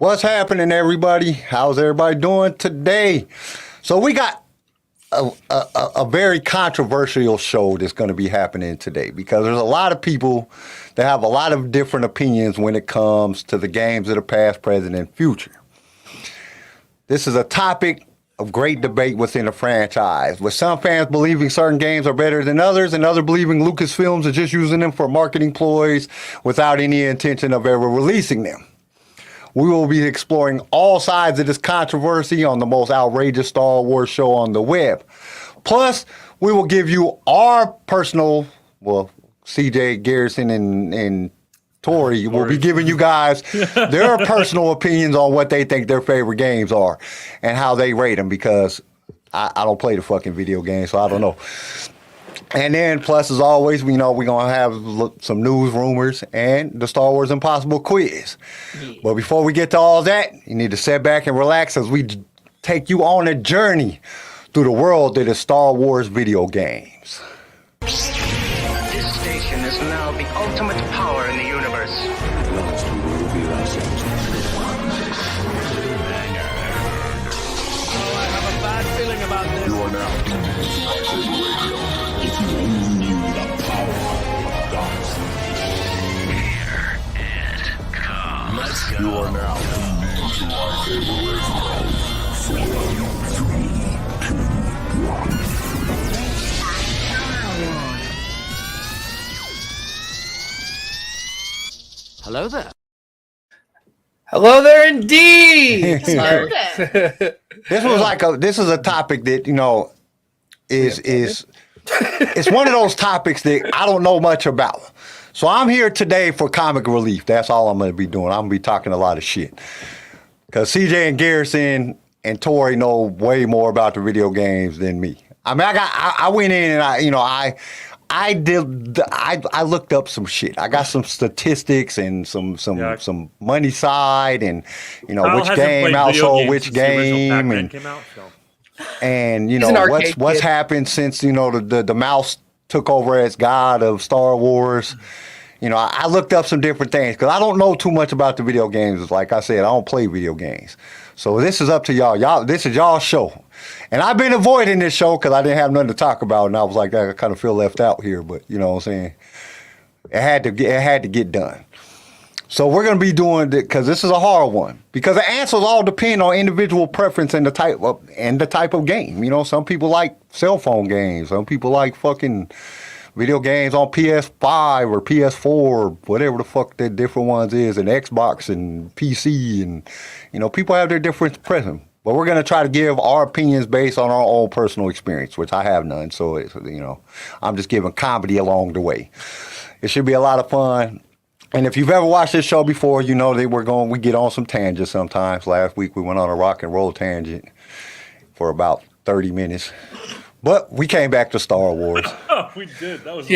What's happening, everybody? How's everybody doing today? So we got a very controversial show that's going to be happening today because there's a lot of people that have a lot of different opinions when it comes to the games of the past, present, and future. This is a topic of great debate within the franchise, with some fans believing certain games are better than others and others believing Lucasfilms is just using them for marketing ploys without any intention of ever releasing them. We will be exploring all sides of this controversy on the most outrageous Star Wars show on the web. Plus, we will give you our personal, CJ, Garrison, and Tori will be giving you guys their personal opinions on what they think their favorite games are and how they rate them, because I don't play the fucking video game, so I don't know. And then, plus, as always, we know we're going to have some news, rumors, and the Star Wars Impossible quiz. Yeah. But before we get to all that, you need to sit back and relax as we take you on a journey through the world that is Star Wars video games. This station is now the ultimate power in the universe. Last we will be ourselves. I have a bad feeling about this. You are now tuned in to LightSaber Radio. If you only knew the power of darkness. Here it comes. Let's go. You are now tuned in to LightSaber Radio. 4, 3, 2, 1. Hello there. Hello there, indeed. Hello there. This is a topic that, is it's one of those topics that I don't know much about. So I'm here today for comic relief. That's all I'm going to be doing. I'm going to be talking a lot of shit. Because CJ and Garrison and Tori know way more about the video games than me. I mean, I went in and I looked up some shit. I got some statistics and some money side and which game outsold which game and came out, so. And what's kid. happened since the mouse took over as god of Star Wars. I looked up some different things because I don't know too much about the video games. Like I said, I don't play video games. So this is up to y'all. This is y'all's show. And I've been avoiding this show because I didn't have nothing to talk about, and I was like, I kind of feel left out here. But you know what I'm saying? It had to get done. So we're gonna be doing it because this is a hard one. Because the answers all depend on individual preference and the type of game. Some people like cell phone games. Some people like fucking video games on PS5 or PS4 or whatever the fuck the different ones is, and Xbox and PC, and people have their different preference. But we're gonna try to give our opinions based on our own personal experience, which I have none. So it's, I'm just giving comedy along the way. It should be a lot of fun. And if you've ever watched this show before, you know that we get on some tangents sometimes. Last week we went on a rock and roll tangent for about 30 minutes. But we came back to Star Wars. Oh, we did. That was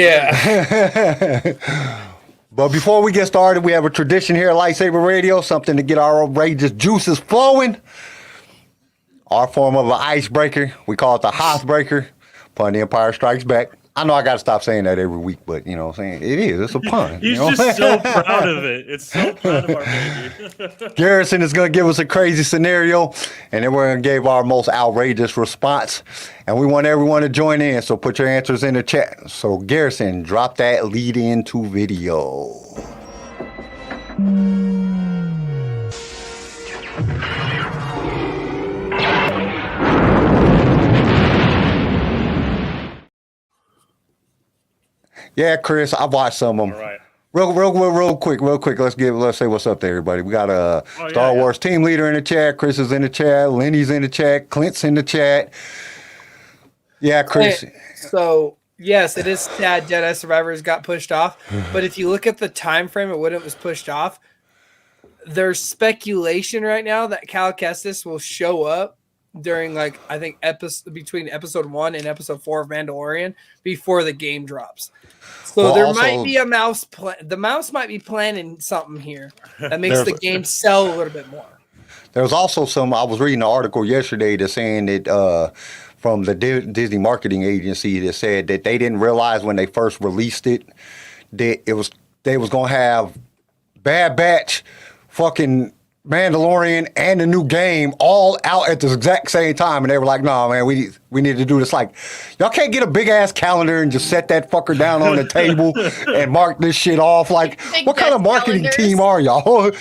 But before we get started, we have a tradition here at LightSaber Radio, something to get our outrageous juices flowing. Our form of an icebreaker. We call it the Hothbreaker. Upon the Empire Strikes Back. I know I got to stop saying that every week, but you know what I'm saying? It is. It's a pun. He's just so proud of it. It's so proud of our baby. Garrison is going to give us a crazy scenario, and then we're going to give our most outrageous response. And we want everyone to join in, so put your answers in the chat. So Garrison, drop that lead into video. Yeah, Chris, I've watched some of them. All right. Real quick. Let's say what's up to everybody. We got a Star Wars team leader in the chat. Chris is in the chat. Lenny's in the chat. Clint's in the chat. Yeah, Chris. So yes, it is sad Jedi Survivors got pushed off. But if you look at the time frame of when it was pushed off, there's speculation right now that Cal Kestis will show up during I think between episode 1 and episode 4 of Mandalorian before the game drops. So there might be a mouse. The mouse might be planning something here that makes the game sell a little bit more. There's also I was reading an article yesterday that's saying that from the Disney marketing agency that said that they didn't realize when they first released it that they was gonna have Bad Batch fucking Mandalorian and the new game all out at the exact same time, and they were like, "No, man, we need to do this. Like, y'all can't get a big ass calendar and just set that fucker down on the table and mark this shit off. Like, Big what kind of desk marketing calendars. team are y'all?"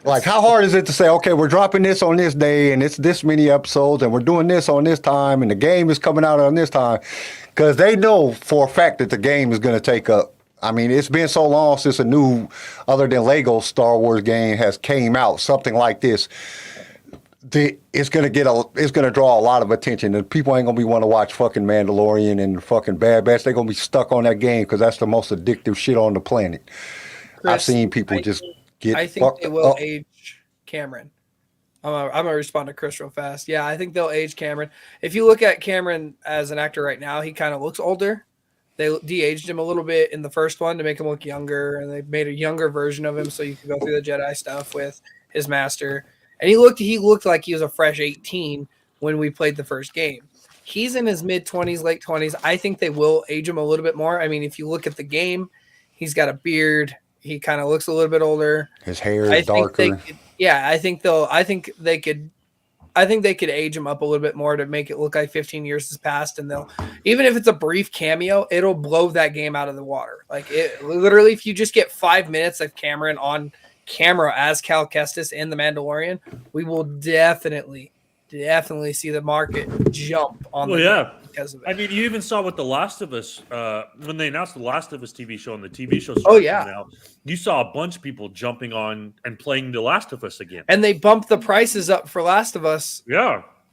Like, how hard is it to say, okay, we're dropping this on this day, and it's this many episodes, and we're doing this on this time, and the game is coming out on this time? Because they know for a fact that the game is going to take up. I mean, it's been so long since a new, other than Lego Star Wars game has came out, something like this. It's going to draw a lot of attention, and people ain't going to be want to watch fucking Mandalorian and fucking Bad Batch. They're going to be stuck on that game because that's the most addictive shit on the planet. I've Chris, seen people just get I think fucked they will up. age Cameron. I'm gonna respond to Chris real fast. Yeah, I think they'll age Cameron. If you look at Cameron as an actor right now, he kind of looks older. They de-aged him a little bit in the first one to make him look younger, and they made a younger version of him so you can go through the Jedi stuff with his master. And he looked like he was a fresh 18 when we played the first game. He's in his mid-20s, late 20s. I think they will age him a little bit more. I mean, if you look at the game, he's got a beard. He kind of looks a little bit older. His hair is darker. I think they could age him up a little bit more to make it look like 15 years has passed, and they'll, even if it's a brief cameo, it'll blow that game out of the water. Like, it literally, if you just get 5 minutes of Cameron on camera as Cal Kestis in The Mandalorian, we will definitely see the market jump on the game because of it. I mean, you even saw with The Last of Us, when they announced The Last of Us TV show and the TV show started coming out, you saw a bunch of people jumping on and playing The Last of Us again. And they bumped the prices up for Last of Us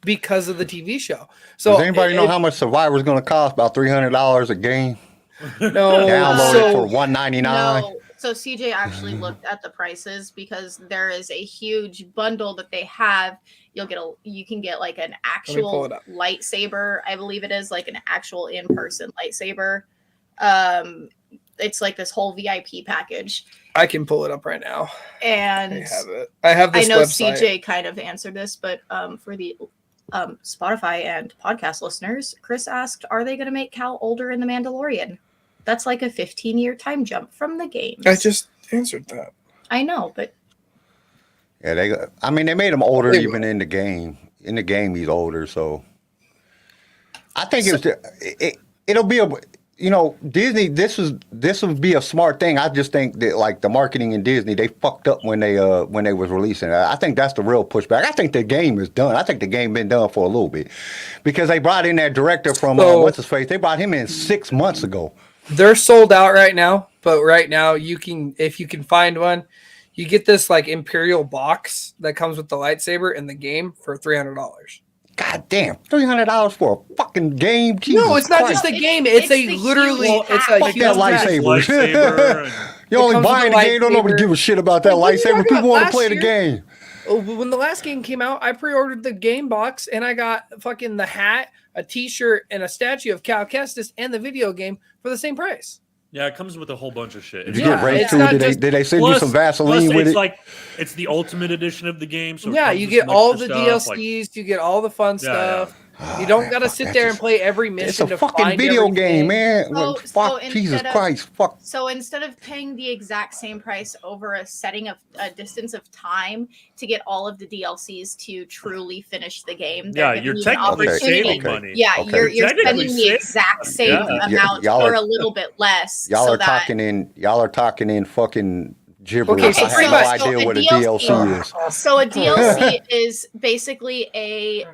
because of the TV show. So does anybody know how much Survivor's going to cost? About $300 a game? No. Download it for $199. No. So CJ actually looked at the prices because there is a huge bundle that they have. You can get like an actual lightsaber, I believe it is, like an actual in-person lightsaber. It's like this whole VIP package. I can pull it up right now. And I have this I know website. CJ kind of answered this, but for the Spotify and podcast listeners, Chris asked, are they going to make Cal older in The Mandalorian? That's like a 15-year time jump from the games. I just answered that. I know, but yeah, they made him older even in the game. In the game, he's older, so I think it'll be Disney. This would be a smart thing. I just think that like the marketing in Disney, they fucked up when they was releasing it. I think that's the real pushback. I think the game is done. I think the game been done for a little bit because they brought in that director from what's his face. They brought him in 6 months ago. They're sold out right now, but right now if you can find one, you get this like Imperial box that comes with the lightsaber in the game for $300. God damn, $300 for a fucking game? Jesus No, it's not Christ. just a game. It's a literally, it's a Fuck huge that lightsaber. You only comes with buying the the game, don't nobody lightsaber. give a shit about that What are you lightsaber. talking People about? want to Last play the year? game. When the last game came out, I pre-ordered the game box and I got fucking the hat, a t-shirt, and a statue of Cal Kestis and the video game for the same price. Yeah, it comes with a whole bunch of shit. Did you get Ray it's too? not Did just- they send you some Vaseline with it's it? like it's the ultimate edition of the game. So it Yeah, comes you with get some all extra the stuff, DLCs, you get all the fun stuff. You don't got to sit that's there and just- play every It's mission a to fucking find video everything. game, man. So Fuck, Jesus instead of- Christ, fuck. So instead of paying the exact same price over a distance of time to get all of the DLCs to truly finish the game, they're giving you're you an technically opportunity. saving money. Yeah, Okay. you're Technically spending the saving exact same amount Y'all for are- a little bit less. Y'all so are that, talking in fucking gibberish. Okay, so I have pretty no much- idea so what a a DLC DLC is. So a DLC is basically a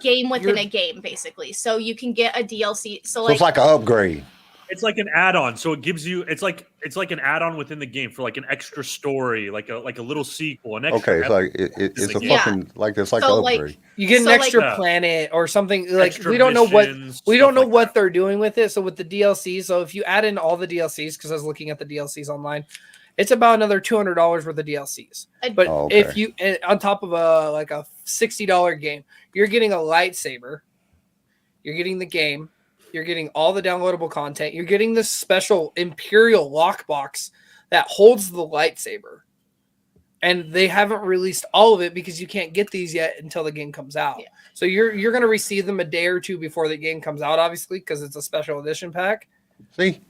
game within a game, basically. So you can get a DLC. So it's like an upgrade. It's like an add-on, so it gives you. It's like an add-on within the game for like an extra story, like a little sequel. An extra Okay, it's like it's a Yeah. fucking it's like So, an like, upgrade. You get an So, like- extra Yeah. planet or something like Extra we don't know missions, what stuff like that. they're doing with it. So with the DLC, so if you add in all the DLCs, because I was looking at the DLCs online, it's about another $200 worth of DLCs. But Oh, okay. if you on top of a $60 game, you're getting a lightsaber, you're getting the game, you're getting all the downloadable content, you're getting this special Imperial lockbox that holds the lightsaber. And they haven't released all of it because you can't get these yet until the game comes out. Yeah. So you're going to receive them a day or two before the game comes out, obviously, because it's a special edition pack. See,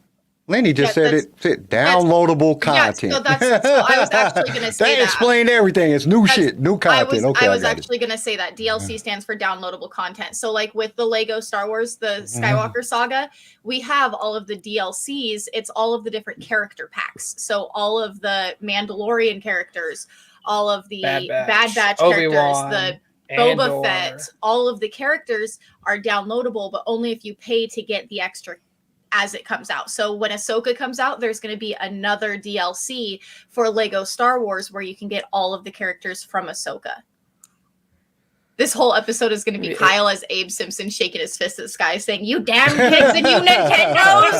Lenny just Yeah, said it. Downloadable content. Yeah, so I was actually going to say they that. explain everything. It's new shit, new content. I was actually going to say that DLC stands for downloadable content. So like with the Lego Star Wars, the Skywalker saga, we have all of the DLCs. It's all of the different character packs. So all of the Mandalorian characters, all of the Bad Batch Obi-Wan, characters, the Boba Andor. Fett, all of the characters are downloadable, but only if you pay to get the extra as it comes out. So when Ahsoka comes out, there's going to be another DLC for Lego Star Wars where you can get all of the characters from Ahsoka. This whole episode is going to be Kyle as Abe Simpson shaking his fist at the sky saying, "You damn kids and you Nintendos!"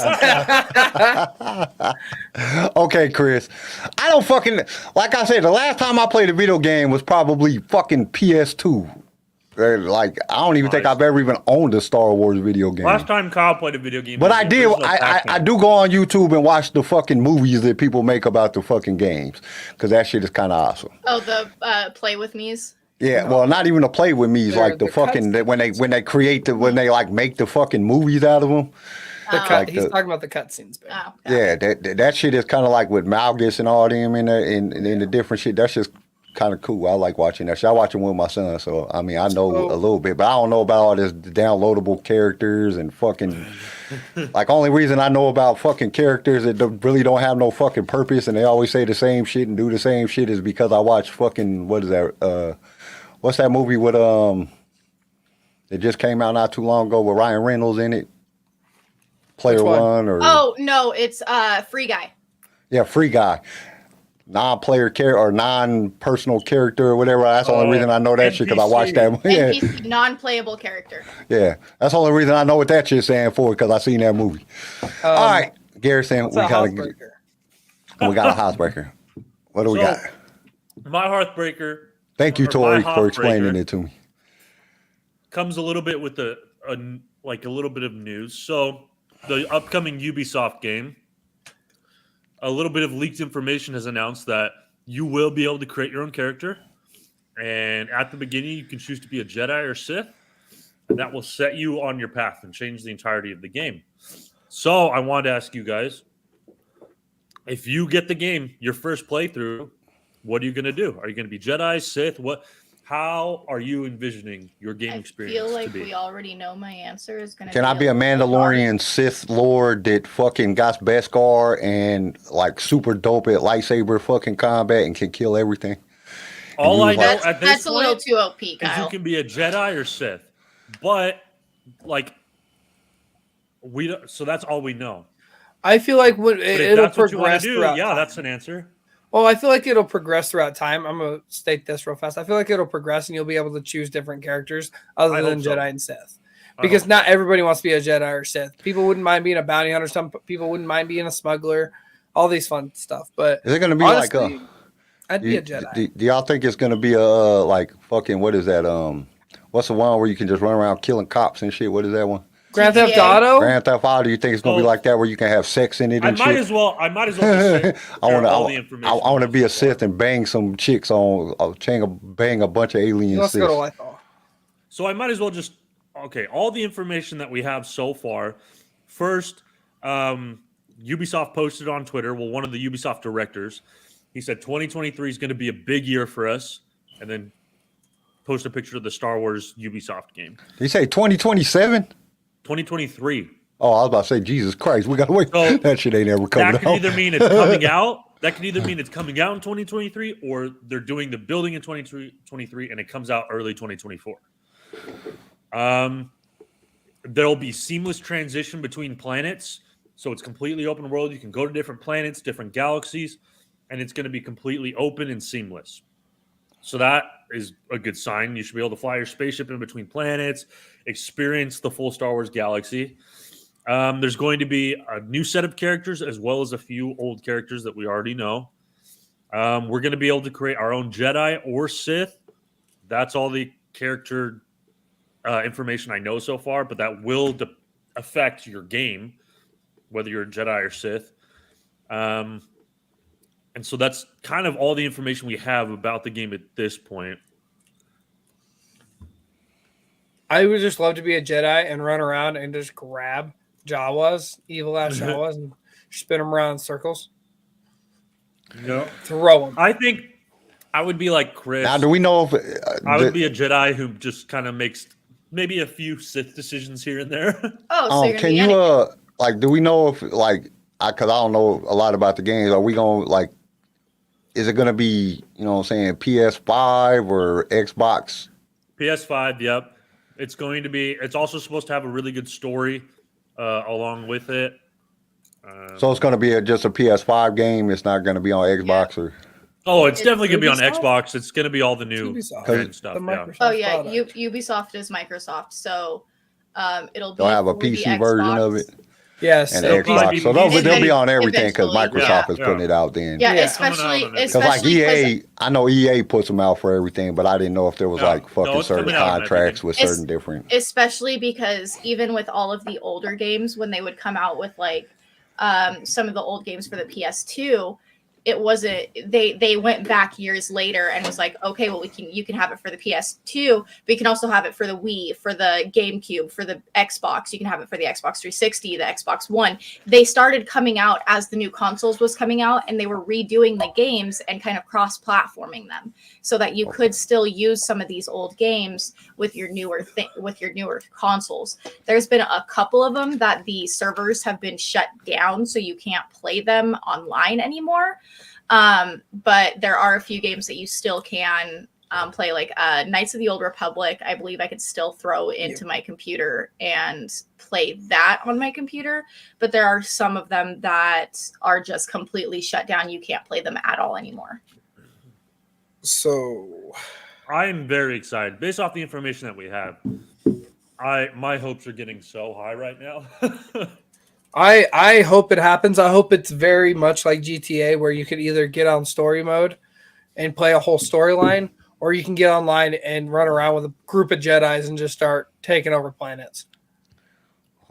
Okay, Chris. I don't fucking, like I said, the last time I played a video game was probably fucking PS2. Like, I don't even think I've ever even owned a Star Wars video game. Last time Kyle played a video game. But I did. I do go on YouTube and watch the fucking movies that people make about the fucking games, because that shit is kind of awesome. Oh, the play with me's. Yeah, well, not even the play with me's, like the fucking when they like make the fucking movies out of them. He's talking about the cutscenes. Oh, yeah, that shit is kind of like with Malgus and all them in the different shit. That's just kind of cool. I like watching that shit. I watch it with my son, so I mean I know a little bit, but I don't know about all this downloadable characters and fucking like only reason I know about fucking characters that really don't have no fucking purpose and they always say the same shit and do the same shit is because I watch fucking what's that movie with it just came out not too long ago with Ryan Reynolds in it. Player One or oh no, it's Free Guy. Yeah, Free Guy. Non-player character or non-personal character or whatever. That's the only reason I know that shit because I watched that movie. Yeah. NPC, non-playable character. Yeah, that's the only reason I know what that shit's saying for because I seen that movie. All right, Garrison, we got a housebreaker. What do we got? My heartbreaker. Thank you, Tori, for explaining it to me. Comes a little bit with a little bit of news. So the upcoming Ubisoft game. A little bit of leaked information has announced that you will be able to create your own character. And at the beginning, you can choose to be a Jedi or Sith. And that will set you on your path and change the entirety of the game. So I wanted to ask you guys, if you get the game, your first playthrough, what are you going to do? Are you going to be Jedi, Sith? How are you envisioning your game experience? I feel like we already know my answer is going to be. Can I be a Mandalorian Sith Lord that fucking got Beskar and like super dope at lightsaber fucking combat and can kill everything? All I know at this that's a little too OP, Kyle. Is you can be a Jedi or Sith, but like so that's all we know. I feel like it'll progress throughout. Yeah, that's an answer. Well, I feel like it'll progress throughout time. I'm going to state this real fast. I feel like it'll progress and you'll be able to choose different characters other than Jedi and Sith. Because not everybody wants to be a Jedi or Sith. People wouldn't mind being a bounty hunter. Some people wouldn't mind being a smuggler. All these fun stuff. But is it going to be honestly, I'd be a Jedi. Do y'all think it's going to be a like fucking, what is that? What's the one where you can just run around killing cops and shit? What is that one? Grand Theft Auto? Grand Theft Auto. Do you think it's going to be like that where you can have sex in it and shit? I might as well just say I want to be a Sith and bang some chicks bang a bunch of aliens. Let's go to Lethal. So I might as well just, all the information that we have so far. First, Ubisoft posted on Twitter, one of the Ubisoft directors, he said 2023 is going to be a big year for us. And then post a picture of the Star Wars Ubisoft game. Did you say 2027? 2023. Oh, I was about to say, Jesus Christ, we got to wait. So that shit ain't ever coming out. That could either mean it's coming out. That could either mean it's coming out in 2023 or they're doing the building in 2023 and it comes out early 2024. There'll be seamless transition between planets. So it's completely open world. You can go to different planets, different galaxies, and it's going to be completely open and seamless. So that is a good sign. You should be able to fly your spaceship in between planets, experience the full Star Wars galaxy. There's going to be a new set of characters as well as a few old characters that we already know. We're going to be able to create our own Jedi or Sith. That's all the character information I know so far, but that will affect your game, whether you're a Jedi or Sith. And so that's kind of all the information we have about the game at this point. I would just love to be a Jedi and run around and just grab Jawas, evil ass Jawas, and spin them around in circles, No, throw them. I think I would be like Chris. Now, do we know if I would be a Jedi who just kind of makes maybe a few Sith decisions here and there. Oh, so you're gonna can be you Anakin. like, do we know if like, because I don't know a lot about the games, are we gonna like, is it gonna be, you know what I'm saying, PS5 or Xbox? PS5, yep. It's going to be. It's also supposed to have a really good story along with it. So it's gonna be just a PS5 game. It's not gonna be on Xbox or. Oh, it's It's definitely going to be on Ubisoft? Xbox. It's going to be all the new Ubisoft. and stuff. The Yeah. Microsoft Oh yeah, product. Ubisoft is Microsoft, so it'll be They'll have a for the PC version of Xbox. it Yes, and it'll probably Xbox. be So PC. they'll be on everything because Eventually, Microsoft yeah. is putting it out then. Yeah, Yeah. especially Coming out on it. Because like especially 'cause EA, I know EA puts them out for everything, but I didn't know if there was No, like no, fucking it's certain coming out on contracts with It's- certain different. especially because even with all of the older games, when they would come out with like some of the old games for the PS2, it wasn't they went back years later and was like, okay, well you can have it for the PS2, but you can also have it for the Wii, for the GameCube, for the Xbox. You can have it for the Xbox 360, the Xbox One. They started coming out as the new consoles was coming out, and they were redoing the games and kind of cross-platforming them so that you could still use some of these old games with your newer consoles. There's been a couple of them that the servers have been shut down, so you can't play them online anymore. But there are a few games that you still can play, like Knights of the Old Republic. I believe I could still throw into my computer and play that on my computer. But there are some of them that are just completely shut down. You can't play them at all anymore. So I am very excited. Based off the information that we have, my hopes are getting so high right now. I hope it happens. I hope it's very much like GTA, where you could either get on story mode and play a whole storyline, or you can get online and run around with a group of Jedis and just start taking over planets.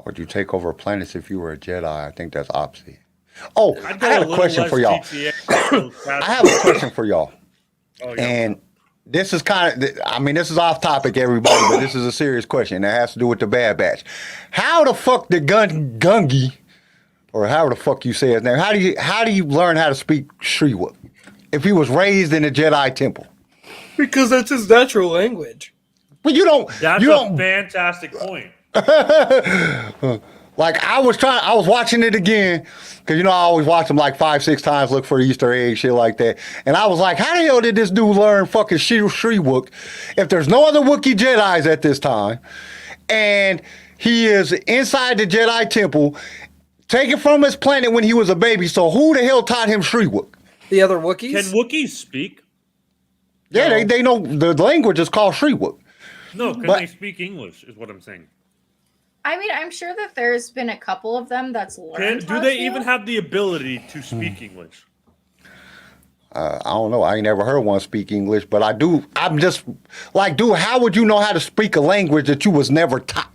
Would you take over planets if you were a Jedi? I think that's opposite. Oh, I I'd go had a little question less for y'all. GTA. I have a question for y'all. Oh, yeah. And this is kind of, I mean, this is off topic, everybody, but this is a serious question. It has to do with the Bad Batch. How the fuck did Gungi, or however the fuck you say his name, how do you learn how to speak Shriwook if he was raised in a Jedi temple? Because that's his natural language. But you don't. That's you a don't. fantastic point. Like I was watching it again because I always watch them like 5-6 times, look for Easter eggs, shit like that. And I was like, how the hell did this dude learn fucking Shriwook if there's no other Wookiee Jedis at this time, and he is inside the Jedi temple, taken from his planet when he was a baby? So who the hell taught him Shriwook? The other Wookiees? Can Wookiees speak? Yeah, No. they know the language is called Shriwook. No, can But- they speak English? Is what I'm saying. I mean, I'm sure that there's been a couple of them that's learned. Do they even have the ability to speak English? I don't know. I ain't never heard one speak English, but I do. I'm just like, dude, how would you know how to speak a language that you was never taught?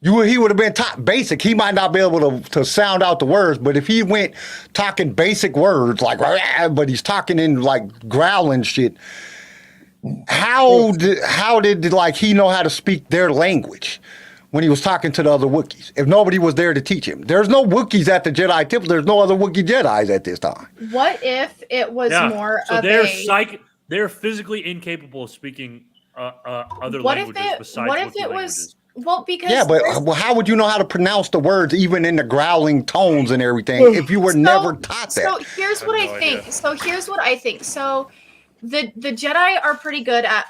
He would have been taught basic. He might not be able to sound out the words, but if he went talking basic words like, but he's talking in like growling shit, how did like he know how to speak their language when he was talking to the other Wookiees if nobody was there to teach him? There's no Wookiees at the Jedi Temple. There's no other Wookiee Jedis at this time. What if it was more so of they're physically incapable of speaking other what if languages it besides what if Wookiee it languages. was well because Yeah, but there's- how would you know how to pronounce the words even in the growling tones and everything if you were never taught that? So here's what I I have no think. idea. So here's what I think. So the Jedi are pretty good at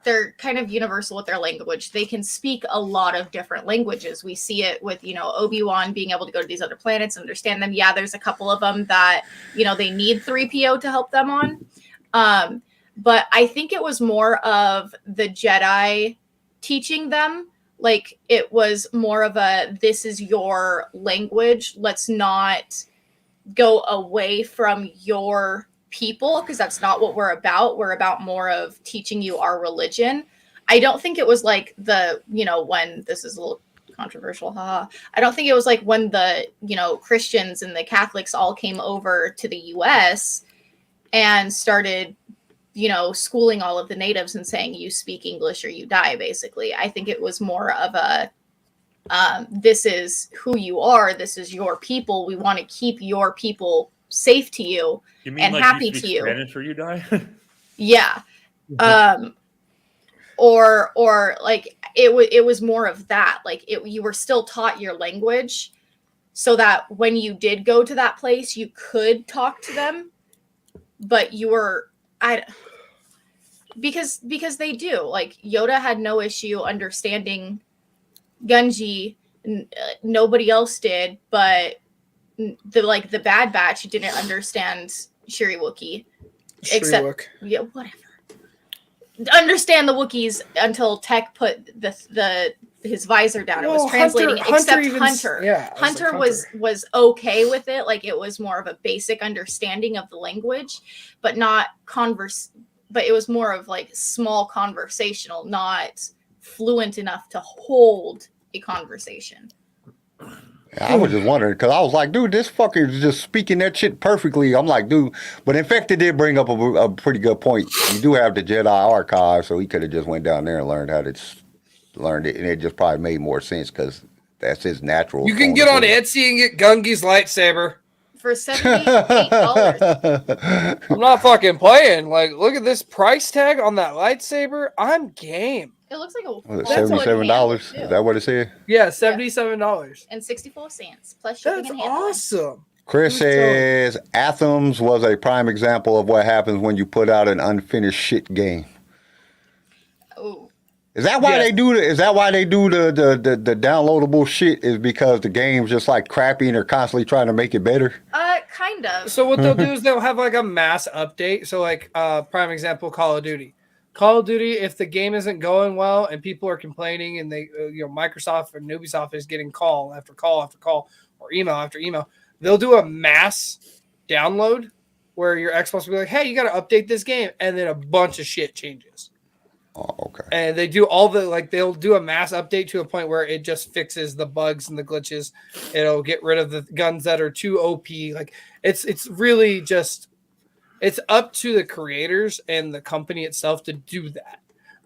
they're kind of universal with their language. They can speak a lot of different languages. We see it with, Obi-Wan being able to go to these other planets and understand them. Yeah, there's a couple of them that, they need 3PO to help them on. But I think it was more of the Jedi teaching them. Like it was more of this is your language. Let's not go away from your people, because that's not what we're about. We're about more of teaching you our religion. I don't think it was like when this is a little controversial, haha. I don't think it was like when the, Christians and the Catholics all came over to the US and started, schooling all of the natives and saying, you speak English or you die, basically. I think it was more of this is who you are. This is your people. We want to keep your people safe to you, You mean and like happy you to speak you. Spanish or you die? Yeah. Or like it was more of that. Like you were still taught your language, so that when you did go to that place, you could talk to them, but you were because they do. Like Yoda had no issue understanding Gunji, nobody else did, but the Bad Batch didn't understand Shiri Wookiee, except yeah, whatever. Understand the Wookiees until Tech put his visor down. It was translating, except Hunter. Yeah, Hunter was okay with it. Like it was more of a basic understanding of the language, but not but it was more of like small conversational, not fluent enough to hold a conversation. I was just wondering because I was like, dude, this fucker is just speaking that shit perfectly. I'm like, dude, but in fact, it did bring up a pretty good point. You do have the Jedi archive, so he could have just went down there and learned learned it, and it just probably made more sense because that's his natural. You can get on Etsy and get Gungi's lightsaber for $78. I'm not fucking playing. Like, look at this price tag on that lightsaber. I'm game. It looks like $77. Is that what it said? Yeah, $77 and 64 cents plus shipping and handling. Awesome. Chris says Athens was a prime example of what happens when you put out an unfinished shit game. Oh. Is that why they do the downloadable shit? Is because the game's just like crappy and they're constantly trying to make it better? Kind of. So what they'll do is they'll have like a mass update. So like prime example, Call of Duty. Call of Duty, if the game isn't going well and people are complaining and they, Microsoft or Ubisoft is getting call after call after call or email after email, they'll do a mass download where your Xbox will be like, hey, you got to update this game. And then a bunch of shit changes. Oh, okay. And they do they'll do a mass update to a point where it just fixes the bugs and the glitches. It'll get rid of the guns that are too OP. Like it's really just, it's up to the creators and the company itself to do that.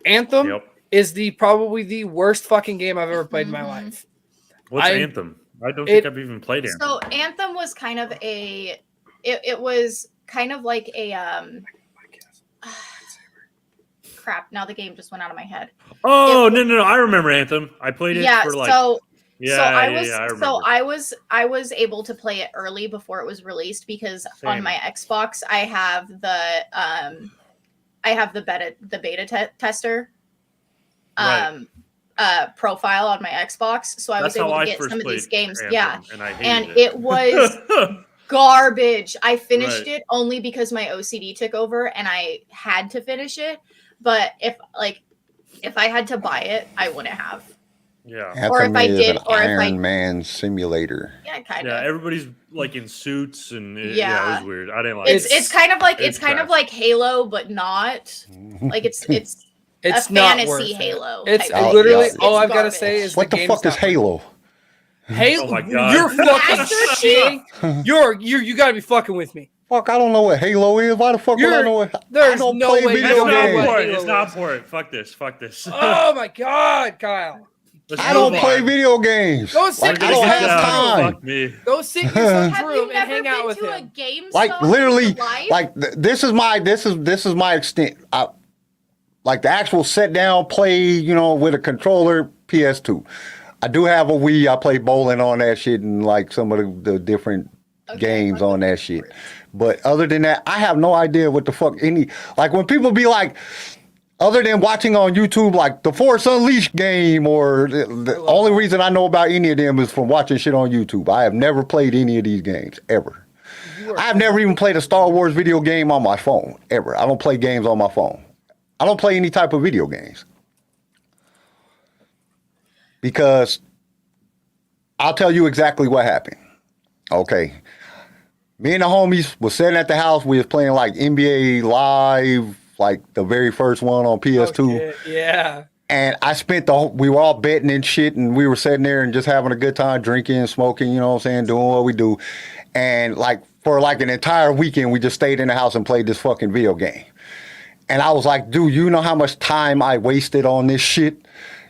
Anthem is probably the worst fucking game I've ever played in my life. What's Anthem? I don't think I've even played Anthem. So Anthem was kind of it was kind of like a crap. Now the game just went out of my head. Oh, no. I remember Anthem. I played it for like... I was able to play it early before it was released because on my Xbox I have the beta tester profile on my Xbox, so I was able to get some of these games. Anthem, and it was garbage. I finished it only because my OCD took over and I had to finish it. But if I had to buy it, I wouldn't have. Yeah. Anthem or if I did, or Iron Man simulator. Yeah, kind of. Yeah, everybody's like in suits and it was weird. I didn't like it. It's kind of like kind of like Halo, but not. Like it's a fantasy Halo. It's literally all I've got to say is what the fuck is Halo? Halo, oh my God. You're fucking shitting. You gotta be fucking with me. Fuck, I don't know what Halo is. Why the fuck would I know it? There's no way. It's not for it. Fuck this. Oh my God, Kyle. I don't play video games. Go sit I don't have time. Go sit in your room and hang out with him. Like literally, like this is my extent. Like the actual sit down play, with a controller, PS2. I do have a Wii. I play bowling on that shit and like some of the different games on that shit. But other than that, I have no idea what the fuck like when people be like, other than watching on YouTube, like the Force Unleashed game, or the only reason I know about any of them is from watching shit on YouTube. I have never played any of these games, ever. I have never even played a Star Wars video game on my phone, ever. I don't play games on my phone. I don't play any type of video games. Because I'll tell you exactly what happened. Okay. Me and the homies was sitting at the house. We was playing like NBA Live, like the very first one on PS2. Yeah. And we were all betting and shit, and we were sitting there and just having a good time, drinking, smoking, doing what we do. And like for like an entire weekend, we just stayed in the house and played this fucking video game. And I was like, dude, you know how much time I wasted on this shit?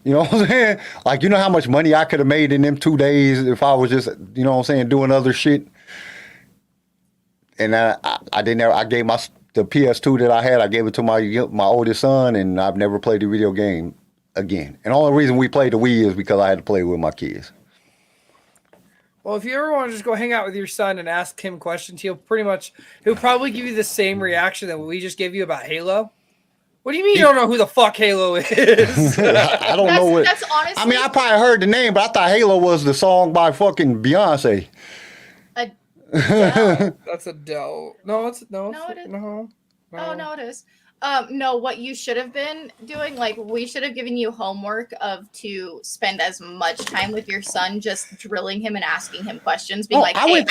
You know what I'm saying? Like, you know how much money I could have made in them 2 days if I was just, you know what I'm saying, doing other shit. And I didn't ever, I gave the PS2 that I had, I gave it to my oldest son, and I've never played the video game again. And the only reason we played the Wii is because I had to play with my kids. Well, if you ever want to just go hang out with your son and ask him questions, he'll probably give you the same reaction that we just gave you about Halo. What do you mean you don't know who the fuck Halo is? I don't know what. That's honestly. I mean, I probably heard the name, but I thought Halo was the song by fucking Beyonce. That's Adele. No, it is. No. Oh no, it is. No, what you should have been doing, like we should have given you homework to spend as much time with your son, just drilling him and asking him questions, being like, "Hey,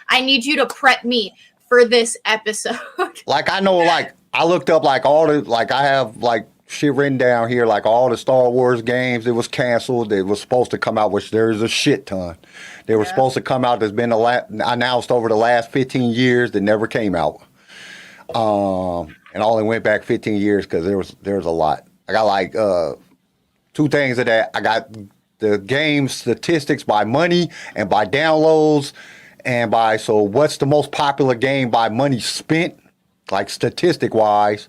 I need you to prep me for this episode." Like I know, like I looked up like all the I have like shit written down here, like all the Star Wars games that was canceled. It was supposed to come out, which there's a shit ton. They were supposed to come out. That's been announced over the last 15 years that never came out. And I only went back 15 years because there was a lot. I got like 2 things of that. I got the game statistics by money and by downloads and by what's the most popular game by money spent, like statistic wise.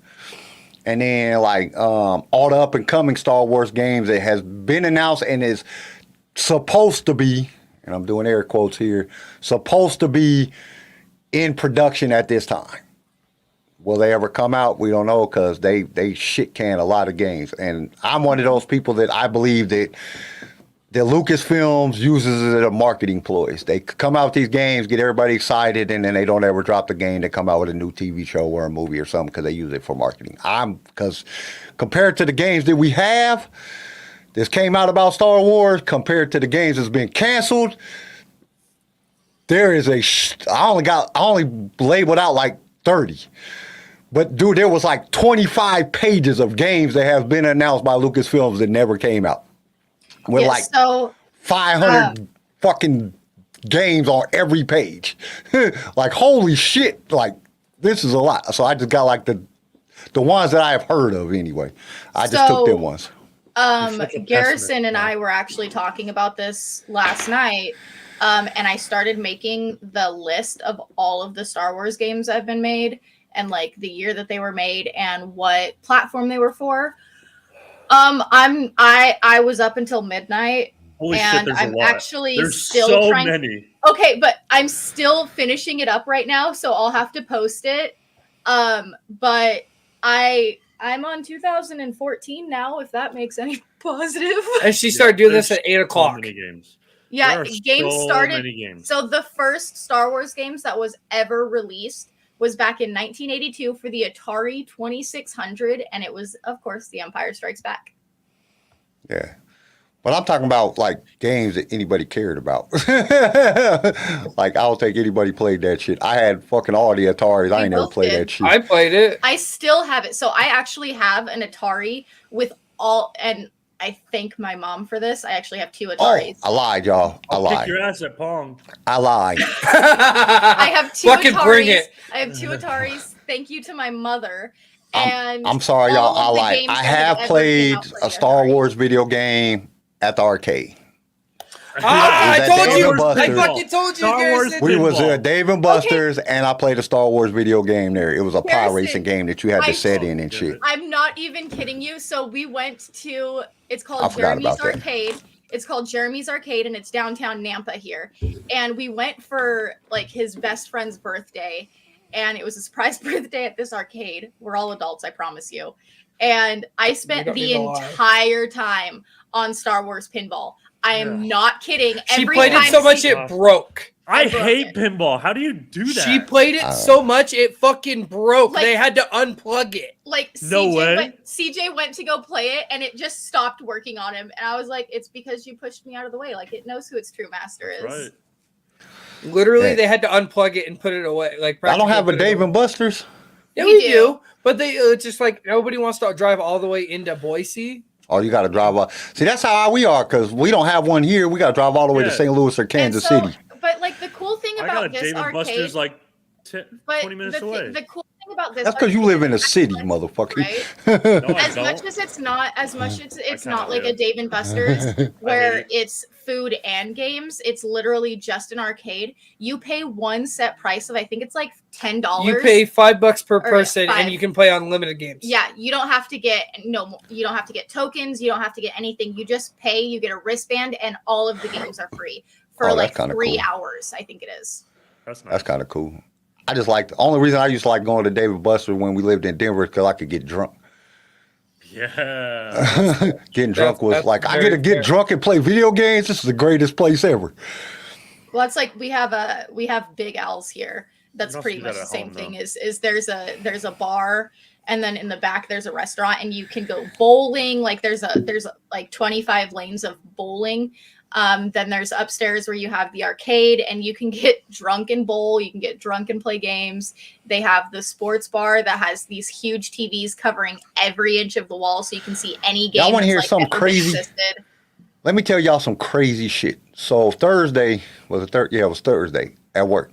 And then like all the up and coming Star Wars games that has been announced and is supposed to be, and I'm doing air quotes here, supposed to be in production at this time. Will they ever come out? We don't know because they shit can a lot of games. And I'm one of those people that I believe that Lucasfilms uses it as a marketing ploys. They come out with these games, get everybody excited, and then they don't ever drop the game. They come out with a new TV show or a movie or something because they use it for marketing. Because compared to the games that we have, this came out about Star Wars, compared to the games that's been canceled, there is I only labeled out like 30. But dude, there was like 25 pages of games that have been announced by Lucasfilms that never came out. With 500 fucking games on every page. Like, holy shit. Like, this is a lot. So I just got like the ones that I have heard of anyway. I just took them ones. Garrison and I were actually talking about this last night. And I started making the list of all of the Star Wars games that have been made and like the year that they were made and what platform they were for. I was up until midnight. Holy and shit, I'm actually there's still so trying. Many. Okay, but I'm still finishing it up right now, so I'll have to post it. But I'm on 2014 now, if that makes any positive. And she started doing this at 8 o'clock. So many games. Yeah, games started. Many games. So the first Star Wars games that was ever released was back in 1982 for the Atari 2600, and it was, of course, The Empire Strikes Back. Yeah. But I'm talking about like games that anybody cared about. Like, I don't think anybody played that shit. I had fucking all the Ataris. I ain't never played that shit. I played it. I still have it. So I actually have an Atari with all, and I thank my mom for this. I actually have 2 Ataris. Oh, I lied, y'all. I lied. Kick your ass at Pong. I lied. I have 2 Fucking Ataris. bring it. I have 2 Ataris. Thank you to my mother. I'm sorry, y'all. I lied. I have played a Star Wars video game at the arcade. I told you. I fucking told you, Garrison. We was at Dave and Buster's, and I played a Star Wars video game there. It was a pod racing game that you had to set in and shit. I'm not even kidding you. So we went to, it's I called forgot Jeremy's about that. Arcade. It's called Jeremy's Arcade, and it's downtown Nampa here. And we went for like his best friend's birthday, and it was a surprise birthday at this arcade. We're all adults, I promise you. And I spent the entire time on Star Wars pinball. I am not kidding. She played it so much it broke. I hate pinball. How do you do that? She played it so much it fucking broke. Like, they had to unplug it. Like No way. CJ went to go play it and it just stopped working on him. And I was like, it's because you pushed me out of the way. Like, it knows who its true master is. Right. Literally, they had to unplug it and put it away. Like, I don't have a Dave and Buster's. Yeah, we do. But they just like nobody wants to drive all the way into Boise. Oh, you got to drive up. See, that's how we are because we don't have one here. We got to drive all the way to St. Louis or Kansas City. But like the cool thing about this Dave and arcade, Buster's like 20 minutes away. The cool thing about this. That's because you live in a city, motherfucker. Right? No, I As don't. much as it's not, as much as it's kinda not like do. a Dave and Buster's where it. it's food and games. It's literally just an arcade. You pay one set price of I think it's like $10. You pay $5 per Or person, $5. and you can play unlimited games. Yeah, you don't have to get you don't have to get tokens. You don't have to get anything. You just pay. You get a wristband, and all of the games are free for Oh, like that's kinda 3 cool. hours. I think it is. That's nice. That's kind of cool. I just like the only reason I used to like going to David Buster when we lived in Denver is because I could get drunk. Yeah. Getting drunk was that's like I very get to get fair. drunk and play video games. This is the greatest place ever. Well, that's like we have Big Al's here. That's don't pretty do much that the at same home, thing. though. Is there's a bar, and then in the back there's a restaurant, and you can go bowling. Like there's like 25 lanes of bowling. Then there's upstairs where you have the arcade, and you can get drunk and bowl. You can get drunk and play games. They have the sports bar that has these huge TVs covering every inch of the wall, so you can see any game. Y'all wanna hear that's, something ever crazy? existed. Let me tell y'all some crazy shit. So Thursday was it was Thursday at work.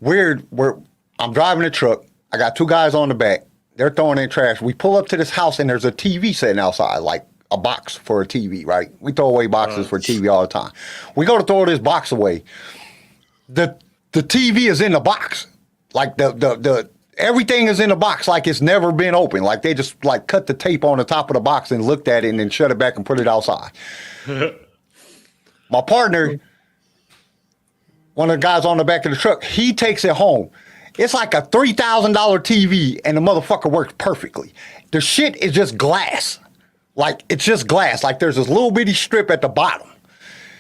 I'm driving the truck. I got two guys on the back. They're throwing in trash. We pull up to this house and there's a TV sitting outside, like a box for a TV, right? We throw away boxes for TV all the time. We go to throw this box away. The TV is in the box. Like the everything is in the box like it's never been open. Like they just like cut the tape on the top of the box and looked at it and then shut it back and put it outside. My partner, one of the guys on the back of the truck, he takes it home. It's like a $3,000 TV and the motherfucker works perfectly. The shit is just glass. Like, it's just glass. Like, there's this little bitty strip at the bottom.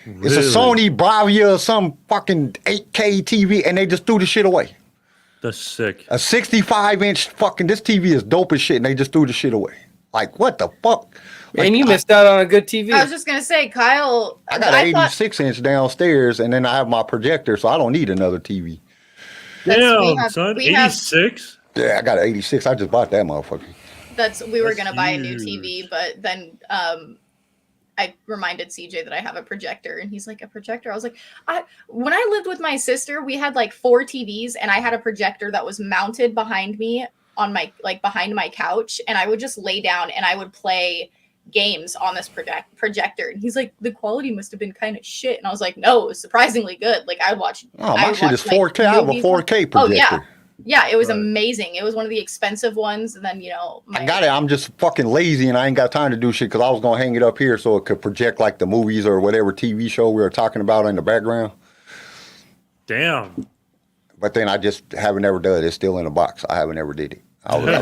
It's a Sony Bravia or some fucking 8K TV, and they just threw the shit away. That's sick. A 65-inch fucking, this TV is dope as shit, and they just threw the shit away. Like, what the fuck? Like, And you missed out on a good TV. I was just gonna say, Kyle. I got an thought 86-inch downstairs, and then I have my projector, so I don't need another TV. Damn, son. 86? Yeah, I got an 86. I just bought that motherfucker. we were That's gonna buy a new huge. TV, but then I reminded CJ that I have a projector, and he's like, a projector? I was like, when I lived with my sister, we had like 4 TVs, and I had a projector that was mounted behind me on my behind my couch, and I would just lay down and I would play games on this projector. And he's like, the quality must have been kind of shit. And I was like, no, it was surprisingly good. Like I would watch. Oh, my shit is 4K. I have a 4K projector. Oh yeah, it was Right. amazing. It was one of the expensive ones, and then I got it. I'm just fucking lazy and I ain't got time to do shit because I was going to hang it up here so it could project like the movies or whatever TV show we were talking about in the background. Damn. But then I just haven't ever done it. It's still in a box. I haven't ever did it. Wouldn't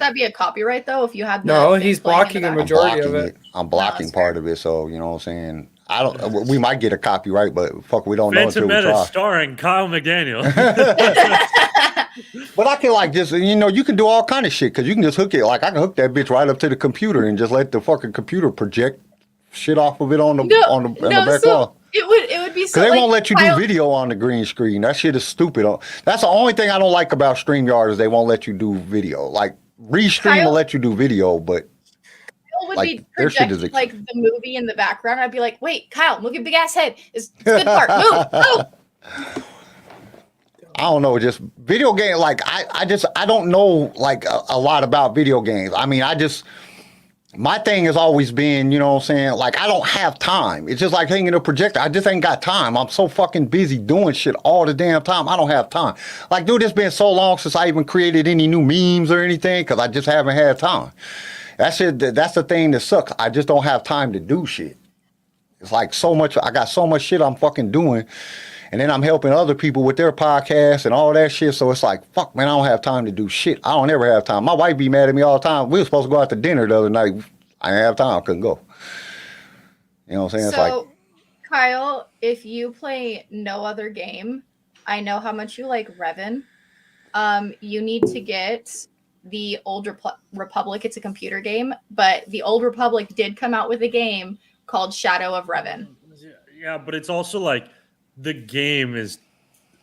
that be a copyright though? If you had No, thing he's playing in blocking the a I'm majority blocking of it. I'm blocking that's part fair. of it. So, you know what I'm saying? We might get a copyright, but fuck, we don't know Phantom until we Menace try. starring Kyle McDaniel. But I can like just, you can do all kind of shit because you can just hook it. Like I can hook that bitch right up to the computer and just let the fucking computer project shit off of it on the back wall. It would be so. Because they won't let you do Kyle- video on the green screen. That shit is stupid. That's the only thing I don't like about StreamYard is they won't let you do video. Like Restream will Kyle- let you do video, but Kyle would like, be their shit is projecting like the movie in the background. I'd be like, wait, Kyle, look at big ass head. It's good part. Move. I don't know. Just video game. Like I don't know like a lot about video games. I mean, my thing has always been, you know what I'm saying? Like, I don't have time. It's just like hanging a projector. I just ain't got time. I'm so fucking busy doing shit all the damn time. I don't have time. Like, dude, it's been so long since I even created any new memes or anything because I just haven't had time. That's the thing that sucks. I just don't have time to do shit. It's like so much. I got so much shit I'm fucking doing. And then I'm helping other people with their podcasts and all that shit. So it's like, fuck, man, I don't have time to do shit. I don't ever have time. My wife be mad at me all the time. We were supposed to go out to dinner the other night. I didn't have time. I couldn't go. You know what I'm saying? So, it's like, Kyle, if you play no other game, I know how much you like Revan. You need to get the Old Republic. It's a computer game, but the Old Republic did come out with a game called Shadow of Revan. Yeah, but it's also like the game is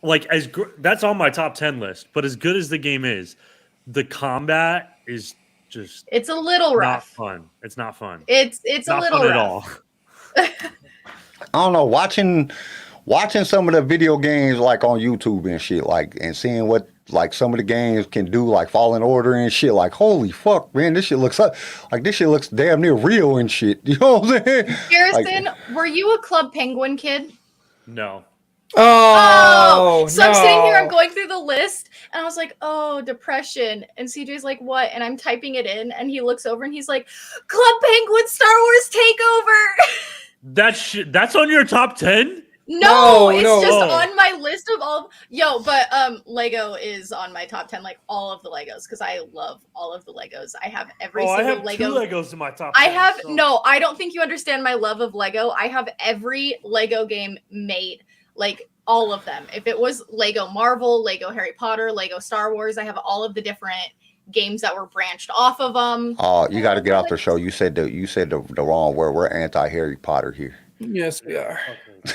like that's on my top 10 list. But as good as the game is, the combat is just It's a little not rough. fun. It's not fun. It's a Not little fun rough. at all. I don't know, watching some of the video games like on YouTube and shit, like, and seeing what like some of the games can do like Fallen Order and shit. Like, holy fuck, man, this shit looks damn near real and shit. You know what I'm saying? Garrison, were you a Club Penguin kid? No. Oh, so I'm sitting here, I'm going through the list, and I was like, oh, depression. And CJ's like, what? And I'm typing it in, and he looks over and he's like, Club Penguin Star Wars Takeover. That's on your top 10? No, it's just on my list of all. But Lego is on my top 10, like all of the Legos, because I love all of the Legos. I have every single I have Lego. 2 Legos in my top 10. I have I don't think you understand my love of Lego. I have every Lego game made. Like all of them. If it was Lego Marvel, Lego Harry Potter, Lego Star Wars, I have all of the different games that were branched off of them. Oh, you got to get off the show. You said the wrong word. We're anti Harry Potter here. Yes, we are.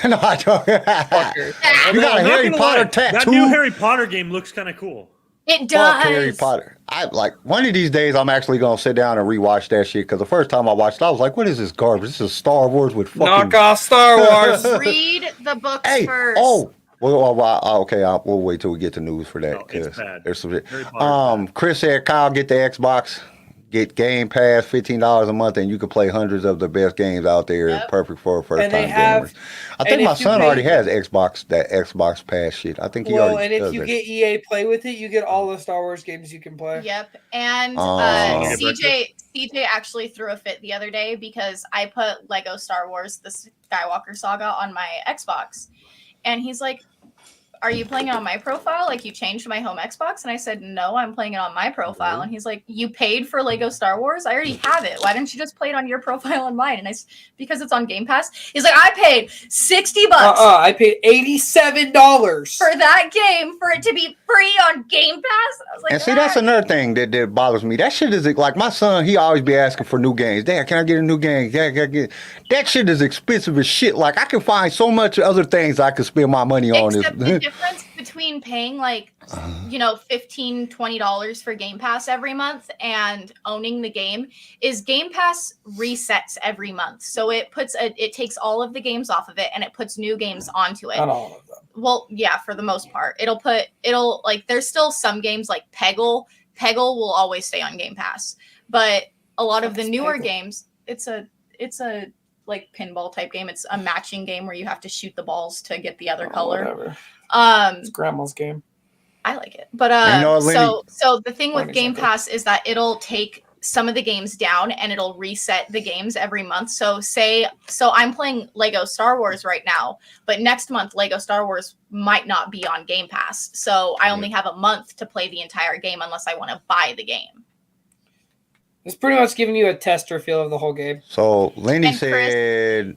No, I don't. You got a Harry Potter tattoo. That new Harry Potter game looks kind of cool. It does. Fuck Harry Potter. I like one of these days. I'm actually gonna sit down and rewatch that shit because the first time I watched it, I was like, "What is this garbage? This is Star Wars with fucking knock off Star Wars." Read the books first. Okay. We'll wait till we get the news for that. No, it's bad. There's some. Chris said, "Kyle, get the Xbox, get Game Pass, $15 a month, and you can play hundreds of the best games out there. Yep. Perfect for first time have- gamers." I think my son already has that Xbox Pass shit. I think he already does if you that. get EA Play with it, you get all the Star Wars games you can play. Yep. And CJ actually threw a fit the other day because I put Lego Star Wars, the Skywalker Saga, on my Xbox. And he's like, are you playing it on my profile? Like, you changed my home Xbox? And I said, no, I'm playing it on my profile. And he's like, you paid for Lego Star Wars? I already have it. Why don't you just play it on your profile on mine? And because it's on Game Pass. He's like, I paid $60. I paid $87 for that game for it to be free on Game Pass. I was like, and see, that's another thing that bothers me. That shit is like my son. He always be asking for new games. Dad, can I get a new game? Dad, can I get that shit is expensive as shit. Like I can find so much other things I could spend my money on. Except the difference between paying like $15, $20 for Game Pass every month and owning the game is Game Pass resets every month. So it takes all of the games off of it and it puts new games onto it. Not all of them. Well, yeah, for the most part. There's still some games like Peggle. Peggle will always stay on Game Pass. But a lot of the newer games, it's a like pinball type game. It's a matching game where you have to shoot the balls to get the other color. Whatever. It's grandma's game. I like it. But so the thing with Game Pass is that it'll take some of the games down and it'll reset the games every month. So I'm playing Lego Star Wars right now, but next month Lego Star Wars might not be on Game Pass. So I only have a month to play the entire game unless I want to buy the game. It's pretty much giving you a tester feel of the whole game. So Lenny said,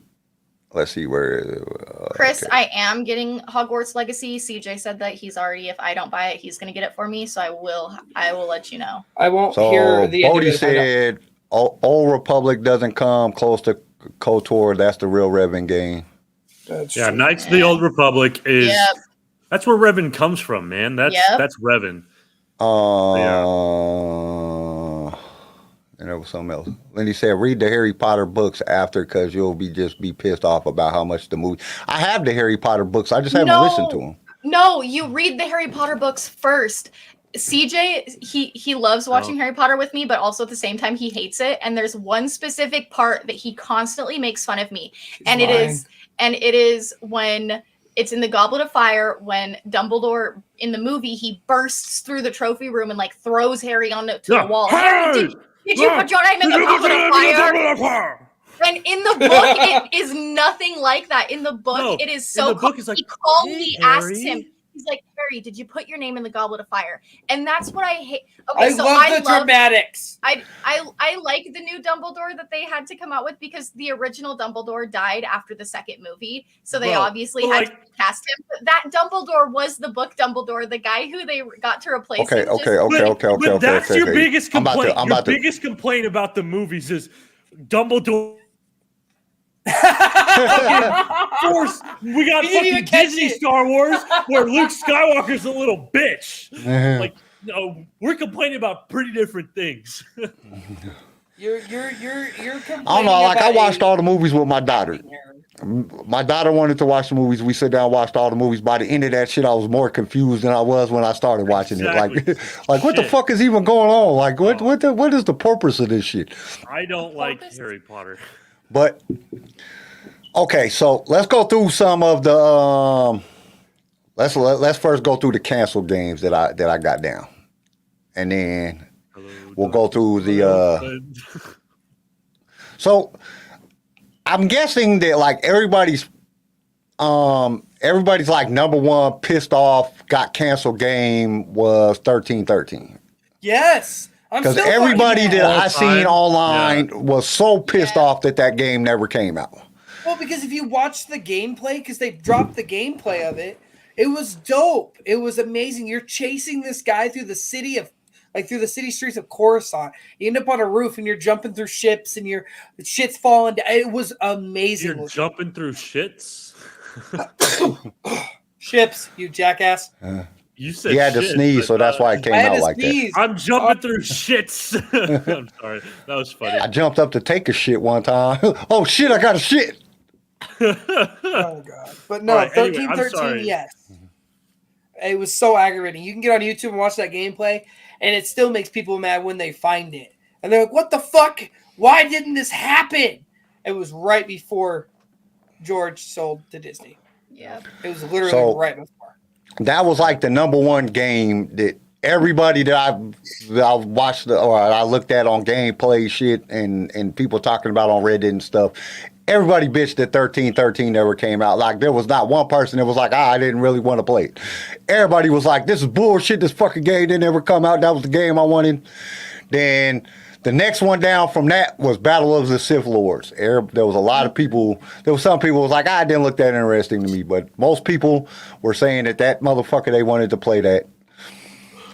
let's see where. Chris, okay. I am getting Hogwarts Legacy. CJ said that he's already, if I don't buy it, he's going to get it for me. So I will let you know. I won't hear the end of it. Bodie said, Old Republic doesn't come close to KOTOR. That's the real Revan game. Yeah, Knights of the Old Republic is, that's where Revan comes from, man. That's Revan. And there was something else. Lenny said, read the Harry Potter books after because you'll be pissed off about how much the movie. I have the Harry Potter books. I just haven't listened to them. No, you read the Harry Potter books first. CJ, he loves watching Harry Potter with me, but also at the same time he hates it. And there's one specific part that he constantly makes fun of me. It is when it's in the Goblet of Fire when Dumbledore in the movie he bursts through the trophy room and like throws Harry onto the wall. Harry, did you put your name in the Goblet of Fire? And in the book, it is nothing like that. In the book, it is so cool. Like, he calmly asks him, he's like, Harry, did you put your name in the Goblet of Fire? And that's what I hate. Okay, I love the dramatics. I like the new Dumbledore that they had to come out with because the original Dumbledore died after the second movie. So they obviously had to cast him. But that Dumbledore was the book Dumbledore, the guy who they got to replace him. Okay. That's your biggest complaint. Your biggest complaint about the movies is Dumbledore. Force. We got fucking Disney Star Wars where Luke Skywalker's a little bitch. Like, no, we're complaining about pretty different things. You're I don't know. Like I watched all the movies with my daughter. My daughter wanted to watch the movies. We sit down and watched all the movies. By the end of that shit, I was more confused than I was when I started watching it. Like what the fuck is even going on? Like what is the purpose of this shit? I don't like Harry Potter. But okay, so let's go through some of the let's first go through the canceled games that I got down, and then we'll go through the. So I'm guessing that like everybody's like number one pissed off got canceled game was 1313. Yes. Because everybody that I seen online was so pissed off that game never came out. Well, because if you watch the gameplay, because they dropped the gameplay of it, it was dope. It was amazing. You're chasing this guy through the city streets of Coruscant. You end up on a roof and you're jumping through ships and your shit's falling down. It was amazing. You're jumping through shits? Ships, you jackass. You said he had to sneeze, so that's why it came out like sneeze. that. I'm jumping through shits. I'm sorry. That was funny. I jumped up to take a shit one time. Oh, shit, I got a shit. Oh, God. But no, Right, 1313, anyway, yes. It was so aggravating. You can get on YouTube and watch that gameplay, and it still makes people mad when they find it. And they're like, what the fuck? Why didn't this happen? It was right before George sold to Disney. Yeah. It was literally right before. That was like the number one game that everybody that I watched or I looked at on gameplay shit and people talking about on Reddit and stuff. Everybody bitched that 1313 never came out. Like there was not one person that was like, I didn't really want to play it. Everybody was like, this is bullshit. This fucking game didn't ever come out. That was the game I wanted. Then the next one down from that was Battle of the Sith Lords. There was a lot of people. There was some people who was like, it didn't look that interesting to me. But most people were saying that motherfucker, they wanted to play that.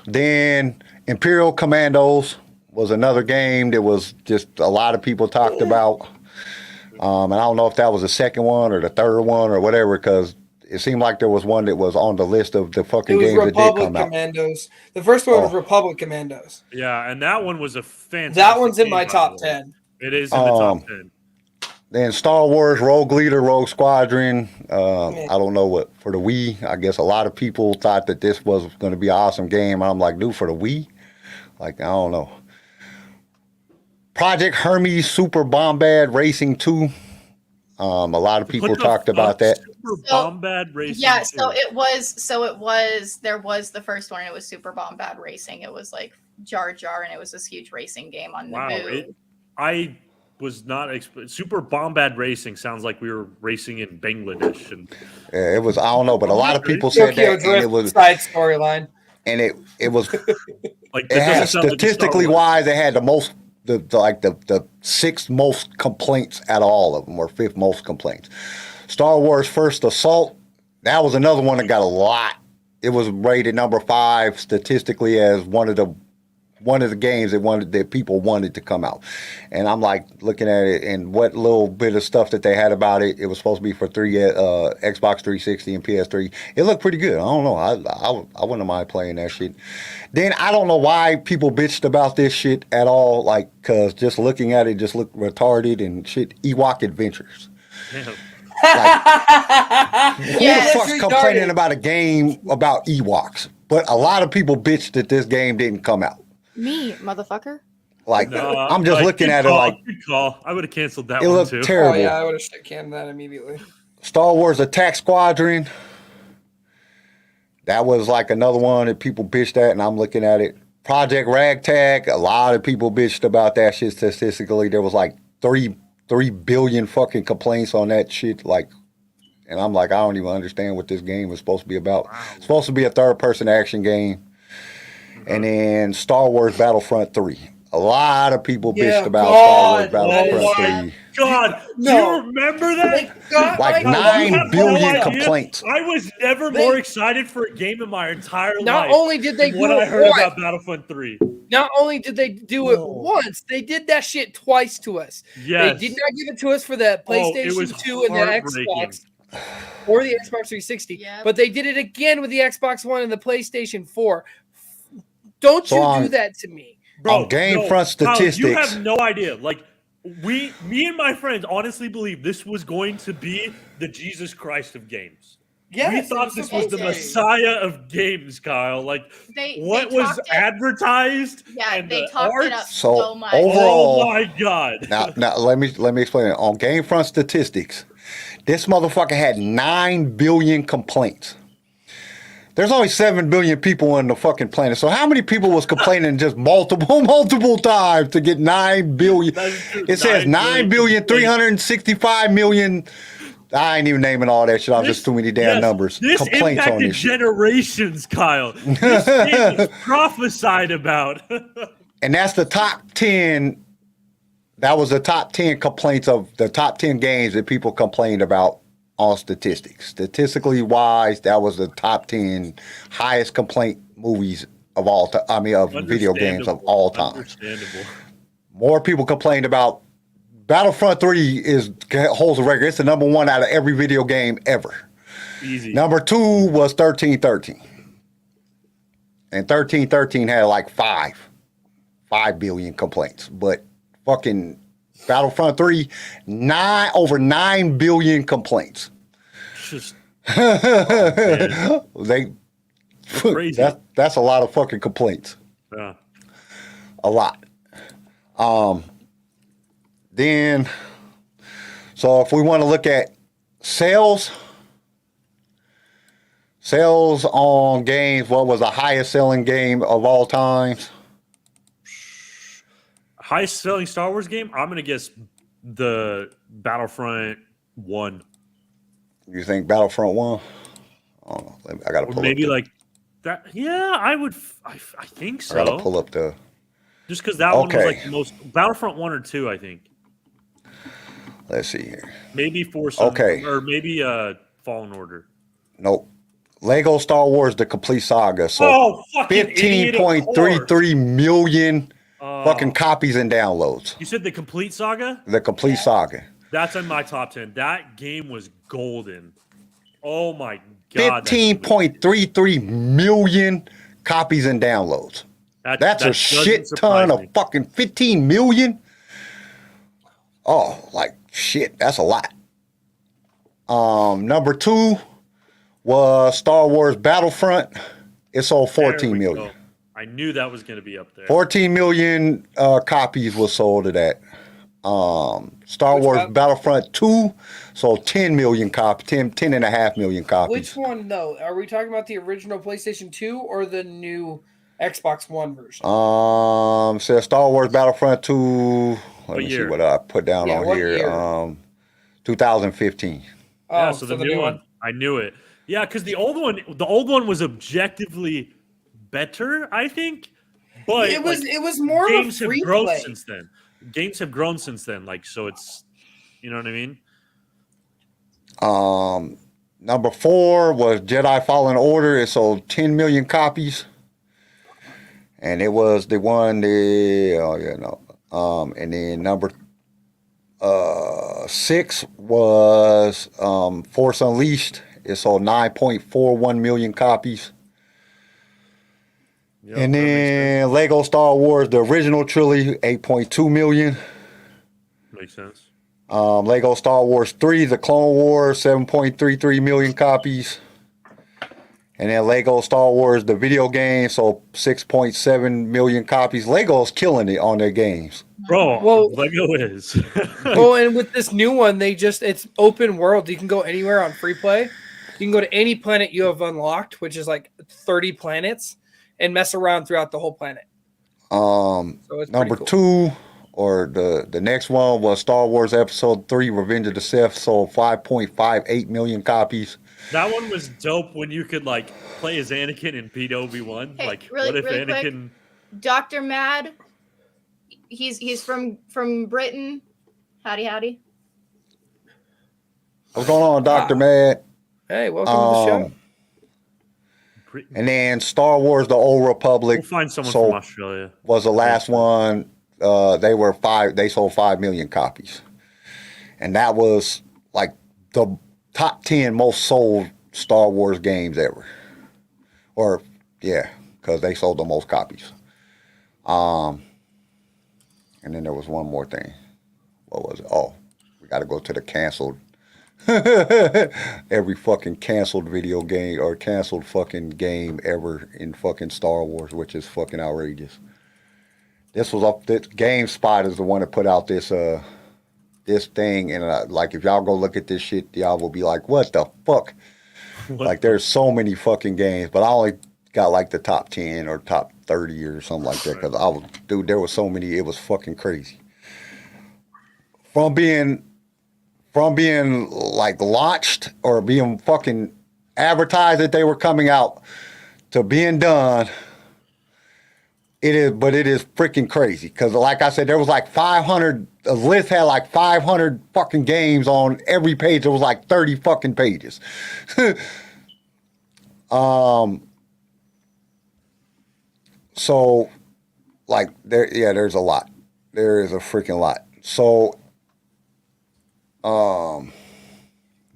Then Imperial Commandos was another game that was just a lot of people talked about. And I don't know if that was the second one or the third one or whatever, because it seemed like there was one that was on the list of the fucking games that did come out. Commandos. The first one was Republic Commandos. Yeah, and that one was a fantastic That one's in game, my by top the way. 10. It is in the top 10. Then Star Wars Rogue Leader, Rogue Squadron. I don't know what for the Wii. I guess a lot of people thought that this was going to be an awesome game. I'm like, dude, for the Wii? Like, I don't know. Project Hermes Super Bombad Racing 2. A lot of people talked about that. Super Bombad Racing. Yeah, so it was. There was the first one. It was Super Bombad Racing. It was like Jar Jar, and it was this huge racing game on Naboo. I was not Super Bombad Racing sounds like we were racing in Bangladesh, and it was. I don't know, but a lot of people said that, and it was side storyline. And it was like it had, statistically wise, it had the most. The sixth most complaints out of all of them, or fifth most complaints. Star Wars First Assault, that was another one that got a lot. It was rated number 5 statistically as one of the games that people wanted to come out. And I'm like looking at it and what little bit of stuff that they had about it. It was supposed to be for Xbox 360 and PS3. It looked pretty good. I don't know. I wouldn't mind playing that shit. Then I don't know why people bitched about this shit at all. Like, cause just looking at it just looked retarded and shit. Ewok Adventures. Damn. Like, who the fuck's complaining about a game about Ewoks? But a lot of people bitched that this game didn't come out. Me, motherfucker. Like, I'm just looking at it like, good call. I would have canceled that it one looked too. terrible. Oh yeah, I would have shit canned that immediately. Star Wars Attack Squadron. That was like another one that people bitched at, and I'm looking at it. Project Ragtag. A lot of people bitched about that shit statistically. There was like 3 billion fucking complaints on that shit. Like, and I'm like, I don't even understand what this game is supposed to be about. Wow. It's supposed to be a third-person action game. And then Star Wars Battlefront 3. A lot of people bitched about Star Wars Battlefront 3. God, do you remember that? Like 9 billion complaints. I was never more excited for a game in my entire life. Not only did they do when it I heard once, about Battlefront 3. Not only did they do it once, they did that shit twice to us. Yes. They did not give it to us for the PlayStation 2 and the Xbox. Or the Xbox 360. Yep. But they did it again with the Xbox One and the PlayStation 4. Don't you do that to me. Bro, On game no, front Kyle, statistics. you have no idea. Like, me and my friends honestly believe this was going to be the Jesus Christ of games. Yes, we it thought was this was the supposed to be. Messiah of games, Kyle. Like, They what was talked it- advertised? Yeah, and they the talked it art? up So, so much. overall- Oh my God! Now let me explain it. On game front statistics, this motherfucker had 9 billion complaints. There's only 7 billion people on the fucking planet. So how many people was complaining just multiple times to get 9 billion? That's true. It says 9 billion, 365 million. I ain't even naming all that shit. I'm just too many damn numbers. This Complaints on impacted this shit. generations, Kyle. This game was prophesied about. And that's the top 10. That was the top 10 complaints of the top 10 games that people complained about on statistics. Statistically wise, that was the top 10 highest complaint movies of all time. I mean, of video games of all time. Understandable. More people complained about Battlefront 3 holds a record. It's the number 1 out of every video game ever. Easy. Number 2 was 1313. And 1313 had like 5 billion complaints. But fucking Battlefront 3, over 9 billion complaints. Just They crazy. that's a lot of fucking complaints. Yeah. A lot. Then, so if we want to look at sales on games, what was the highest selling game of all times? Highest selling Star Wars game? I'm gonna guess the Battlefront 1. You think Battlefront 1? I don't know. I gotta Or pull maybe up like that. Yeah, I would. I think so. I gotta pull up the. Just because that one was Okay. like the most Battlefront 1 or 2, I think. Let's see here. Maybe Force. Okay. Or maybe Fallen Order. Nope. Lego Star Wars: The Complete Saga. So Oh, fucking idiot, of course. 15.33 million Oh. fucking copies and downloads. You said the Complete Saga? The Complete Saga. That's in my top 10. That game was golden. Oh my God. 15.33 million copies and downloads. That's a shit ton of fucking 15 million. Oh, like shit, that's a lot. Number 2 was Star Wars Battlefront. It sold 14 million. I knew that was going to be up there. 14 million copies was sold of that. Star Wars Battlefront 2 sold 10 million copies, 10.5 million copies. Which one though? Are we talking about the original PlayStation 2 or the new Xbox One version? Says Star Wars Battlefront 2. Let me see year? what I put down Yeah, on what here. year? 2015. Yeah, so the new one. I knew it. Yeah, because the old one was objectively better, I think. But it was more of a games have free grown play. since then. Games have grown since then. Like, so it's, you know what I mean? Number 4 was Jedi Fallen Order. It sold 10 million copies. And it was the one and then number 6 was Force Unleashed. It sold 9.41 million copies. Yep, And that makes then Lego Star Wars, the original trilogy, 8.2 million. Makes sense. Lego Star Wars 3, The Clone Wars, 7.33 million copies. And then Lego Star Wars, the video game, sold 6.7 million copies. Lego's killing it on their games. Bro, Well- Lego is. Well, and with this new one, it's open world. You can go anywhere on free play. You can go to any planet you have unlocked, which is like 30 planets, and mess around throughout the whole planet. So it's Number pretty cool. 2, or the next one was Star Wars Episode 3, Revenge of the Sith, sold 5.58 million copies. That one was dope when you could like play as Anakin and beat Obi-Wan. Hey, Like, really- what if really Anakin? Dr. Mad, he's from Britain. Howdy. What's going on, Dr. Mad? Hey, welcome to the show. And then Star Wars: The Old Republic. We'll find someone sold- from Australia. Was the last one. They sold 5 million copies. And that was like the top 10 most sold Star Wars games ever. Or, yeah, because they sold the most copies. And then there was one more thing. What was it? Oh, we got to go to the canceled. Every fucking canceled video game or canceled fucking game ever in fucking Star Wars, which is fucking outrageous. This was up. This GameSpot is the one that put out this this thing, and like if y'all go look at this shit, y'all will be like, "What the fuck?" Like there's so many fucking games, but I only got like the top 10 or top 30 or something like that because there was so many. It was fucking crazy. From being like launched or being fucking advertised that they were coming out to being done. It is freaking crazy because, like I said, there was like 500. The list had like 500 fucking games on every page. There was like 30 fucking pages. So, like there's a lot. There is a freaking lot. So,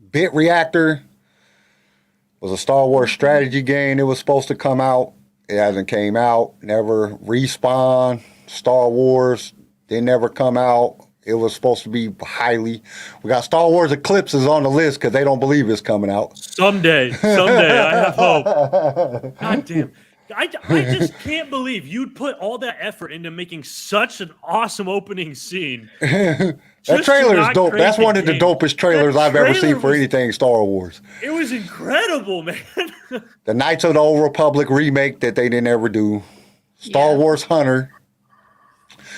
Bit Reactor was a Star Wars strategy game that was supposed to come out. It hasn't came out. Never. Respawn, Star Wars, they never come out. It was supposed to be highly. We got Star Wars Eclipses on the list because they don't believe it's coming out. Someday, I have hope. God damn. I just can't believe you'd put all that effort into making such an awesome opening scene. That trailer is dope. That's one of the dopest trailers I've ever seen for anything Star Wars. It was incredible, man. The Knights of the Old Republic remake that they didn't ever do. Star Wars Hunter.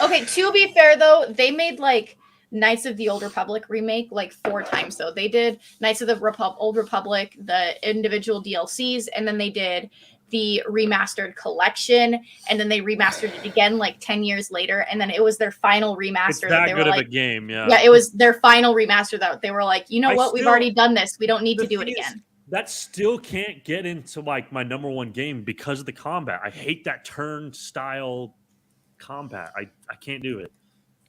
Okay, to be fair though, they made like Knights of the Old Republic remake like 4 times though. They did Knights of the Old Republic, the individual DLCs, and then they did the remastered collection, and then they remastered it again like 10 years later, and then it was their final remaster. It's that they good were of like, a game, yeah. Yeah, it was their final remaster that they were like, you know what, we've already done this. We don't need to do it again. That still can't get into like my number one game because of the combat. I hate that turn style combat. I can't do it.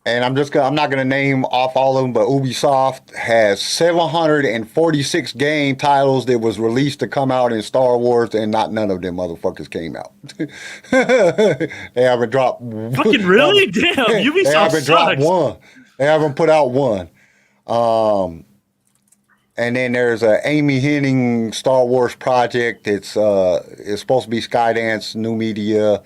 And I'm not gonna name off all of them, but Ubisoft has 746 game titles that was released to come out in Star Wars, and none of them motherfuckers came out. They haven't dropped. Fucking really? Damn, Ubisoft They haven't dropped sucks. one. They haven't put out one. And then there's a Amy Hennig Star Wars project. It's supposed to be Skydance New Media.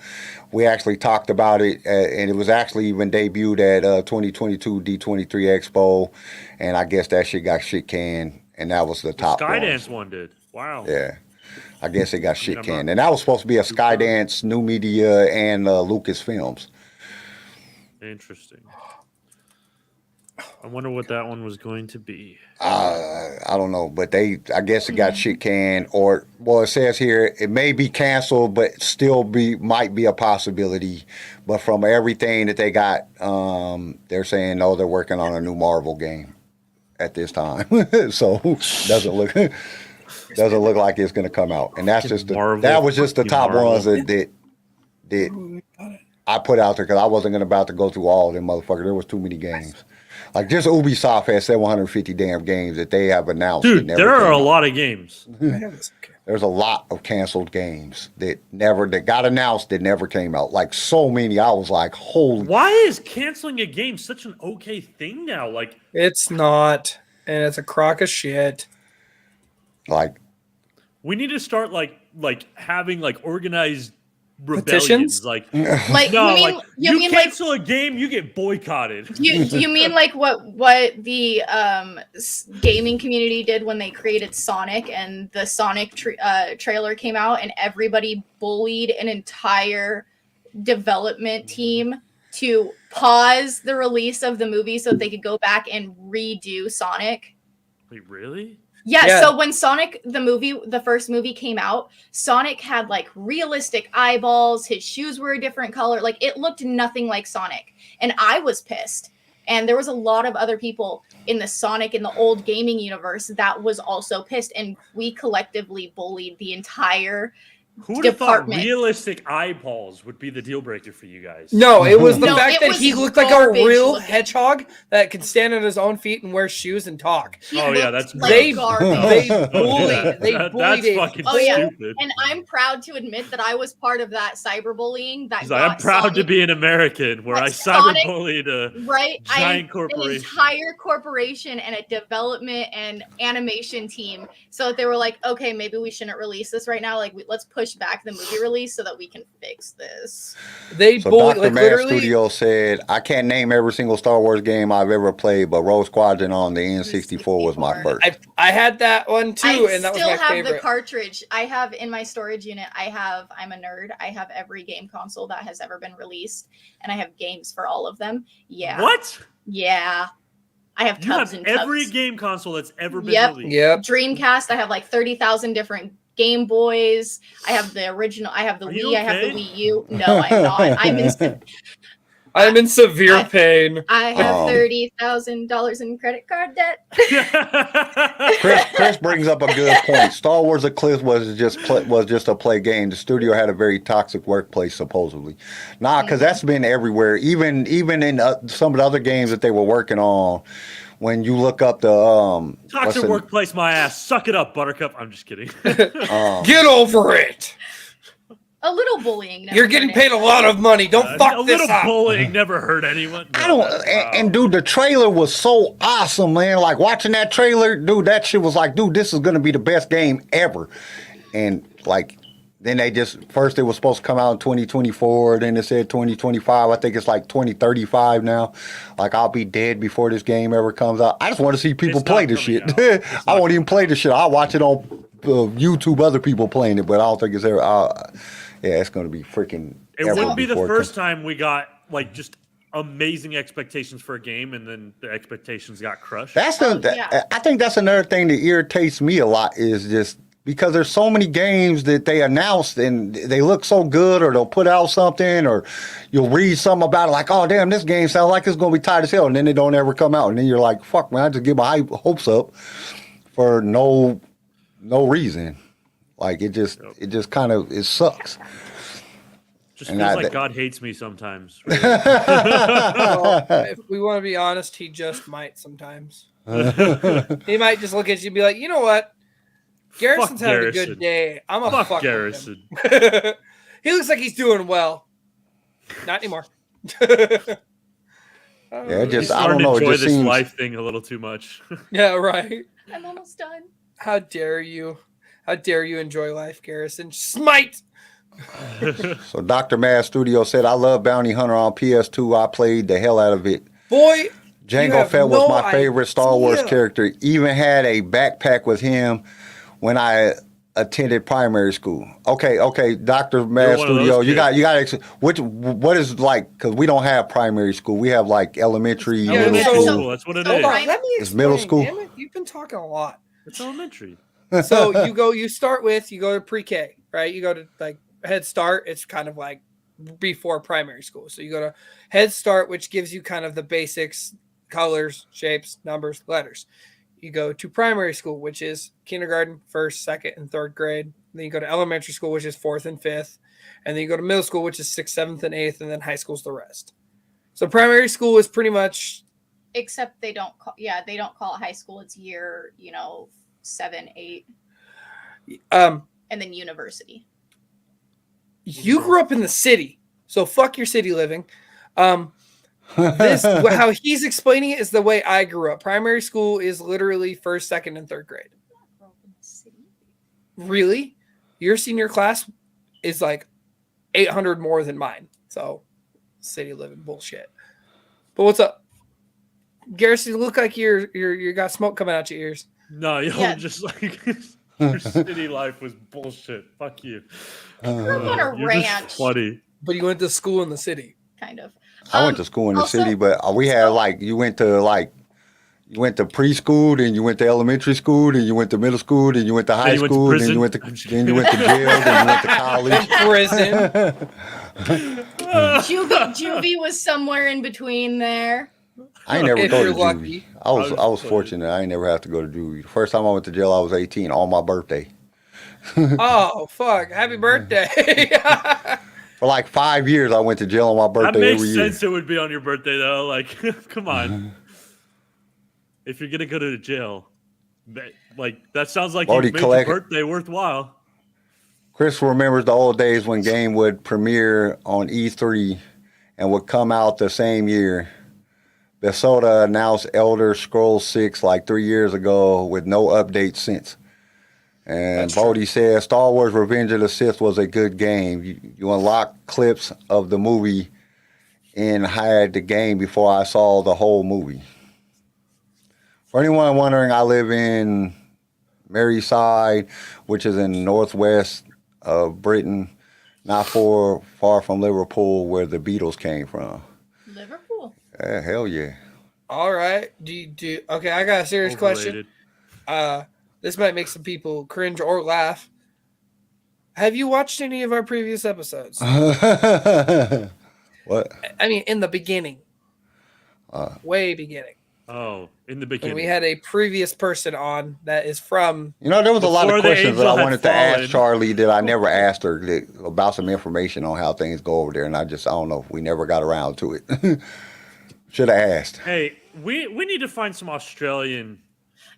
We actually talked about it, and it was actually even debuted at 2022 D23 Expo, and I guess that shit got shit canned, and that was the top Skydance one did. Wow. Yeah. I guess it got shit canned. And that was supposed to be a Skydance New Media and Lucasfilms. Interesting. I wonder what that one was going to be. I don't know, but I guess it got shit canned, it says here it may be canceled, but still might be a possibility. But from everything that they got, they're saying no, they're working on a new Marvel game at this time. So doesn't look like it's gonna come out. And that's just that was just the top ones that I put out there because I wasn't about to go through all of them motherfuckers. There was too many games. Like just Ubisoft has 750 damn games that they have announced. Dude, there are a lot of games. There's a lot of canceled games that got announced that never came out. Like so many, I was like, holy. Why is canceling a game such an okay thing now? Like it's not, and it's a crock of shit. Like we need to start like having like organized petitions. rebellions. Like no, you mean cancel a game, you get boycotted. You mean like what the gaming community did when they created Sonic and the Sonic trailer came out and everybody bullied an entire development team to pause the release of the movie so they could go back and redo Sonic? Wait, really? Yeah, so when Sonic the first movie came out, Sonic had like realistic eyeballs, his shoes were a different color, like it looked nothing like Sonic. And I was pissed. And there was a lot of other people in the Sonic in the old gaming universe that was also pissed, and we collectively bullied the entire Who would have thought department. realistic eyeballs would be the deal breaker for you guys? No, it was the No, fact it that was he looked like a garbage real looking. hedgehog that can stand on his own feet and wear shoes and talk. He Oh, yeah, looked that's like They- garbage. They Don't do bullied. that. They That's bullied it. fucking Oh, yeah. stupid. And I'm proud to admit that I was part of that cyberbullying. That He's like, I'm got proud to Sonic, be an American where I Sonic- cyberbullied a right. giant An corporation. entire corporation and a development and animation team. So they were like, okay, maybe we shouldn't release this right now. Like, let's push back the movie release so that we can fix this. They So bullied, Dr. like Mad literally. Studio said, I can't name every single Star Wars game I've ever played, but Rogue Squadron on the N64 was my first. I had that one too, I and that was still my have favorite. the cartridge. I have in my storage unit. I'm a nerd. I have every game console that has ever been released, and I have games for all of them. Yeah. What? Yeah. I have You tubs have and tubs. every game console that's ever been Yep. released. Yep. Dreamcast. I have like 30,000 different Game Boys. I have the original. I have the Are Wii. you I have the okay? Wii U. No, I'm not. I'm in severe pain. I have Um, $30,000 in credit card debt. Chris brings up a good point. Star Wars Eclipse was just a play game. The studio had a very toxic workplace, supposedly. Nah, because that's been everywhere. Even in some of the other games that they were working on. When you look up the what's Toxic the- workplace, my ass. Suck it up, Buttercup. I'm just kidding. Get over it. A little bullying. never You're getting hurt paid a lot of money. Don't a fuck this little up. bullying never hurt anyone. I don't. And dude, the trailer was so awesome, man. Like watching that trailer, dude, that shit was like, dude, this is gonna be the best game ever. And like, then they just first it was supposed to come out in 2024, then it said 2025. I think it's like 2035 now. Like I'll be dead before this game ever comes out. I just want to see people It's play not this shit. coming out. It's I not won't even play this shit. I'll watch it on YouTube, other people playing it, but I don't think it's ever. Yeah, it's gonna be freaking. It ever wouldn't be the before it first comes- time we got like just amazing expectations for a game, and then the expectations got crushed. That's yeah. I think that's another thing that irritates me a lot is just because there's so many games that they announced and they look so good, or they'll put out something, or you'll read something about it like, oh damn, this game sounds like it's gonna be tight as hell, and then they don't ever come out, and then you're like, fuck man, I just get my hopes up for no reason. Like it just kind of it sucks. Just And feels I- like God hates me sometimes. really. Well, if we want to be honest, he just might sometimes. He might just look at you and be like, you know what? Garrison's having a Garrison. good day. I'm a Fuck fuck Garrison. He looks like he's doing well. Not anymore. Yeah, it He's just I don't starting to know. It enjoy just this seems life thing a little too much. Yeah, right. I'm almost done. How dare you? How dare you enjoy life, Garrison? Smite! so. Dr. Mad Studio said, I love Bounty Hunter on PS2. I played the hell out of it. Boy, you Jango have Fett was no my favorite Star Wars idea. character. Even had a backpack with him when I attended primary school. Okay, Dr. Mad one of Studio. those You got what is like because we don't have primary school. We have like elementary, Yeah, middle yeah, school. so- That's what it so is. Hold on, let me It's middle explain, school. damn it. You've been talking a lot. It's elementary. So you go to pre-K, right? You go to like Head Start. It's kind of like before primary school. So you go to Head Start, which gives you kind of the basics, colors, shapes, numbers, letters. You go to primary school, which is kindergarten, first, second, and third grade. Then you go to elementary school, which is fourth and fifth. And then you go to middle school, which is sixth, seventh, and eighth. And then high school's the rest. So primary school is pretty much. Except they don't call it high school. It's year, 7, 8, and then university. You grew up in the city, so fuck your city living. This how he's explaining it is the way I grew up. Primary school is literally first, second, and third grade. Really? Your senior class is like 800 more than mine. So city living bullshit. But what's up? Garrison, you look like you got smoke coming out your ears. No, Yeah. just like your city life was bullshit. Fuck you. I grew up on a You're ranch, just funny. But you went to school in the city. kind of. I went to school in the also- city, but we had like you went to preschool, then you went to elementary school, then you went to middle school, then you went to high you went to school, then prison. you went to I'm just then you went to jail, then you went to college. Prison. Juvie was somewhere in between there. I ain't never If go to you're lucky. juvie. I was fortunate. I ain't never have to go to juvie. The first time I went to jail, I was 18 on my birthday. Oh fuck! Happy birthday! For like 5 years, I went to jail on my That birthday makes every year. sense. It would be on your birthday though. Like, come on. If you're gonna go to jail, that sounds like you Already made your collected. birthday worthwhile. Chris remembers the old days when game would premiere on E3 and would come out the same year. Bethesda announced Elder Scrolls 6 like 3 years ago with no update since. And Bodie says Star Wars Revenge of the Sith was a good game. You unlock clips of the movie and had the game before I saw the whole movie. For anyone wondering, I live in Merseyside, which is in northwest of Britain, not far from Liverpool, where the Beatles came from. Liverpool. Hell yeah. All right. Okay, I got a serious question. This might make some people cringe or laugh. Have you watched any of our previous episodes? What? I mean, in the beginning. Way beginning. Oh, in the When beginning. we had a previous person on that is from... There was a lot Before of the questions that angel I had wanted to ask fallen. Charlie that I never asked her about some information on how things go over there, and I don't know. We never got around to it. Should have asked. Hey, we need to find some Australian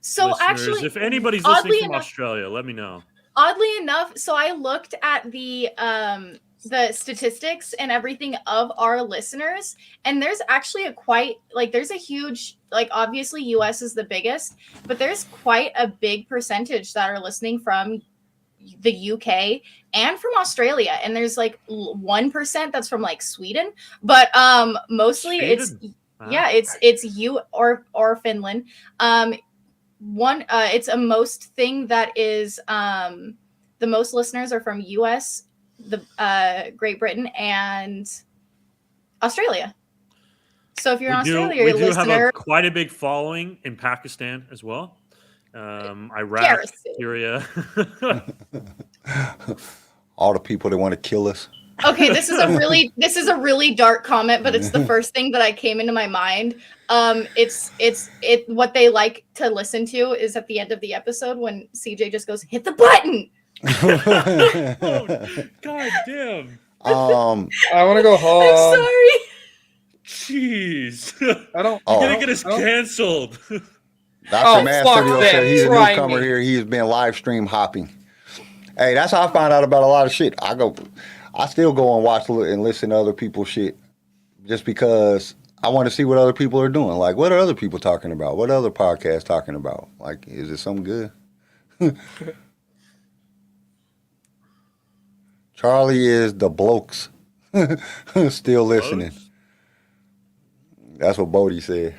So listeners. actually, If anybody's oddly listening from enough- Australia, let me know. Oddly enough, so I looked at the statistics and everything of our listeners, and there's actually there's a huge, obviously US is the biggest, but there's quite a big percentage that are listening from the UK and from Australia, and there's 1% that's from Sweden, but mostly Sweden? it's you or Finland. It's a most thing that is the most listeners are from US, the Great Britain, and Australia. So if you're an Australia we do listener, have quite a big following in Pakistan as well. Iraq, Syria. All the people that want to kill us. okay, this is a really dark comment, but it's the first thing that I came into my mind. What they like to listen to is at the end of the episode when CJ just goes, "Hit the button." Oh, God damn. I want to go home. I'm sorry. Jeez. I don't... You're going to get us canceled. Dr. Man fuck Studio that. said he's a Try newcomer me. here. He's been live stream hopping. Hey, that's how I found out about a lot of shit. I still go and watch and listen to other people's shit just because I want to see what other people are doing. Like, what are other people talking about? What other podcasts talking about? Like, is it something good? Charlie is the blokes. Still listening. Blokes? That's what Bodie said.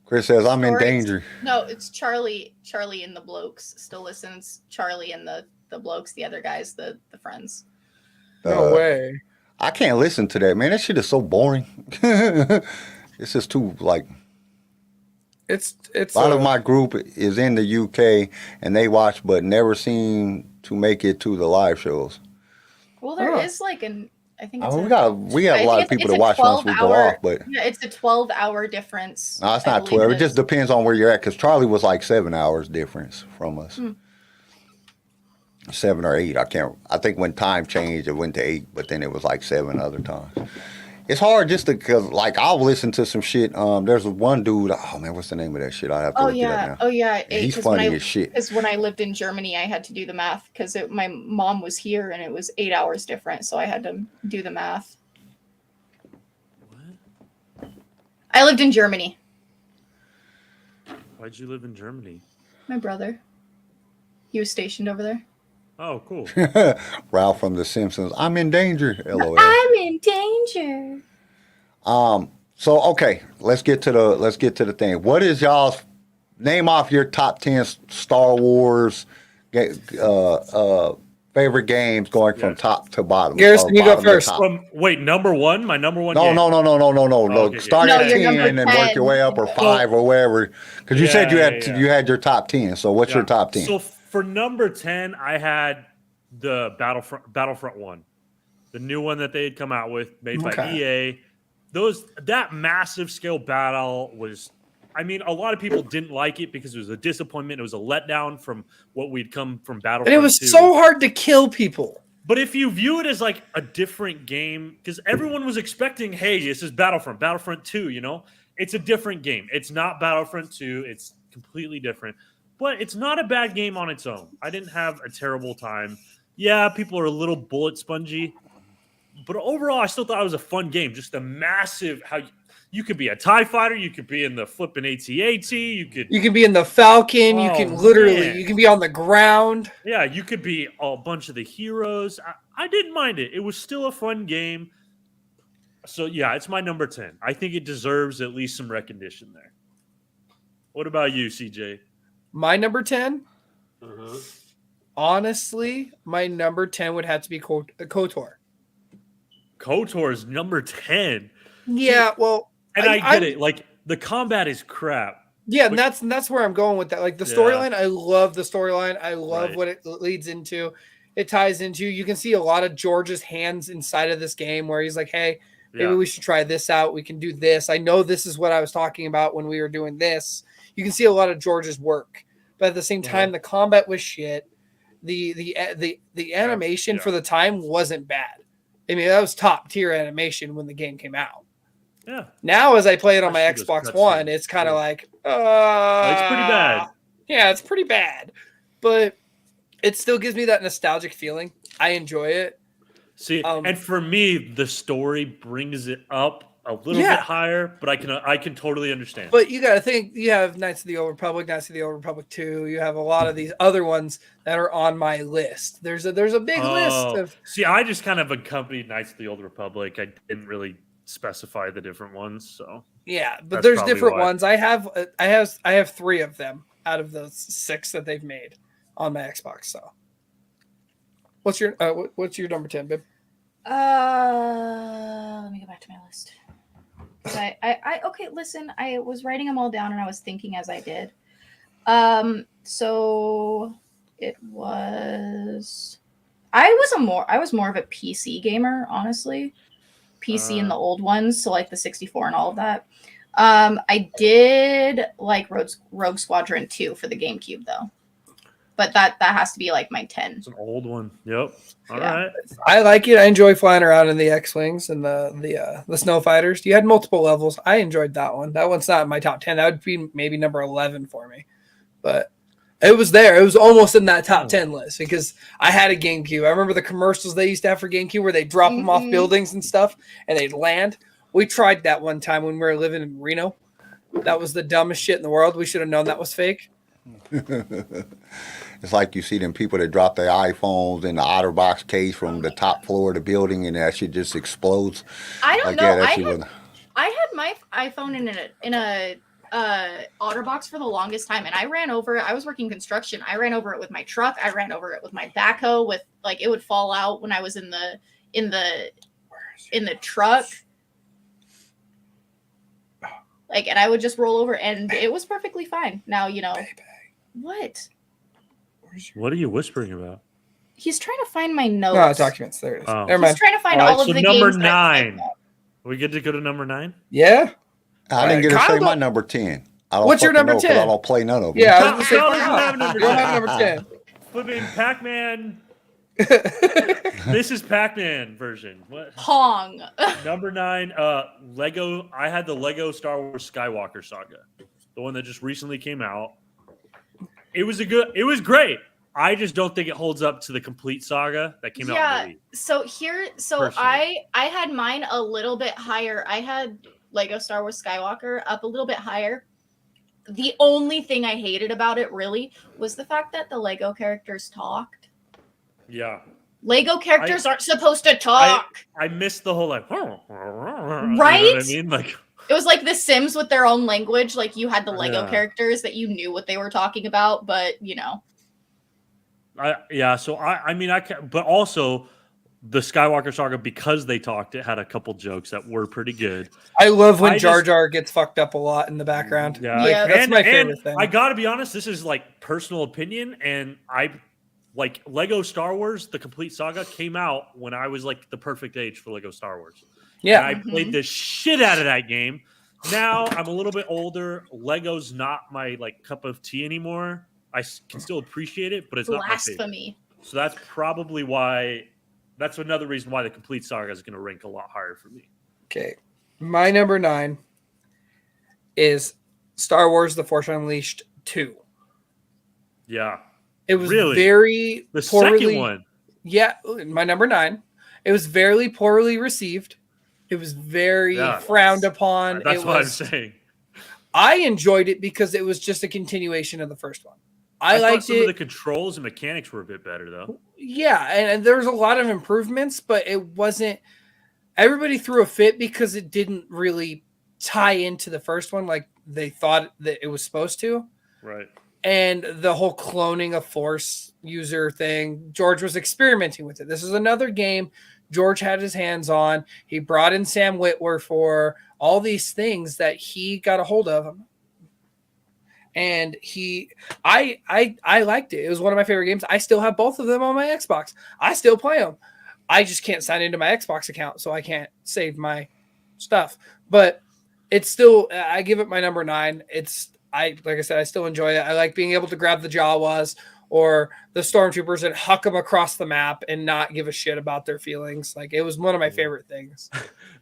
Chris says, I'm in danger. No, it's Charlie. Charlie and the blokes still listens. Charlie and the blokes, the other guys, the friends. No way. I can't listen to that, man. That shit is so boring. It's just too, It's a lot of my group is in the UK, and they watch but never seem to make it to the live shows. Well, there is I think it's we have a lot of people that watch once we go off, but yeah, it's a 12-hour difference. no, it's I not believe 12. It just depends on where you're at, because Charlie was 7 hours difference from us. 7 or 8. I think when time changed, it went to 8, but then it was 7 other times. It's hard just because, I'll listen to some shit. There's one dude. Oh man, what's the name of that shit? I have to look it up now. Oh yeah. He's funny as shit. Because when I lived in Germany, I had to do the math because my mom was here and it was 8 hours different, so I had to do the math. What? I lived in Germany. Why'd you live in Germany? My brother. He was stationed over there. Oh, cool. Ralph from The Simpsons. I'm in danger. LOL. I'm in danger. So okay, let's get to the thing. What is y'all's name off your top 10 Star Wars favorite games going from top to bottom? Garrison, you go first. Wait, number one? My number one No, game? no. Okay, Start No, at you're 10 number and then work 10. your way up, or 5 or wherever. Because you said you had your top 10. So what's your top 10? So for number 10, I had the Battlefront 1. The new one that they had come out with, made by EA. That massive scale battle was I mean, a lot of people didn't like it because it was a disappointment. It was a letdown from what we'd come from Battlefront. And it was 2. so hard to kill people. But if you view it as like a different game, because everyone was expecting, hey, this is Battlefront 2, you know? It's a different game. It's not Battlefront 2. It's completely different. But it's not a bad game on its own. I didn't have a terrible time. Yeah, people are a little bullet spongy. But overall, I still thought it was a fun game. Just a massive, how you could be a TIE fighter. You could be in the flipping AT-AT. You can be in the Falcon. You Oh, can literally, man. you can be on the ground. Yeah, you could be a bunch of the heroes. I didn't mind it. It was still a fun game. So, yeah, it's my number 10. I think it deserves at least some recognition there. What about you, CJ? My number 10? Honestly, my number 10 would have to be KOTOR. KOTOR is number 10. Yeah, well... And I get it. Like, the combat is crap. Yeah, and that's where I'm going with that. Like, the storyline, I love the storyline. I love what it leads into. It ties into... You can see a lot of George's hands inside of this game where he's like, hey, maybe we should try this out. We can do this. I know this is what I was talking about when we were doing this. You can see a lot of George's work. But at the same time, the combat was shit. The animation for the time wasn't bad. I mean, that was top tier animation when the game came out. Yeah. Now, as I play it on my Xbox One, it's kind of like, it's pretty bad. Yeah, it's pretty bad. But it still gives me that nostalgic feeling. I enjoy it. See, and for me, the story brings it up a little bit higher, but I can totally understand. But you got to think, you have Knights of the Old Republic, Knights of the Old Republic 2. You have a lot of these other ones that are on my list. There's a big list of. See, I just kind of accompanied Knights of the Old Republic. I didn't really specify the different ones, so yeah. But there's different ones. I have 3 of them out of those 6 that they've made on my Xbox. So, what's your number 10, babe? Let me go back to my list. Okay, listen, I was writing them all down and I was thinking as I did. So it was I was more of a PC gamer, honestly. PC and the old ones, so like the 64 and all of that. I did like Rogue Squadron 2 for the GameCube though. But that has to be like my 10. It's an old one. Yep. All right. I like it. I enjoy flying around in the X-Wings and the Snow Fighters. You had multiple levels. I enjoyed that one. That one's not in my top 10. That would be maybe number 11 for me. But it was there. It was almost in that top 10 list because I had a GameCube. I remember the commercials they used to have for GameCube where they drop them off buildings and stuff and they'd land. We tried that one time when we were living in Reno. That was the dumbest shit in the world. We should have known that was fake. It's like you see them people that drop their iPhones in the OtterBox case from the top floor of the building, and that shit just explodes. I don't like, know. Yeah, I had my iPhone in a OtterBox for the longest time, and I ran over it. I was working construction. I ran over it with my truck. I ran over it with my backhoe. With like it would fall out when I was in the truck. Like, and I would just roll over, and it was perfectly fine. Now, you know, what? What are you whispering about? He's trying to find my notes. No, documents. There it is. Oh. Never mind. He's trying to find all of the number games. 9. We get to go to number 9? Yeah. I didn't get to say my number 10. I don't What's your fucking number know 'cause 10? I don't play none of them. Yeah, I was gonna say, Kyle doesn't have number you don't 10. have number 10. Flipping Pac-Man. This is Pac-Man version. What? Pong. Number 9, Lego. I had the Lego Star Wars Skywalker Saga, the one that just recently came out. It was great. I just don't think it holds up to the complete saga that came out. I had mine a little bit higher. I had Lego Star Wars Skywalker up a little bit higher. The only thing I hated about it really was the fact that the Lego characters talked. Yeah. Lego characters aren't supposed to talk. I missed the whole like, right? You know what I mean? Like, it was like The Sims with their own language. Like you had the Lego characters that you knew what they were talking about, but you know. But also the Skywalker Saga, because they talked, it had a couple jokes that were pretty good. I love when Jar Jar gets fucked up a lot in the background. Yeah, that's my favorite thing. I gotta be honest, this is like personal opinion, and I like Lego Star Wars, the complete saga came out when I was like the perfect age for Lego Star Wars. Yeah. And I played the shit out of that game now I'm a little bit older. Lego's not my cup of tea anymore. I can still appreciate it, but it's not my favorite. Blasphemy. So that's probably why. That's another reason why the Complete Saga is going to rank a lot higher for me. Okay. My number 9 is Star Wars The Force Unleashed 2. Yeah. It was really? very the poorly, second one. Yeah, my number 9. It was very poorly received. It was very frowned upon. That's what I'm saying. I enjoyed it because it was just a continuation of the first one. I liked some of the controls and mechanics were a bit better, though. Yeah, and there was a lot of improvements, but it wasn't. Everybody threw a fit because it didn't really tie into the first one like they thought that it was supposed to. Right. And the whole cloning a Force user thing, George was experimenting with it. This is another game George had his hands on. He brought in Sam Witwer for all these things that he got a hold of. And I liked it. It was one of my favorite games. I still have both of them on my Xbox. I still play them. I just can't sign into my Xbox account, so I can't save my stuff. But it's still, I give it my number 9. Like I said, I still enjoy it. I like being able to grab the Jawas or the stormtroopers and huck them across the map and not give a shit about their feelings. Like, it was one of my favorite things.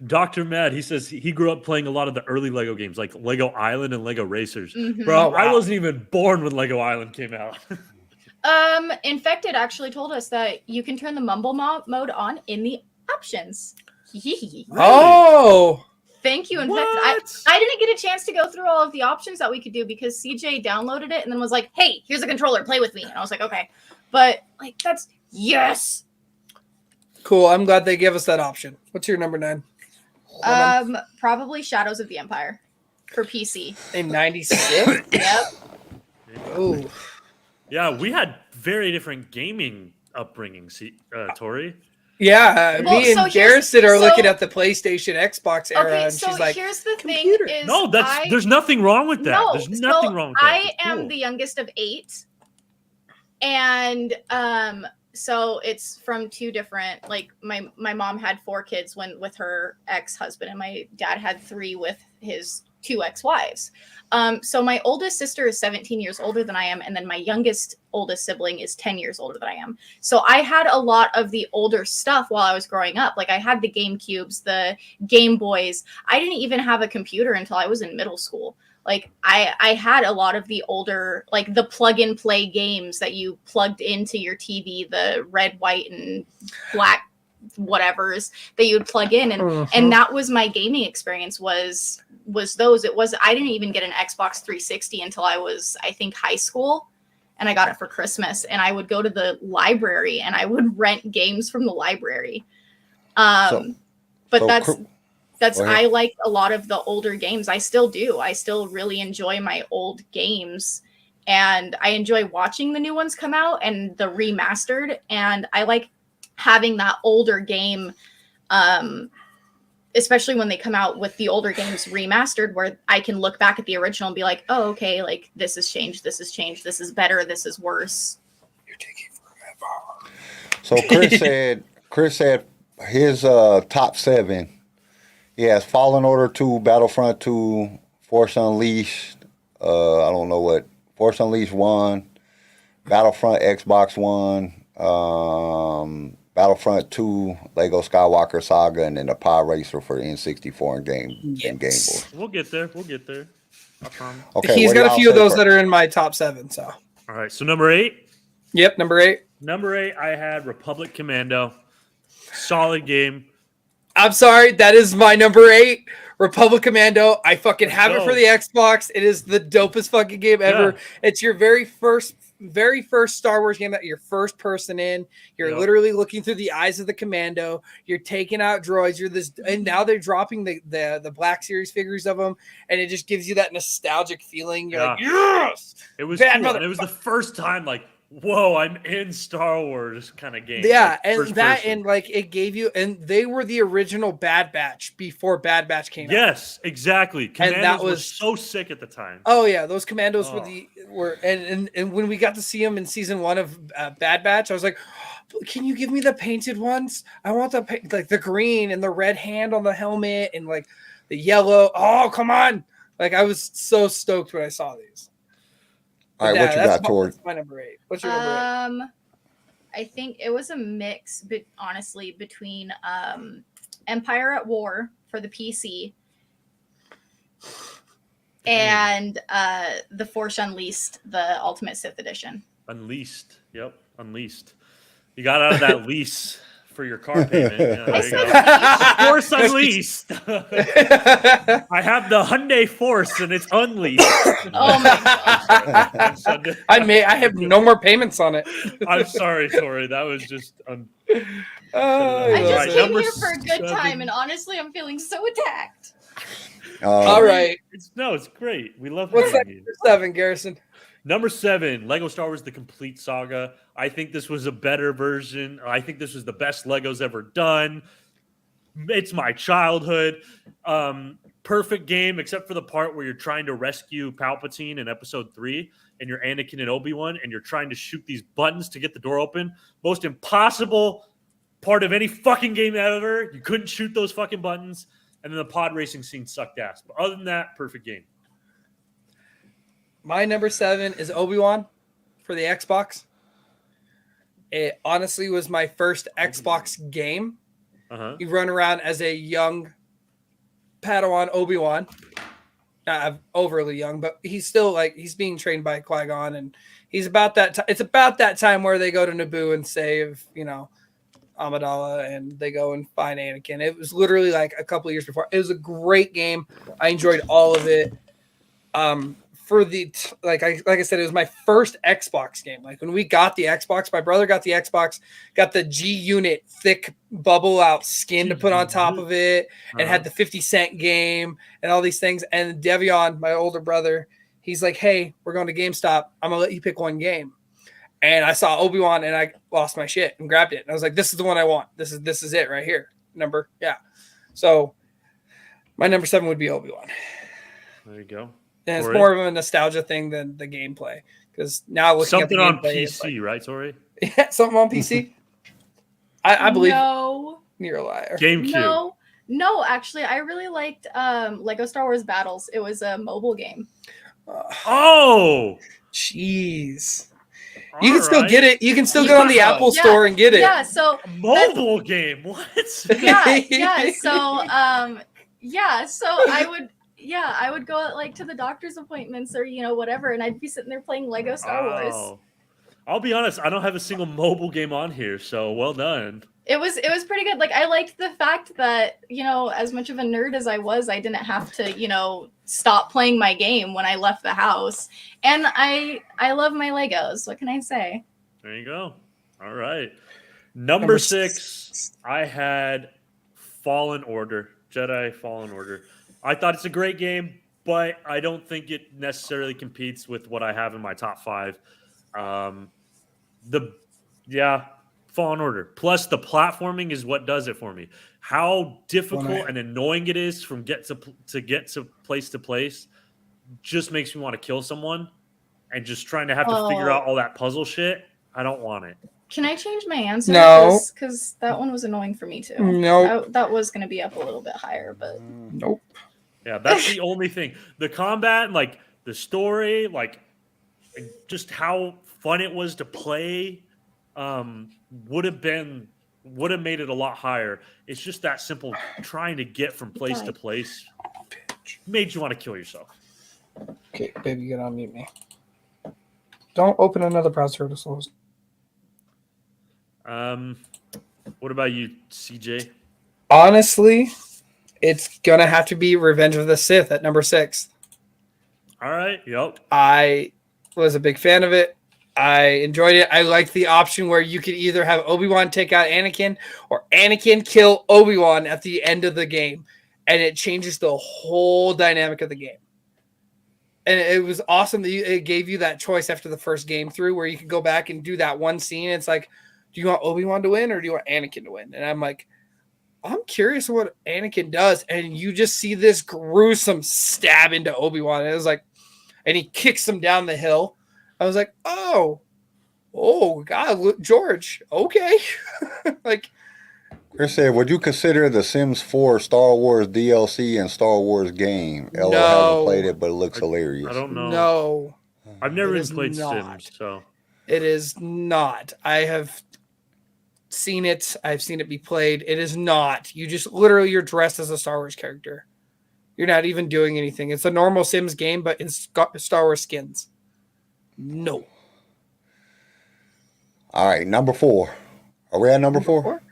Dr. Mad, he says he grew up playing a lot of the early Lego games, like Lego Island and Lego Racers. Mm-hmm. Bro, wow. I wasn't even born when Lego Island came out. Infected actually told us that you can turn the mumble mode on in the options. Really? Oh! Thank you, Infected. I didn't get a chance to go through all of the options that we could do because CJ downloaded it and then was like, hey, here's a controller, play with me. And I was like, okay. But, that's, yes! Cool, I'm glad they gave us that option. What's your number 9? Probably Shadows of the Empire for PC. In 96? Yep. Oh. Yeah, we had very different gaming upbringings, Tori. Yeah, me and Garrison are looking at the PlayStation, Xbox era, okay, and so she's like, here's the computer. thing is no, there's nothing wrong with that. No, there's nothing wrong with that. I am the youngest of 8, and so it's from 2 different. My mom had 4 kids with her ex-husband, and my dad had 3 with his 2 ex-wives. So my oldest sister is 17 years older than I am, and then my oldest sibling is 10 years older than I am. So I had a lot of the older stuff while I was growing up. Like, I had the GameCubes, the Game Boys. I didn't even have a computer until I was in middle school. Like, I had a lot of the older, like the plug-and-play games that you plugged into your TV, the red, white, and black whatevers that you would plug in, and that was my gaming experience was those. I didn't even get an Xbox 360 until I was, I think, high school, and I got it for Christmas, and I would go to the library and I would rent games from the library. I like a lot of the older games. I still do. I still really enjoy my old games, and I enjoy watching the new ones come out and the remastered, and I like having that older game, especially when they come out with the older games remastered, where I can look back at the original and be like, oh, okay, like this has changed, this is better, this is worse. You're taking forever. So Chris said his top 7. He has Fallen Order 2, Battlefront 2, Force Unleashed, I don't know what, Force Unleashed 1, Battlefront Xbox One, Battlefront 2, Lego Skywalker Saga, and then the Pod Racer for the N64 and Game Boy. We'll get there. I promise. Okay, he's got a few of those that are in my top 7. So. All right. So number 8. Yep, number 8. Number 8, I had Republic Commando. Solid game. I'm sorry, that is my number 8. Republic Commando. I fucking have it for the Xbox. It is the dopest fucking game ever. Yeah. It's your very first Star Wars game that you're first person in. You're literally looking through the eyes of the commando. You're taking out droids. And now they're dropping the Black Series figures of them, and it just gives you that nostalgic feeling. You're like, yes, it was cool. And it was the first time, like, whoa, I'm in Star Wars kind of game. Yeah, like, and that person. And like it gave you, and they were the original Bad Batch before Bad Batch came out. Yes, exactly. Commandos and that was so sick at the time. Oh yeah, those Commandos were and when we got to see them in season 1 of Bad Batch, I was like, can you give me the painted ones? I want the green and the red hand on the helmet, and like the yellow. Oh, come on. Like, I was so stoked when I saw these. All right, what you got, Tori? That's my number 8. What's your number 8? I think it was a mix, but honestly, between Empire at War for the PC and The Force Unleashed, the Ultimate Sith Edition. Unleashed. Yep, Unleashed. You got out of that lease for your car payment. Yeah, there you go. Force Unleashed. I have the Hyundai Force and it's unleashed. Oh my gosh. I have no more payments on it. I'm sorry, Tori. That was just I just came here for a good time, and honestly, I'm feeling so attacked. All right. It's great. We love What's that you. number 7, Garrison? Number 7, Lego Star Wars: The Complete Saga. I think this was a better version. I think this was the best Legos ever done. It's my childhood. Perfect game, except for the part where you're trying to rescue Palpatine in Episode 3, and you're Anakin and Obi-Wan, and you're trying to shoot these buttons to get the door open. Most impossible part of any fucking game ever. You couldn't shoot those fucking buttons. And then the pod racing scene sucked ass. But other than that, perfect game. My number 7 is Obi-Wan for the Xbox. It honestly was my first Xbox game. You run around as a young Padawan Obi-Wan. Not overly young, but he's still he's being trained by Qui-Gon, and he's about that. It's about that time where they go to Naboo and save, Amidala, and they go and find Anakin. It was literally like a couple of years before. It was a great game. I enjoyed all of it. For the like I said, it was my first Xbox game. Like when we got the Xbox, my brother got the Xbox, got the G Unit thick bubble out skin to put on top of it, and had the 50-cent game and all these things. And Devion, my older brother, he's like, "Hey, we're going to GameStop. I'm gonna let you pick one game." And I saw Obi-Wan, and I lost my shit and grabbed it. And I was like, "This is the one I want. This is it right here." So my number 7 would be Obi-Wan. There you go. And it's more of a nostalgia thing than the gameplay, because now looking something at the on gameplay, PC, right, Tori? Yeah, something on PC. I believe. No, you're a liar. GameCube. No, actually, I really liked Lego Star Wars Battles. It was a mobile game. Oh, jeez. You can still get it. You can still go on the Apple Store and get it. Yeah, so a mobile game. What? Yeah. So I would go to the doctor's appointments or whatever, and I'd be sitting there playing Lego Star Wars. I'll be honest, I don't have a single mobile game on here, so well done. It was pretty good. Like, I liked the fact that, as much of a nerd as I was, I didn't have to, stop playing my game when I left the house. And I love my Legos. What can I say? There you go. All right. Number 6, I had Fallen Order, Jedi Fallen Order. I thought it's a great game, but I don't think it necessarily competes with what I have in my top 5. Fallen Order. Plus, the platforming is what does it for me. How difficult and annoying it is from get to place to place just makes me want to kill someone, and just trying to have to figure out all that puzzle shit. I don't want it. Can I change my answer? No, because that one was annoying for me too. No, that was going to be up a little bit higher, but nope. Yeah, that's the only thing. The combat, the story, just how fun it was to play, would have made it a lot higher. It's just that simple trying to get from place to place made you want to kill yourself. Okay, baby, get on mute me. Don't open another browser to slow. What about you, CJ? Honestly, it's gonna have to be Revenge of the Sith at number 6. All right. Yep. I was a big fan of it. I enjoyed it. I liked the option where you could either have Obi-Wan take out Anakin or Anakin kill Obi-Wan at the end of the game. And it changes the whole dynamic of the game. And it was awesome that it gave you that choice after the first game through where you could go back and do that one scene. It's like, do you want Obi-Wan to win or do you want Anakin to win? And I'm like, I'm curious what Anakin does. And you just see this gruesome stab into Obi-Wan. And it was like, and he kicks him down the hill. I was like, oh God, George, okay. Chris said, would you consider The Sims 4 Star Wars DLC and Star Wars game? LO hasn't played it, but it looks hilarious. I don't know. No. I've never It even is played not. Sims, so It is not. I have seen it. I've seen it be played. It is not. You just literally you're dressed as a Star Wars character. You're not even doing anything. It's a normal Sims game, but in Star Wars skins. No. All right, number 4. Are we at number 4?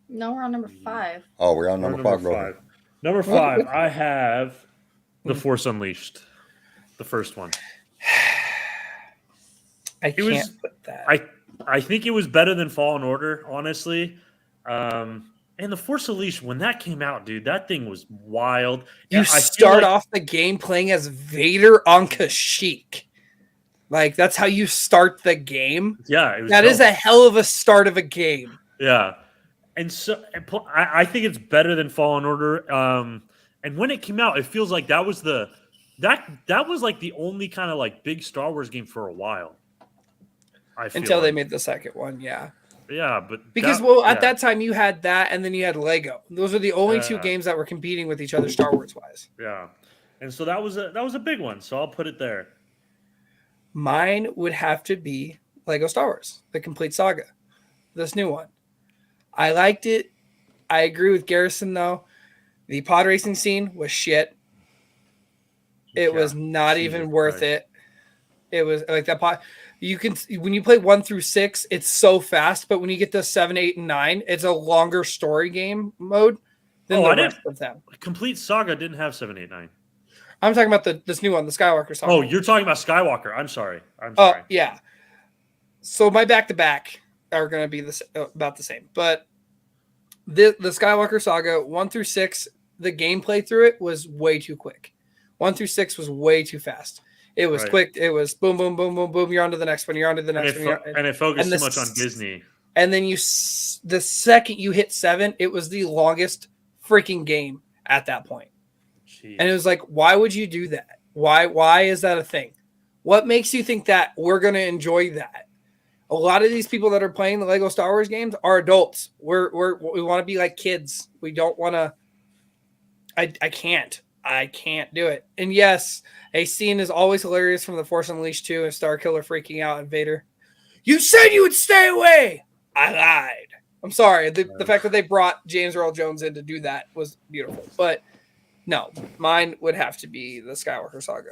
No, we're on number 5. Oh, we're on number 5. Bro. Number 5, I have The Force Unleashed, the first one. I can't put that. I think it was better than Fallen Order, honestly. And The Force Unleashed, when that came out, dude, that thing was wild. You start off the game playing as Vader on Kashyyyk. Like, that's how you start the game. Yeah. That is a hell of a start of a game. Yeah. And so I think it's better than Fallen Order. And when it came out, it feels like that was that was like the only kind of like big Star Wars game for a while. Until they made the second one, yeah. Yeah, but because at that time you had that, and then you had Lego. Those are the only two games that were competing with each other Star Wars wise. Yeah, and so that was a big one. So I'll put it there. Mine would have to be Lego Star Wars, the complete saga, this new one. I liked it. I agree with Garrison though. The pod racing scene was shit. It was not even worth it. It was like that pod. You can when you play 1 through 6, it's so fast, but when you get to 7, 8, and 9, it's a longer story game mode than the rest of them. Complete Saga didn't have 7, 8, 9. I'm talking about this new one, the Skywalker Saga. Oh, you're talking about Skywalker. I'm sorry. Oh, yeah. So my back-to-back are going to be about the same, but the Skywalker Saga 1 through 6, the gameplay through it was way too quick. 1 through 6 was way too fast. It was quick. It was boom, boom, boom, boom, boom. You're on to the next one. You're on to the next one. And it focused too much on Disney. And then the second you hit 7, it was the longest freaking game at that point. Jeez. And it was like, why would you do that? Why is that a thing? What makes you think that we're going to enjoy that? A lot of these people that are playing the Lego Star Wars games are adults. We want to be like kids. We don't want to. I can't do it. And yes, a scene is always hilarious from The Force Unleashed 2 and Starkiller freaking out and Vader. You said you would stay away. I lied. I'm sorry. The fact that they brought James Earl Jones in to do that was beautiful. But no, mine would have to be the Skywalker Saga.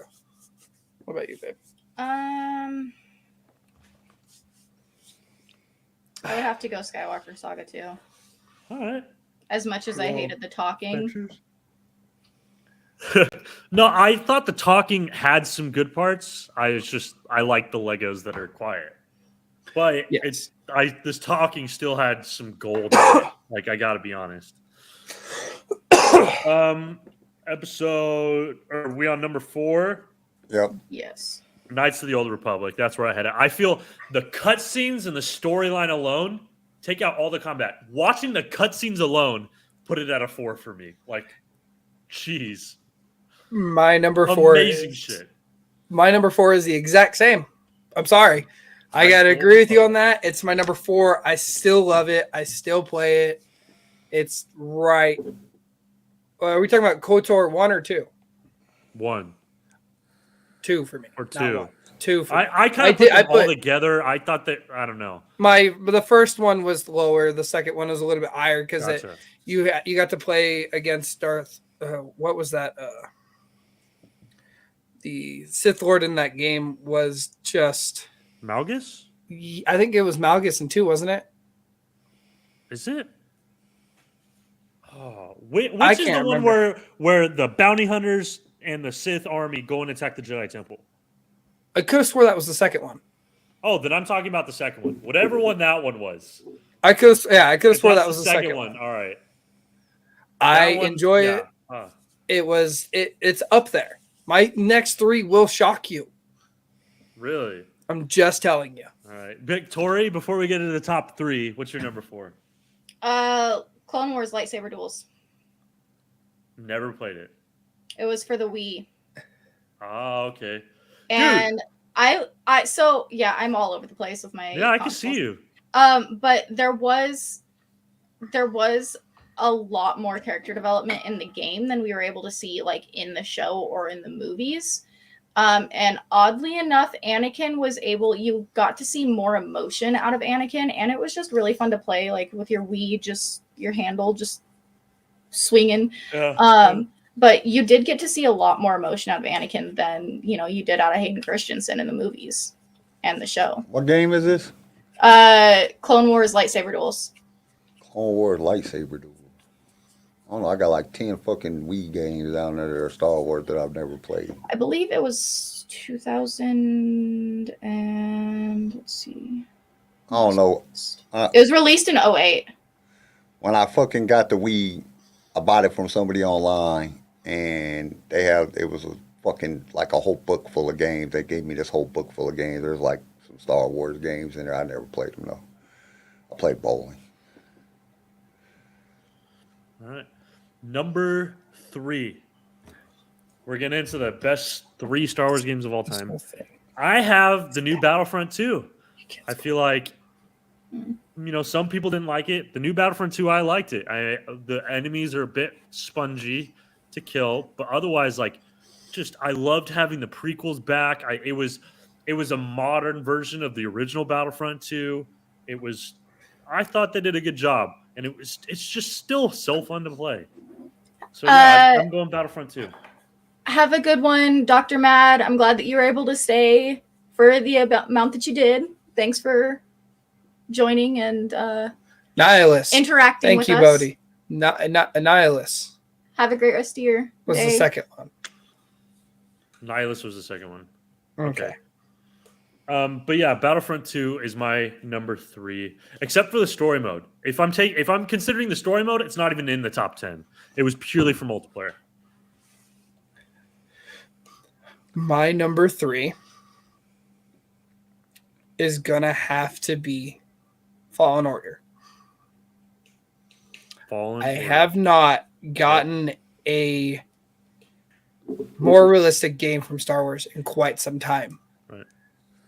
What about you, babe? I would have to go Skywalker Saga too. All right. As much as I hated the talking. No, I thought the talking had some good parts. I like the Legos that are quiet, but this talking still had some gold. Like I got to be honest. Episode, are we on number 4? Yep. Yes. Knights of the Old Republic. That's where I had it. I feel the cutscenes and the storyline alone, take out all the combat. Watching the cutscenes alone, put it at a 4 for me. Like, jeez. My number 4 amazing shit. My number 4 is the exact same. I'm sorry. I got to agree with you on that. It's my number 4. I still love it. I still play it. It's right. Are we talking about KOTOR 1 or 2? 1. 2 for me. Or 2. 2 for me. I kind of put them all together. I thought that, I don't know. The first one was lower. The second one was a little bit higher because you got to play against Darth. What was that? The Sith Lord in that game was just Malgus? I think it was Malgus in 2, wasn't it? Is it? Oh, which is the one where the bounty hunters and the Sith army go and attack the Jedi Temple? I could have swore that was the second one. Oh, then I'm talking about the second one. Whatever one that one was. I could have swore that was the second one. All right. I enjoy it. It's up there. My next 3 will shock you. Really? I'm just telling you. All right. Victoria, before we get into the top 3, what's your number 4? Clone Wars lightsaber duels. Never played it. It was for the Wii. Oh, okay. And dude. I'm all over the place with my I can see you. But there was there was a lot more character development in the game than we were able to see like in the show or in the movies. And oddly enough, you got to see more emotion out of Anakin, and it was just really fun to play, like with your Wii, your handle just swinging. But you did get to see a lot more emotion out of Anakin than, you did out of Hayden Christensen in the movies and the show. What game is this? Clone Wars lightsaber duels. Clone Wars lightsaber duel. I don't know. I got like 10 fucking Wii games down there that are Star Wars that I've never played. I believe it was 2000 and let's see. I don't know. It was released in 08. When I fucking got the Wii, I bought it from somebody online, and it was a fucking like a whole book full of games. They gave me this whole book full of games. There's like some Star Wars games in there. I never played them though. I played bowling. All right. Number 3. We're getting into the best 3 Star Wars games of all time. I have the new Battlefront 2. I feel like, some people didn't like it. The new Battlefront 2, I liked it. The enemies are a bit spongy to kill, but otherwise, I loved having the prequels back. It was a modern version of the original Battlefront 2. I thought they did a good job, and it's just still so fun to play. So yeah, I'm going Battlefront 2. Have a good one, Dr. Mad. I'm glad that you were able to stay for the amount that you did. Thanks for joining and Nihilus. interacting with us. Thank you, Bodhi. Nihilus. Have a great rest of your Was day. the second one. Nihilus was the second one. Okay. But yeah, Battlefront 2 is my number 3, except for the story mode. If I'm considering the story mode, it's not even in the top 10. It was purely for multiplayer. My number 3 is gonna have to be Fallen Order. I have not gotten a more realistic game from Star Wars in quite some time. Right.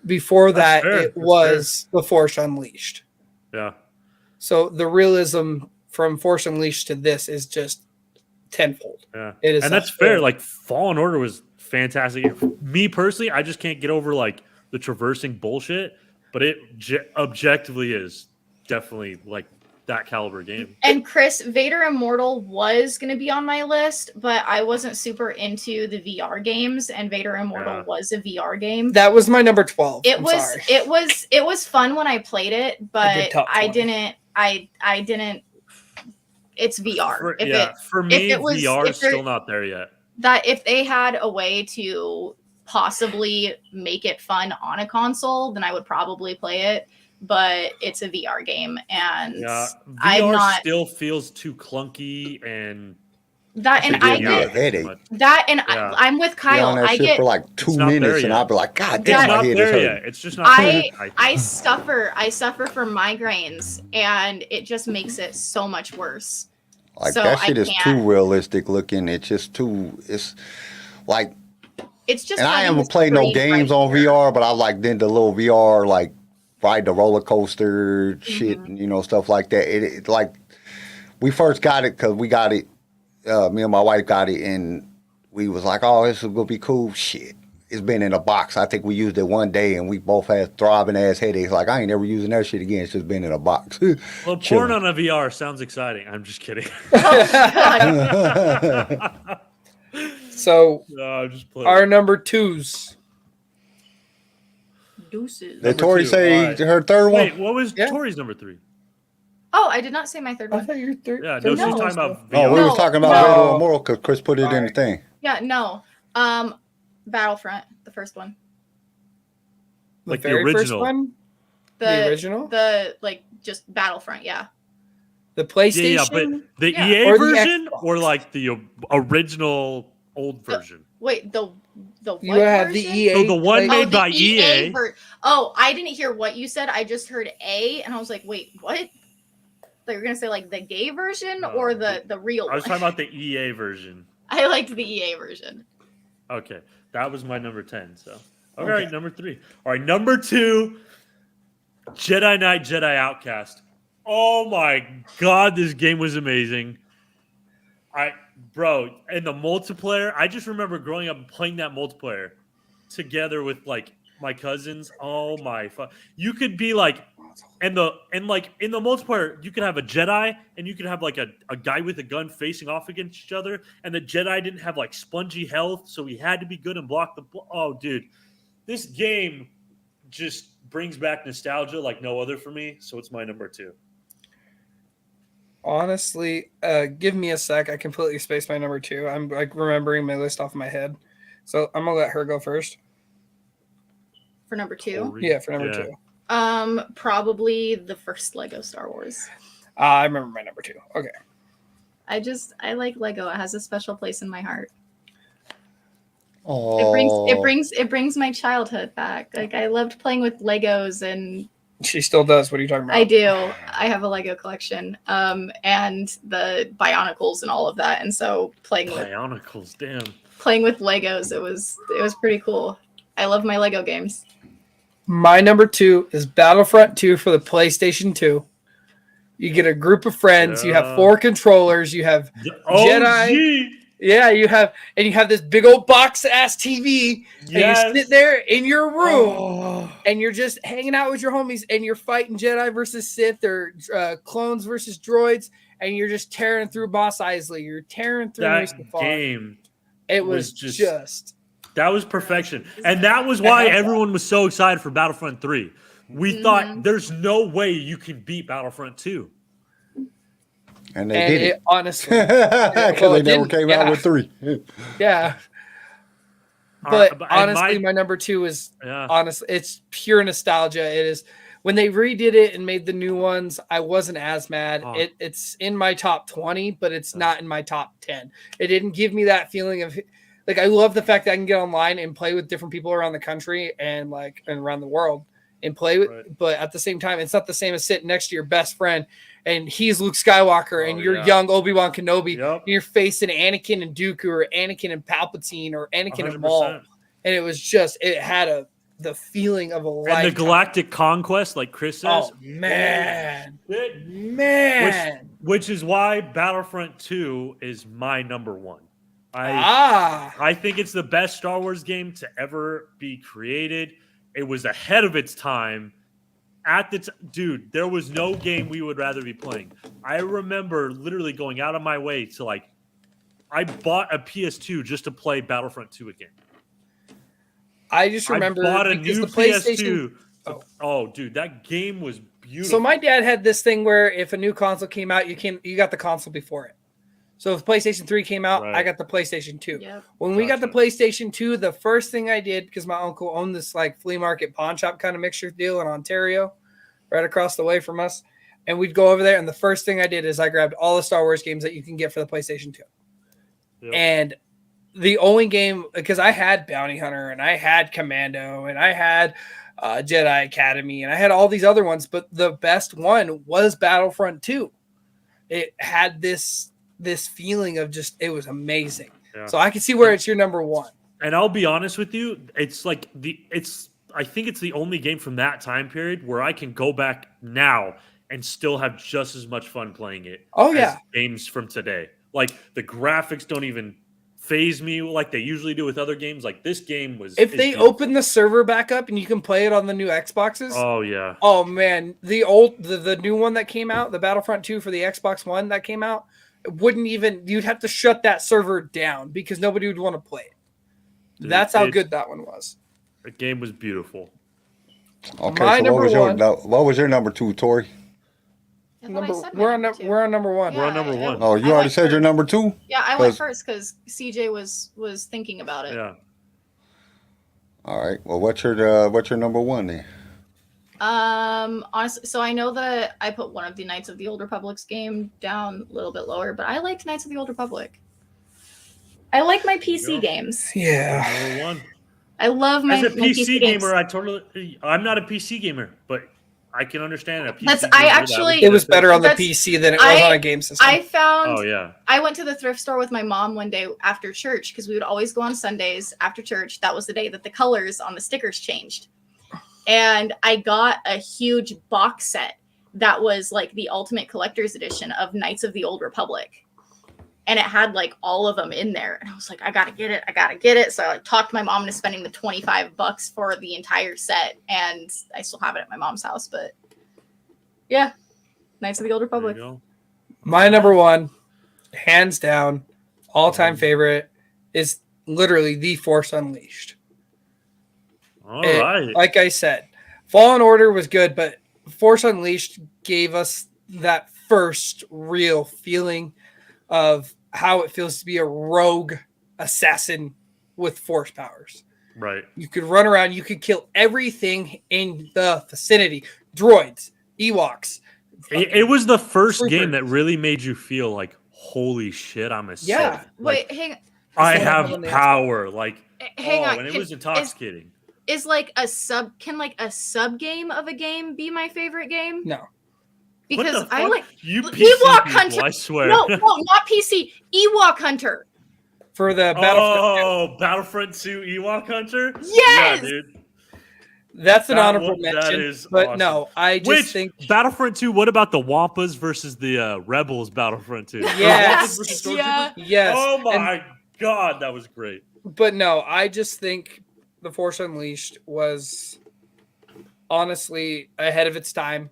Before That's that, fair. it was The Force Unleashed. Yeah. So the realism from Force Unleashed to this is just tenfold. Yeah. It is, and that's fair. Like, Fallen Order was fantastic. Me personally, I just can't get over like the traversing bullshit, but it objectively is definitely like that caliber game. And Chris, Vader Immortal was going to be on my list, but I wasn't super into the VR games, and Vader Immortal was a VR game. That was my number 12. It was fun when I played it, but I didn't. It's VR. For me, VR is still not there yet. That if they had a way to possibly make it fun on a console, then I would probably play it. But it's a VR game, and VR still feels too clunky and I'm with Kyle. I get for like 2 minutes, and I'll be like, God damn, my head is hurting. It's just not. I suffer from migraines, and it just makes it so much worse. Like, so that shit is too realistic looking. It's just too. It's like. It's just. And I haven't played no games on VR, but I like did the little VR like. Ride the roller coaster shit, stuff like that. It like we first got it because we got it. Me and my wife got it, and we was like, "Oh, this is gonna be cool." Shit, it's been in a box. I think we used it one day, and we both had throbbing ass headaches. Like, I ain't never using that shit again. It's just been in a box. Well, porn on a VR sounds exciting. I'm just kidding. So our number 2s. Deuces. Did Tori say her third one? Wait, what was Tori's number 3? Oh, I did not say my third one. I thought your third. Yeah, no, she was talking about VR. Oh, we was talking about Vader Immortal because Chris put it in the thing. Yeah, no. Battlefront, the first one. Like the the original. First one? The original? The just Battlefront, yeah. The PlayStation? Yeah, but the EA or version the or like the original old version? Wait, the what you have version? the EA. So the one made by EA. I didn't hear what you said. I just heard A, and I was like, wait, what? Like, you're gonna say like the gay version or the real one? I was talking about the EA version. I liked the EA version. Okay, that was my number 10. So, all right, number 3. All right, number 2, Jedi Knight, Jedi Outcast. Oh my god, this game was amazing. Bro, and the multiplayer, I just remember growing up and playing that multiplayer together with like my cousins. Oh my you could be like in the multiplayer, you could have a Jedi and you could have like a guy with a gun facing off against each other, and the Jedi didn't have like spongy health, so he had to be good and block oh dude. This game just brings back nostalgia like no other for me, so it's my number 2. Honestly, give me a sec. I completely spaced my number 2. I'm like remembering my list off my head. So I'm gonna let her go first. For number 2? Yeah, for number 2. Probably the first Lego Star Wars. I remember my number 2. Okay. I like Lego. It has a special place in my heart. Oh, It brings my childhood back. Like I loved playing with Legos, and She still does. What are you talking about? I do. I have a Lego collection, and the Bionicles and all of that. And so playing with Legos, it was pretty cool. I love my Lego games. My number 2 is Battlefront 2 for the PlayStation 2. You get a group of friends. You have 4 controllers. You have Jedi. Yeah, you have this big old box ass TV, and you sit there in your room, and you're just hanging out with your homies, and you're fighting Jedi versus Sith or clones versus droids, and you're just tearing through Mos Eisley. You're tearing through that game. It was just that was perfection, and that was why everyone was so excited for Battlefront 3. We thought there's no way you can beat Battlefront 2. And they did it. Honestly. Because they never came out with 3. Yeah. But honestly, my number 2 is honestly, it's pure nostalgia. It is when they redid it and made the new ones, I wasn't as mad. It's in my top 20, but it's not in my top 10. It didn't give me that feeling of like, I love the fact that I can get online and play with different people around the country and around the world and play with, but at the same time, it's not the same as sitting next to your best friend and he's Luke Skywalker and you're young Obi-Wan Kenobi and you're facing Anakin and Dooku or Anakin and Palpatine or Anakin 100%. And Maul. And it was just, it had the feeling of a lifetime. And the galactic conquest, like Chris says. Oh, man. Which is why Battlefront 2 is my number 1. I think it's the best Star Wars game to ever be created. It was ahead of its time. Dude, there was no game we would rather be playing. I remember literally going out of my way to I bought a PS2 just to play Battlefront 2 again. I just remember I bought a new PS2. Oh, dude, that game was beautiful. So my dad had this thing where if a new console came out, you got the console before it. So if PlayStation 3 came out, I got the PlayStation 2. Yep. When we got the PlayStation 2, the first thing I did, because my uncle owned this flea market pawn shop kind of mixture deal in Ontario, right across the way from us, and we'd go over there, and the first thing I did is I grabbed all the Star Wars games that you can get for the PlayStation 2. Yep. And the only game, because I had Bounty Hunter, and I had Commando, and I had Jedi Academy, and I had all these other ones, but the best one was Battlefront 2. It had this feeling of just, it was amazing. Yeah. So I can see where it's your number 1. And I'll be honest with you, it's I think it's the only game from that time period where I can go back now and still have just as much fun playing it. Oh yeah, as games from today. Like the graphics don't even phase me like they usually do with other games. Like this game was. If they open the server back up and you can play it on the new Xboxes. Oh yeah. Oh man, the new one that came out, the Battlefront 2 for the Xbox One that came out. You'd have to shut that server down because nobody would want to play it. Dude, that's how good that one was. The game was beautiful. Okay, so what was your number 2, Tori? We're on number 1. Yeah, we're on number 1. Oh, you already said your number 2? Yeah, I went first because CJ was thinking about it. Yeah. All right. Well, what's your number 1 then? Honestly, so I know that I put one of the Knights of the Old Republic's game down a little bit lower, but I liked Knights of the Old Republic. I like my PC games. Yeah. Number 1. I love my As a PC gamer, games. I'm not a PC gamer, but I can understand a PC gamer. It was better on the PC than it was on a game system. I went to the thrift store with my mom one day after church because we would always go on Sundays after church. That was the day that the colors on the stickers changed. And I got a huge box set that was like the ultimate collector's edition of Knights of the Old Republic. And it had like all of them in there. And I was like, I gotta get it. So I like talked my mom into spending the $25 for the entire set. And I still have it at my mom's house. But yeah, Knights of the Old Republic. My number one, hands down, all-time favorite is literally The Force Unleashed. All right. Like I said, Fallen Order was good, but Force Unleashed gave us that first real feeling of how it feels to be a rogue assassin with force powers. Right. You could run around, you could kill everything in the vicinity. Droids, Ewoks. It was the first Troopers. game that really made you feel like, holy shit, I'm a Sith. Yeah. Like, Wait, hang I have power. Like, hang on. and it was intoxicating. Is like a sub game of a game be my favorite game? No. Because I fuck? like You Ewok PC Hunter. people, I swear. No, not PC. Ewok Hunter. For the Battlefront. Oh, Battlefront 2 Ewok Hunter? Yes! Yeah, dude. That's an That honorable one- that mention. is but awesome. no, I just Which, think Battlefront 2, what about the Wampas versus the Rebels Battlefront 2? Yes. Wampas versus Yeah. Stormtroopers? yes. Oh And- my god, that was great. But no, I just think The Force Unleashed was honestly ahead of its time.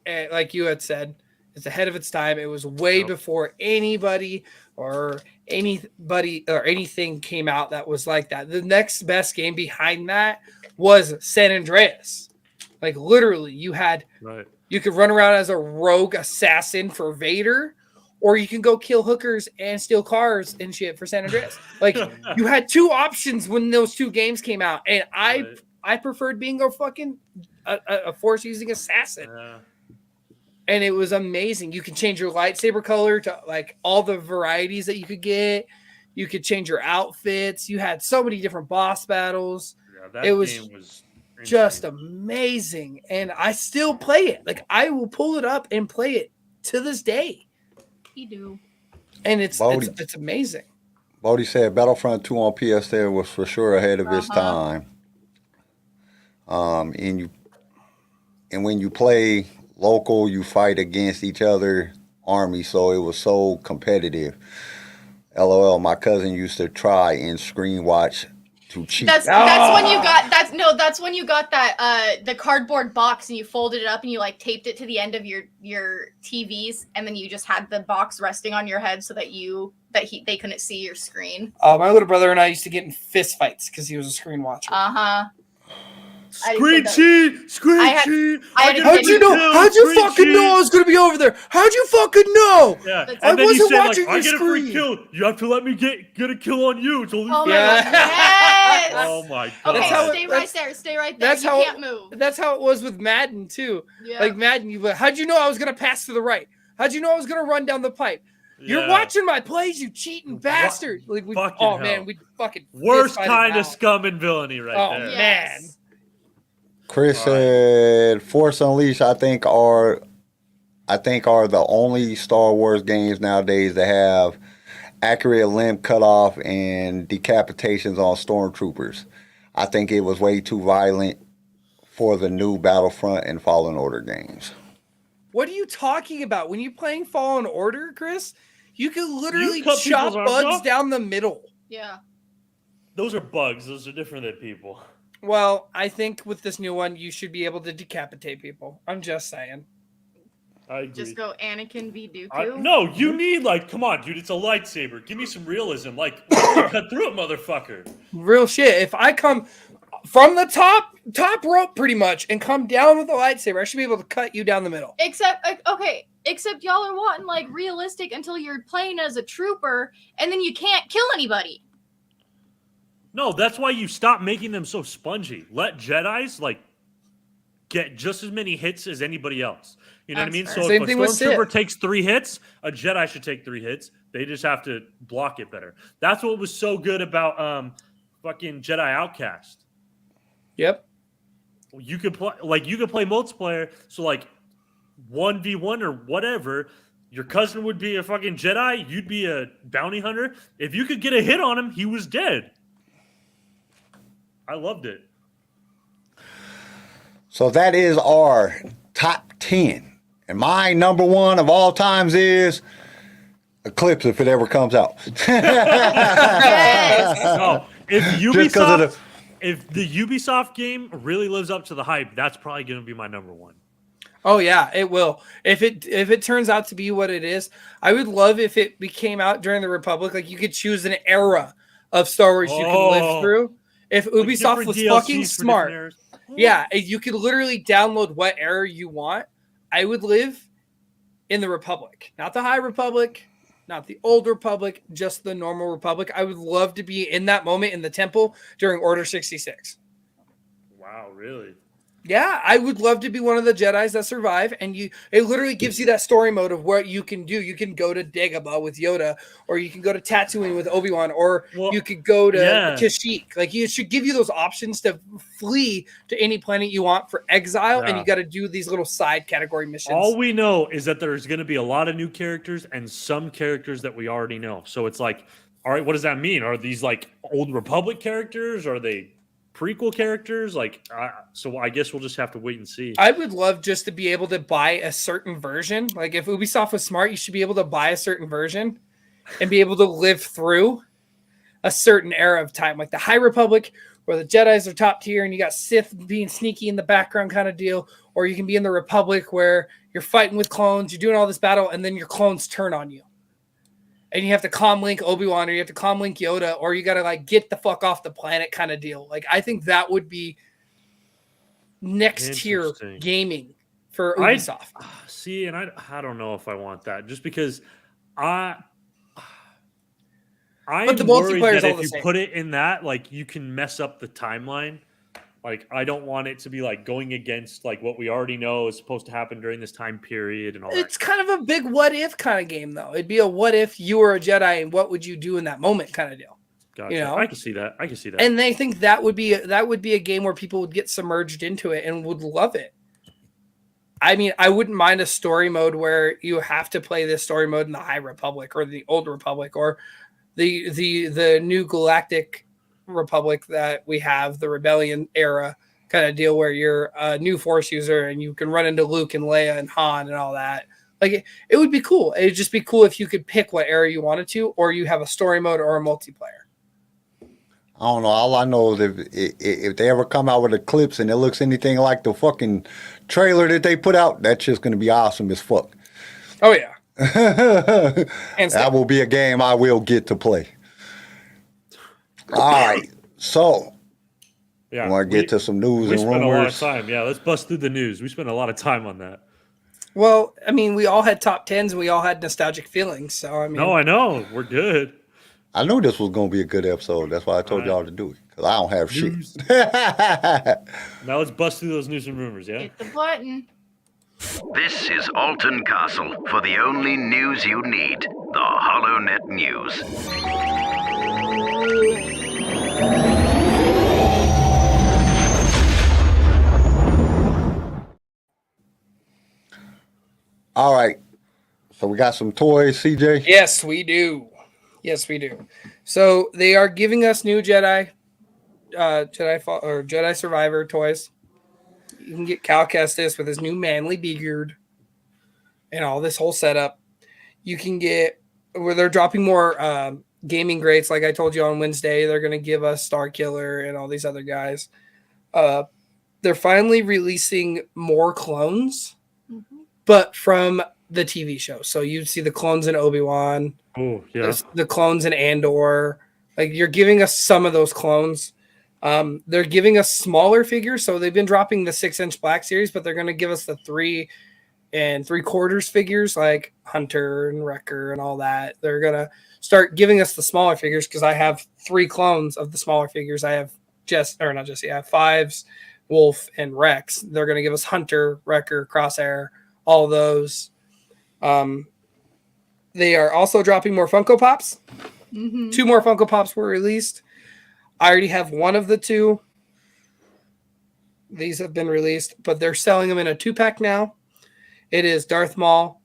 And like you had said, it's ahead of its time. It was way Yep. before anybody or anything came out that was like that. The next best game behind that was San Andreas. Like literally, you could run around as a rogue assassin for Vader, or you can go kill hookers and steal cars and shit for San Andreas. Like you had two options when those two games came out, and I preferred being a fucking a force using assassin. Yeah. And it was amazing. You can change your lightsaber color to like all the varieties that you could get. You could change your outfits. You had so many different boss battles. Yeah, that It was game was Just insane. amazing. And I still play it. Like I will pull it up and play it to this day. You do. And it's Bodie. it's amazing. Bodie said Battlefront 2 on PS3 was for sure ahead of its time. And when you play local, you fight against each other armies, so it was so competitive. LOL, my cousin used to try and screen watch to cheat. That's when you got that the cardboard box and you folded it up and you like taped it to the end of your TVs and then you just had the box resting on your head so that they couldn't see your screen. My little brother and I used to get in fist fights because he was a screen watcher. Screen cheat! Screen cheat! How'd you know? How'd you fucking know I was gonna be over there? How'd you fucking know? Yeah, That's- and I then you wasn't say, like, watching I your get a free screen. kill. You have to let me get a kill on you. It's only Oh my Yeah. god. Yes. Oh my god. Okay, how it- stay right that's- there. Stay right there. That's You how can't move. That's how it was with Madden too. Yeah. Like Madden, how'd you know I was gonna pass to the right? How'd you know I was gonna run down the pipe? You're Yeah. watching my plays, you cheating bastard! Like we, Fucking oh hell. man, we fucking Worst fist fighted kind out. of scum and villainy right Oh, there. Yeah. man. Chris said Force Unleashed I think are the only Star Wars games nowadays that have accurate limb cutoff and decapitations on stormtroopers. I think it was way too violent for the new Battlefront and Fallen Order games. What are you talking about? When you're playing Fallen Order, Chris, you can literally cut chop people's arms bugs off? down the middle. Yeah. Those are bugs. Those are different than people. Well, I think with this new one, you should be able to decapitate people. I'm just saying. I agree. Just go Anakin v Dooku. No, you need come on, dude. It's a lightsaber. Give me some realism. Cut through it, motherfucker. Real shit. If I come from the top rope pretty much and come down with a lightsaber, I should be able to cut you down the middle. Except y'all are wanting realistic until you're playing as a trooper and then you can't kill anybody. No, that's why you stop making them so spongy. Let Jedis get just as many hits as anybody else. You know what I mean? That's So fair. Same if a thing with stormtrooper Sith. takes 3 hits, a Jedi should take 3 hits. They just have to block it better. That's what was so good about fucking Jedi Outcast. Yep. You could play multiplayer. So 1v1 or whatever. Your cousin would be a fucking Jedi. You'd be a bounty hunter. If you could get a hit on him, he was dead. I loved it. So that is our top 10. And my number one of all times is Eclipse if it ever comes out. No, if Just 'cause of Ubisoft, if the Ubisoft game really lives up to the hype, that's probably going to be my number one. Oh yeah, it will. If it turns out to be what it is, I would love if it became out during the Republic. Like you could choose an era of Star Wars you can live through. If Ubisoft Like was DLC fucking for smart, different eras. yeah, you could literally download what era you want. I would live in the Republic, not the High Republic, not the Old Republic, just the normal Republic. I would love to be in that moment in the temple during Order 66. Wow, really? Yeah, I would love to be one of the Jedis that survive, and it literally gives you that story mode of what you can do. You can go to Dagobah with Yoda, or you can go to Tatooine with Obi-Wan, or you could go to Kashyyyk. Like, it should give you those options to flee to any planet you want for exile, and you got to do these little side category missions. All we know is that there's going to be a lot of new characters and some characters that we already know. So it's like, all right, what does that mean? Are these like Old Republic characters? Are they prequel characters? Like, so I guess we'll just have to wait and see. I would love just to be able to buy a certain version. Like, if Ubisoft was smart, you should be able to buy a certain version and be able to live through a certain era of time, like the High Republic, where the Jedis are top tier and you got Sith being sneaky in the background kind of deal, or you can be in the Republic where you're fighting with clones, you're doing all this battle, and then your clones turn on you. And you have to comm link Obi-Wan, or you have to comm link Yoda, or you got to like get the fuck off the planet kind of deal. Like, I think that would be next tier gaming for Ubisoft. See, and I don't know if I want that, just because I'm the worried multiplayer's that all if the you same. put it in that, like, you can mess up the timeline. Like, I don't want it to be like going against like what we already know is supposed to happen during this time period and all that. It's kind of a big what if kind of game, though. It'd be a what if you were a Jedi and what would you do in that moment kind of deal. Gotcha. You know? I can see that. And they think that would be a game where people would get submerged into it and would love it. I mean, I wouldn't mind a story mode where you have to play this story mode in the High Republic or the Old Republic or the new Galactic Republic that we have, the Rebellion era kind of deal where you're a new Force user and you can run into Luke and Leia and Han and all that. Like, it would be cool. It'd just be cool if you could pick what era you wanted to, or you have a story mode or a multiplayer. I don't know. All I know is if they ever come out with Eclipse and it looks anything like the fucking trailer that they put out, that's just going to be awesome as fuck. Oh, yeah. That will be a game I will get to play. All right. So, yeah, want to get to some news and rumors? We spent a lot of time. Yeah, let's bust through the news. We spent a lot of time on that. Well, I mean, we all had top 10s and we all had nostalgic feelings. So, I mean. No, I know. We're good. I knew this was going to be a good episode. That's why I told y'all to do it, because I don't have news. shit. Now let's bust through those news and rumors, yeah? Hit the button. This is Alton Castle for the only news you need, the HoloNet News. All right. So we got some toys, CJ? Yes, we do. Yes, we do. So they are giving us new Jedi Survivor toys. You can get Cal Kestis with his new manly beard and all this whole setup. You can get where they're dropping more gaming greats. Like I told you on Wednesday, they're going to give us Star Killer and all these other guys. They're finally releasing more clones, but from the TV show. So you see the clones in Obi-Wan. Oh, yeah. The clones in Andor. Like, you're giving us some of those clones. They're giving us smaller figures. So they've been dropping the 6-inch Black Series, but they're going to give us the 3 3/4 figures like Hunter and Wrecker and all that. They're going to start giving us the smaller figures because I have 3 clones of the smaller figures. I have I have Fives, Wolf, and Rex. They're going to give us Hunter, Wrecker, Crosshair, all those. They are also dropping more Funko Pops. 2 more Funko Pops were released. I already have one of the 2. These have been released, but they're selling them in a 2-pack now. It is Darth Maul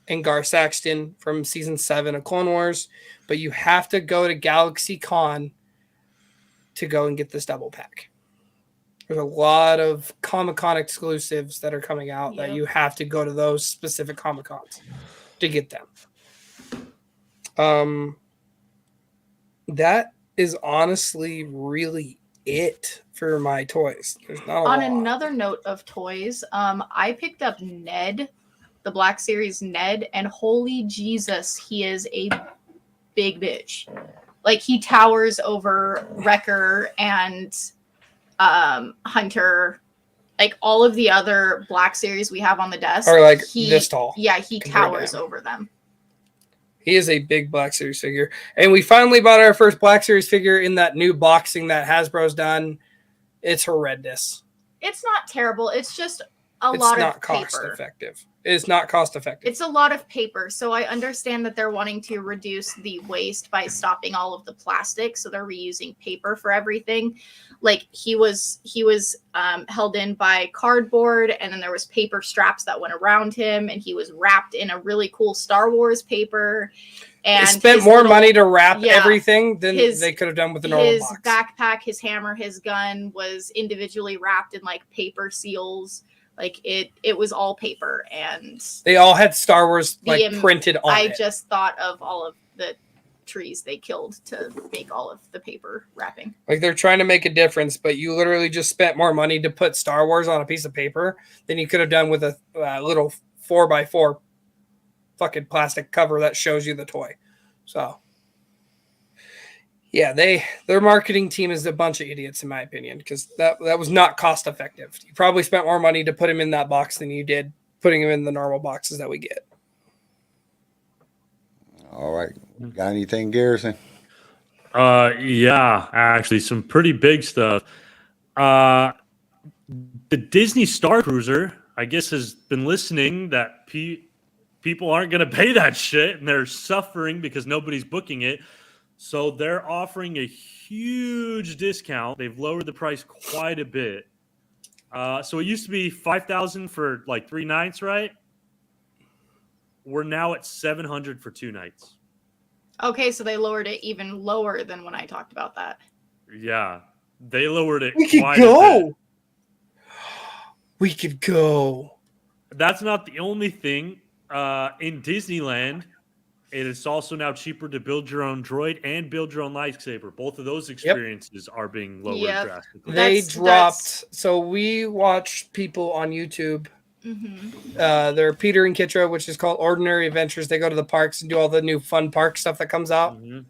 and Gar Saxton from Season 7 of Clone Wars, but you have to go to Galaxy Con to go and get this double pack. There's a lot of Comic-Con exclusives that are coming out that you have to go to those specific Comic-Cons to get them. That is honestly really it for my toys. There's not a lot. On another note of toys, I picked up Ned, the Black Series Ned, and holy Jesus, he is a big bitch. Like, he towers over Wrecker and Hunter. Like, all of the other Black Series we have on the desk are like this tall. Yeah, he towers over them. He is a big Black Series figure. And we finally bought our first Black Series figure in that new boxing that Hasbro's done. It's horrendous. It's not terrible. It's just a lot of paper. It's not cost effective. It's not cost effective. It's a lot of paper. So I understand that they're wanting to reduce the waste by stopping all of the plastic. So they're reusing paper for everything. Like, he was held in by cardboard, and then there was paper straps that went around him, and he was wrapped in a really cool Star Wars paper. And they spent more money to wrap everything than they could have done with the normal box. His backpack, his hammer, his gun was individually wrapped in like paper seals. Like, it was all paper, and they all had Star Wars printed on it. I just thought of all of the trees they killed to make all of the paper wrapping. Like, they're trying to make a difference, but you literally just spent more money to put Star Wars on a piece of paper than you could have done with a little 4x4 fucking plastic cover that shows you the toy. So yeah, their marketing team is a bunch of idiots, in my opinion, because that was not cost effective. You probably spent more money to put him in that box than you did putting him in the normal boxes that we get. All right. Got anything, Garrison? Yeah, actually, some pretty big stuff. The Disney Star Cruiser, I guess, has been listening that people aren't going to pay that shit, and they're suffering because nobody's booking it. So they're offering a huge discount. They've lowered the price quite a bit. So it used to be $5,000 for like 3 nights, right? We're now at $700 for 2 nights. Okay, so they lowered it even lower than when I talked about that. Yeah, they lowered it. We could go. We could go. That's not the only thing. In Disneyland, it is also now cheaper to build your own droid and build your own lightsaber. Both of those experiences are being lowered drastically. They dropped. So we watch people on YouTube. Mm-hmm. They're Peter and Kitra, which is called Ordinary Adventures. They go to the parks and do all the new fun park stuff that comes out. Mm-hmm.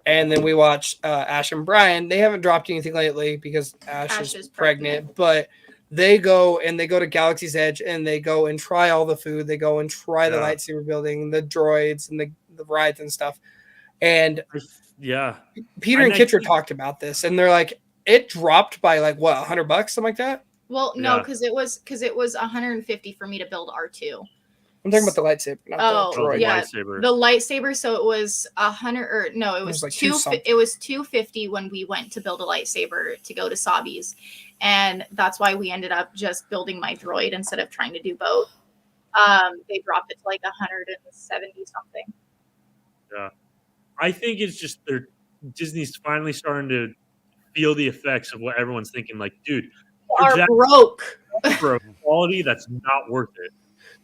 And then we watch Ash and Brian. They haven't dropped anything lately because Ash is pregnant. But they go to Galaxy's Edge and they go and try all the food. They go and try the lightsaber building, the droids, and the rides and stuff. And Peter and Kitra talked about this, and they're like, it dropped by like what, $100, something like that. Well, no, because it was $150 for me to build R2. I'm talking about the lightsaber, not the droid. Lightsaber. The lightsaber. So it was it was like it was $250 when we went to build a lightsaber to go to Sabi's, and that's why we ended up just building my droid instead of trying to do both. They dropped it to like 170 something. Yeah, I think it's just Disney's finally starting to feel the effects of what everyone's thinking. Like, dude, are broke for a quality that's not worth it.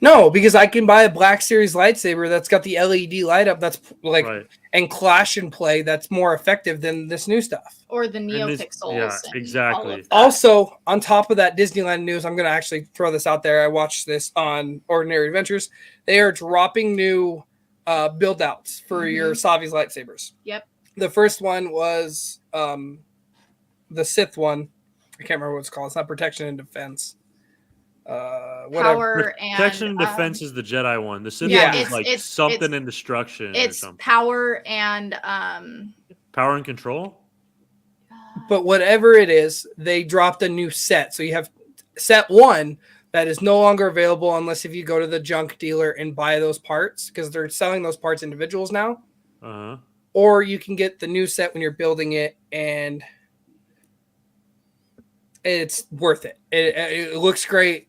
No, because I can buy a Black Series lightsaber that's got the LED light up that's like and clash and play that's more effective than this new stuff. Or the NeoPixels. Yeah, exactly. Also, on top of that Disneyland news, I'm going to actually throw this out there. I watched this on Ordinary Adventures. They are dropping new build outs for your Savi's lightsabers. Yep. The first one was the Sith one. I can't remember what it's called. It's not Protection and Defense. Protection and Defense is the Jedi one. The Sith one is like something in destruction. It's or something. power and power and control. But whatever it is, they dropped a new set. So you have set 1 that is no longer available unless if you go to the junk dealer and buy those parts, because they're selling those parts individuals now. Or you can get the new set when you're building it, and it's worth it. It looks great.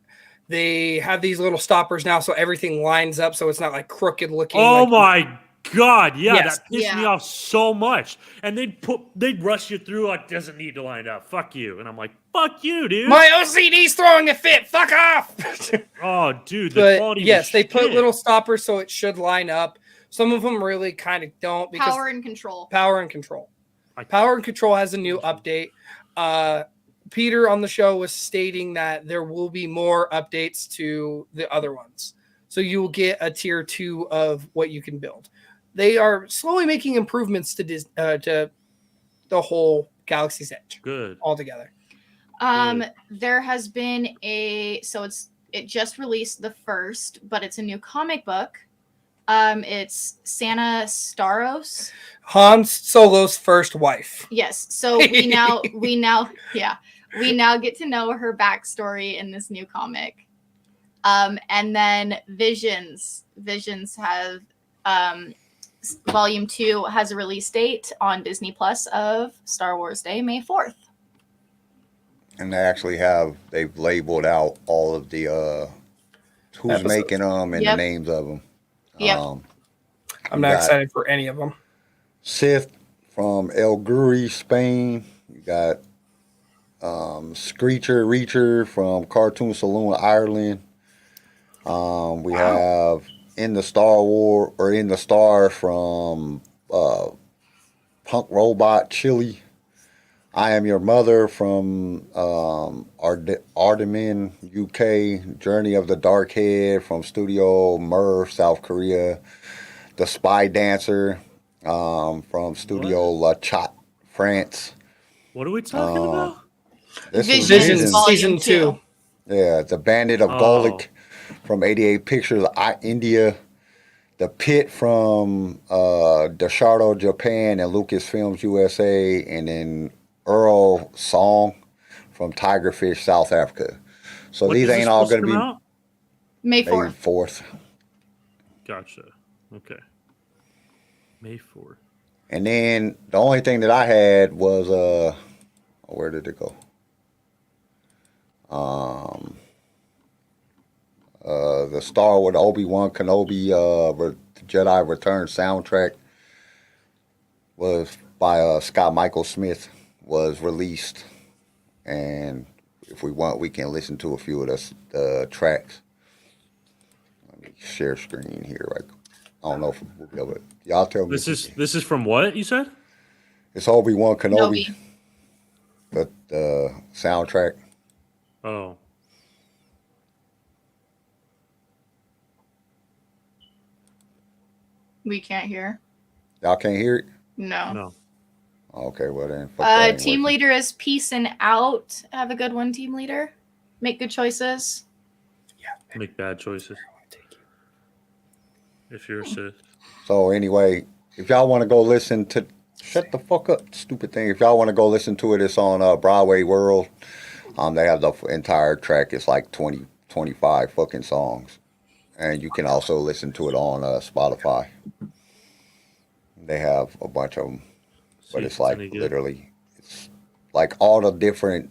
They have these little stoppers now, so everything lines up, so it's not like crooked looking. Oh my God, yeah, Yes. that pissed me Yeah. off so much. And they'd rush you through like doesn't need to line up. Fuck you. And I'm like, fuck you, dude. My OCD's throwing a fit. Fuck off. Oh, dude, the But quality. yes, was they put shit. little stoppers so it should line up. Some of them really kind of don't because Power and control. Power and Control. Power and Control has a new update. Peter on the show was stating that there will be more updates to the other ones. So you will get a tier 2 of what you can build. They are slowly making improvements to the whole Galaxy's Edge. Good. Altogether. There has been it just released the first, but it's a new comic book. It's Santa Staros. Han Solo's first wife. Yes. So we now get to know her backstory in this new comic. And then Visions have Volume 2 has a release date on Disney Plus of Star Wars Day, May 4th. And they've labeled out all of the who's Episodes. making them and Yep. the names of them. Yep. I'm not excited for any of them. Sith from El Guri, Spain. You got Screecher Reacher from Cartoon Saloon, Ireland. We have In the Star from Punk Robot, Chile. I Am Your Mother from Ardaman, UK. Journey of the Dark Head from Studio Merv, South Korea. The Spy Dancer from Studio La Chat, France. What are we talking about? This is Visions Volume Season 2. Yeah, The Bandit of Golic from 88 Pictures, India. The Pit from Deshardo, Japan, and Lucasfilms, USA. And then Earl Song from Tigerfish, South Africa. So What these is ain't this all supposed going to come be out? May May 4th. 4th. Gotcha. Okay. May 4th. And then the only thing that I had was where did it go? The Star Wars Obi-Wan Kenobi Jedi Return soundtrack was by Scott Michael Smith, was released, and if we want, we can listen to a few of the tracks. Let me share screen here. I don't know if we'll be able to. Y'all tell me. This is from what you said? It's Obi-Wan Kenobi. Kenobi. The soundtrack. Oh. We can't hear. Y'all can't hear it? No. No. Okay, well then. Fuck that ain't Team working. leader is peace and out. Have a good one, team leader. Make good choices. Make bad choices. If you're a Sith. So anyway, if y'all want to go listen to, shut the fuck up, stupid thing. If y'all want to go listen to it, it's on Broadway World. They have the entire track. It's like 20, 25 fucking songs, and you can also listen to it on Spotify. They have a bunch of them, but it's like literally, it's like all the different.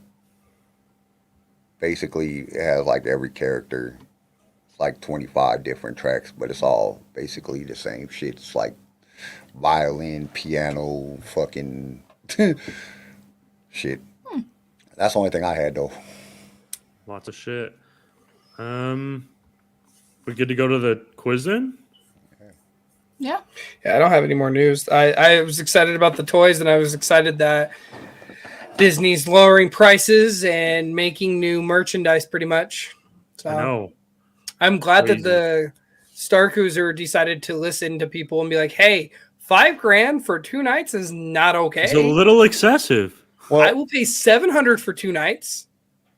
Basically, it has like every character. It's like 25 different tracks, but it's all basically the same shit. It's like violin, piano, fucking shit. That's the only thing I had though. Lots of shit. We good to go to the quiz then? Yeah. Yeah, I don't have any more news. I was excited about the toys, and I was excited that Disney's lowering prices and making new merchandise pretty much. So I know. I'm glad Crazy. that the Star Cruiser decided to listen to people and be like, hey, $5,000 for 2 nights is not okay. It's a little excessive. I will pay $700 for 2 nights.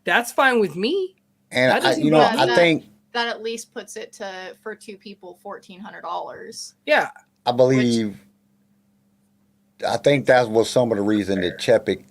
That's fine with me. And That doesn't I think That at least puts it to, for 2 people, $1,400. Yeah. I believe. I think that was some of the reason that Chepik,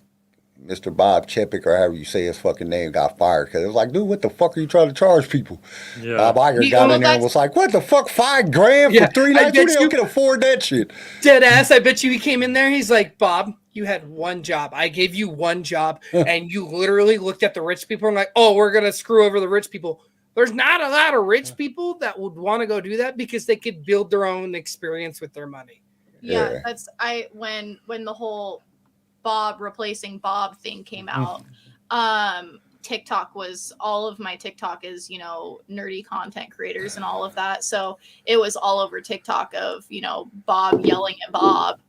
Mr. Bob Chepik, or however you say his fucking name, got fired. Because it was like, dude, what the fuck are you trying to charge people? Yeah. Bob Iger got in there and was like, what the fuck, $5,000 Yeah, for 3 I nights? You bet didn't you- can afford that shit. Dead ass. I bet you he came in there. He's like, Bob, you had one job. I gave you one job. And you literally looked at the rich people and like, oh, we're going to screw over the rich people. There's not a lot of rich people that would want to go do that because they could build their own experience with their money. Yeah, Yeah. that's when the whole Bob replacing Bob thing came out. TikTok was all of my TikTok is, nerdy content creators and all of that. So it was all over TikTok of, Bob yelling at Bob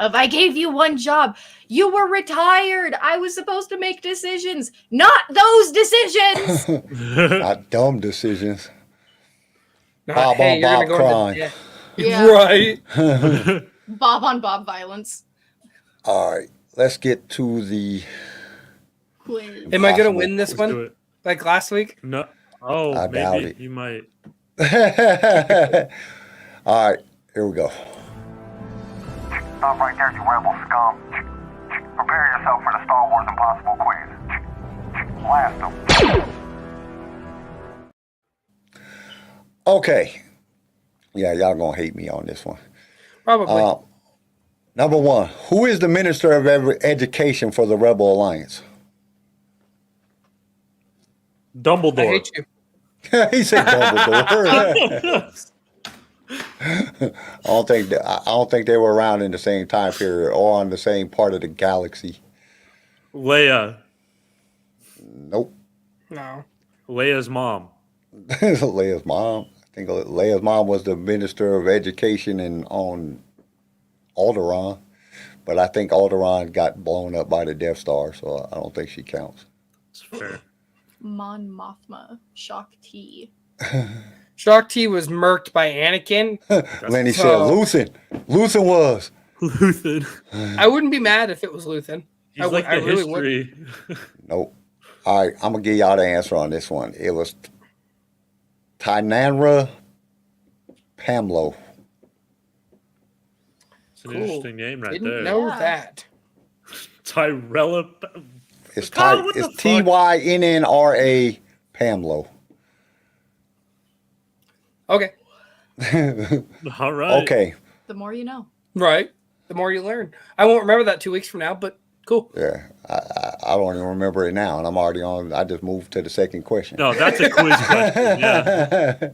of I gave you one job. You were retired. I was supposed to make decisions, not those decisions. Not dumb decisions. Not, Bob hey, on you're Bob gonna go crime. into debt. Yeah. Right. Bob on Bob violence. All right, let's get to the. Quiz. Am I gonna Possible. win this Let's do one it. like last week? No. Oh, I doubt maybe it. you might. All right, here we go. Stop right there, you rebel scum. Prepare yourself for the Star Wars Impossible quiz. Blast them. Okay. Yeah, y'all gonna hate me on this one. Probably. Number one, who is the Minister of Education for the Rebel Alliance? Dumbledore. I hate you. He said Dumbledore. I don't think they were around in the same time period or on the same part of the galaxy. Leia. Nope. No. Leia's mom. Leia's mom. I think Leia's mom was the Minister of Education on Alderaan, but I think Alderaan got blown up by the Death Star, so I don't think she counts. It's fair. Mon Mothma, Shock T. Shock T was murked by Anakin. Lenny said Luthen. Luthen was. Luthen. I wouldn't be mad if it was Luthen. He's like the history. Nope. All right, I'm going to give y'all the answer on this one. It was Tynanra Pamlo. It's an interesting name right Didn't there. know Yeah. that. Tyrella. It's God, what the fuck? Tynra Pamlo. Okay. All right. Okay. The more you know. Right. The more you learn. I won't remember that 2 weeks from now, but cool. Yeah, I don't even remember it now, and I'm already on. I just moved to the second question. No, that's a quiz question. Yeah.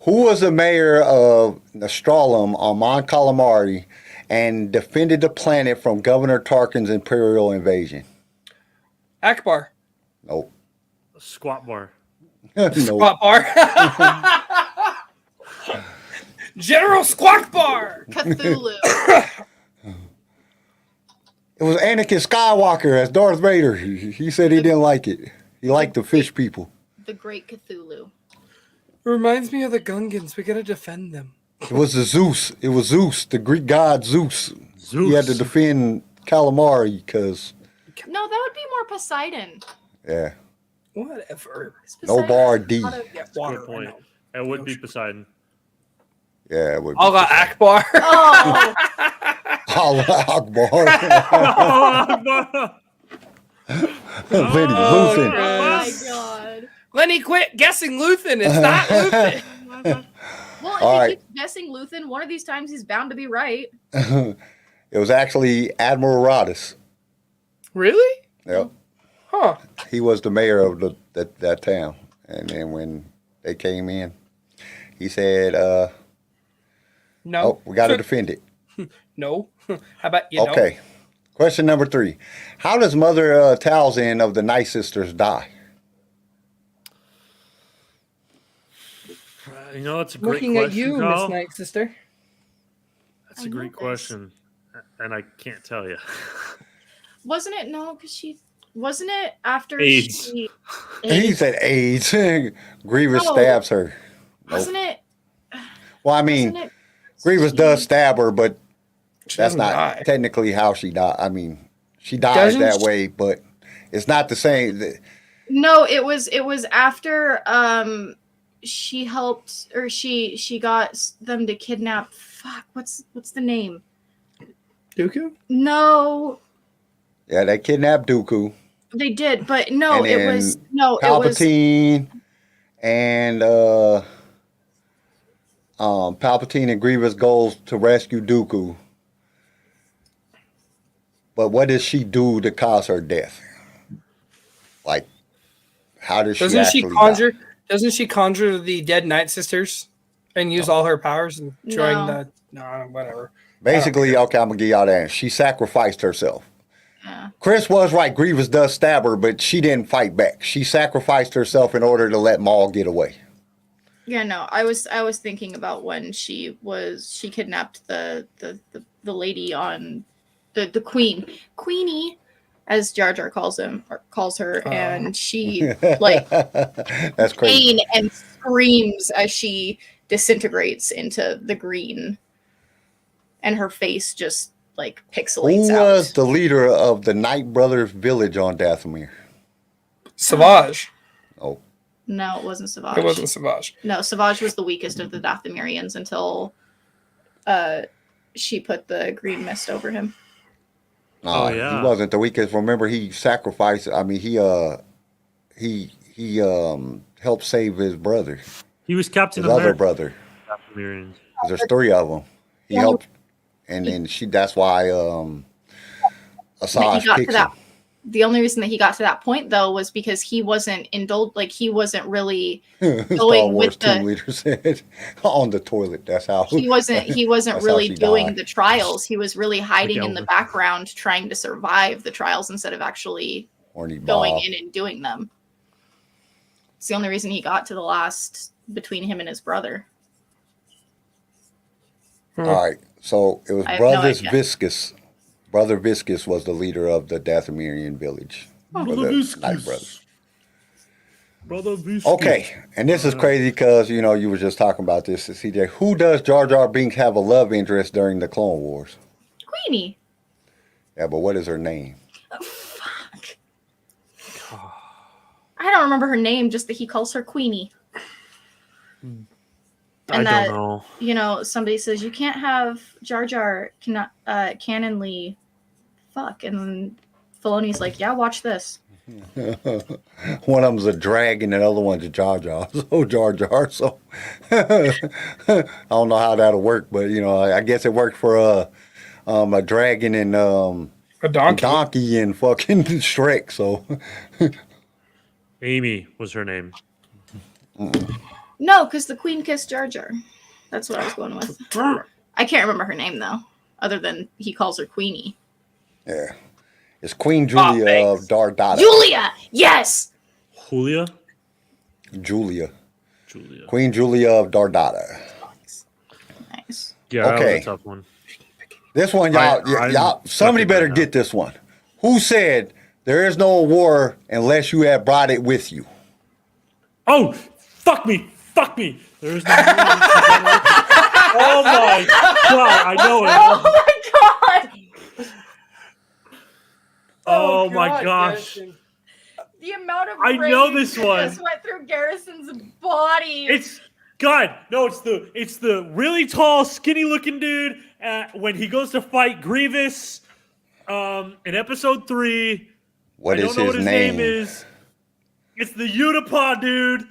Who was the mayor of Nostralam on Mon Calamari and defended the planet from Governor Tarkin's Imperial invasion? Akbar. Nope. Squat bar. Nope. Squat bar. General Squawk Bar. Cthulhu. It was Anakin Skywalker as Darth Vader. He said he didn't like it. He liked the fish people. The Great Cthulhu. Reminds me of the Gungans. We gotta defend them. It was the Zeus. It was Zeus, the Greek god Zeus. He had to defend calamari because, No, that would be more Poseidon. yeah, Whatever. no bar D. Yeah, water. Good point. I know. It would be Poseidon. Yeah, it would be. I'll go Akbar. Oh, Allah Akbar. Lenny, Oh, Luthen. my God. Lenny, quit guessing Luthen. It's not Luthen. Well, if All he right. keeps guessing Luthen, one of these times he's bound to be right. It was actually Admiral Rodis. Really? Yep. Huh. He was the mayor of that town. And then when they came in, he said, No. oh, we got to defend it. No. How about you know? Okay. Question number 3. How does Mother Talzin of the Night Sisters die? That's a great Looking question, at you, Kyle. Miss Night Sister. That's I a know great this. question, and I can't tell you. Wasn't it? No, because wasn't it after AIDS. she. He said AIDS. Grievous No. stabs her. Wasn't it? Well, I mean, Wasn't it? Grievous does stab her, but She that's doesn't not die. technically how she died. I mean, she dies Doesn't that she- way, but it's not the same. No, it was after she helped or she got them to kidnap. Fuck, what's the name? Dooku? No, Yeah, they kidnapped Dooku, they did, but no, And it then was no, it was Palpatine, and Palpatine and Grievous goes to rescue Dooku. But what does she do to cause her death? Like, How does she Doesn't she actually conjure? die? Doesn't she conjure the dead Night Sisters and use all her powers and join No. whatever? Basically, okay, I'm gonna give y'all that. She sacrificed herself. Yeah. Chris was right. Grievous does stab her, but she didn't fight back. She sacrificed herself in order to let Maul get away. Yeah, no, I was thinking about when she kidnapped the lady on the Queenie, as Jar Jar calls her, and she like That's crazy. pain and screams as she disintegrates into the green, and her face just like pixelates Who out. was the leader of the Night Brothers village on Dathomir? Savage. Oh, No, it wasn't Savage. It wasn't Savage. No, Savage was the weakest of the Dathomirians until she put the green mist over him. no, yeah. he wasn't the weakest. Remember, he sacrificed. I mean, he helped save his brother, He was Captain his other America. brother. Dathomirians. 'Cause there's three of them. He helped, and then that's why Asajj got to picks that. him. The only reason that he got to that point though was because he wasn't he wasn't really Star going Wars with team the leader said on the toilet. That's how he wasn't That's how really she doing died. the trials. He was really hiding in the Elvis. background trying to survive the trials instead of actually Horny going Bob. in and doing them. It's the only reason he got to the last between him and his brother. All right, so it was I have no Brothers idea. Viscus. Brother Viscus was the leader of the Dathomirian village. For Brother the Viscus. Night Brothers. Brother Viscus. Okay, and this is crazy because you were just talking about this, CJ. Who does Jar Jar Binks have a love interest during the Clone Wars? Queenie. Yeah, but what is her name? Fuck. I don't remember her name, just that he calls her Queenie. I And that, don't know. Somebody says you can't have Jar Jar canonly fuck, and then Filoni's like, yeah, watch this. One of them's a dragon and the other one's a Jar Jar. So Jar Jar. So I don't know how that'll work, but I guess it worked for a dragon and A donkey. donkey and fucking Shrek. So Amy was her name. No, because the Queen kissed Jar Jar. That's what I was going with. I can't remember her name though, other than he calls her Queenie. yeah, it's Queen Julia of thanks. Dardada. Julia, yes. Julia? Julia. Julia. Queen Julia of Dardada. Nice. Yeah, that Okay. was a tough one. This one, I'm y'all, somebody checking better right now. get this one. Who said there is no war unless you have brought it with you? Oh, fuck me. Fuck me. There's no. Oh my god, I know it. Oh my god! Oh my gosh. Garrison. The amount of I know rage this that one. just went through Garrison's body. It's God. No, it's the really tall, skinny looking dude when he goes to fight Grievous in episode 3. What I is don't know what his his name name? is. It's the Utapau dude.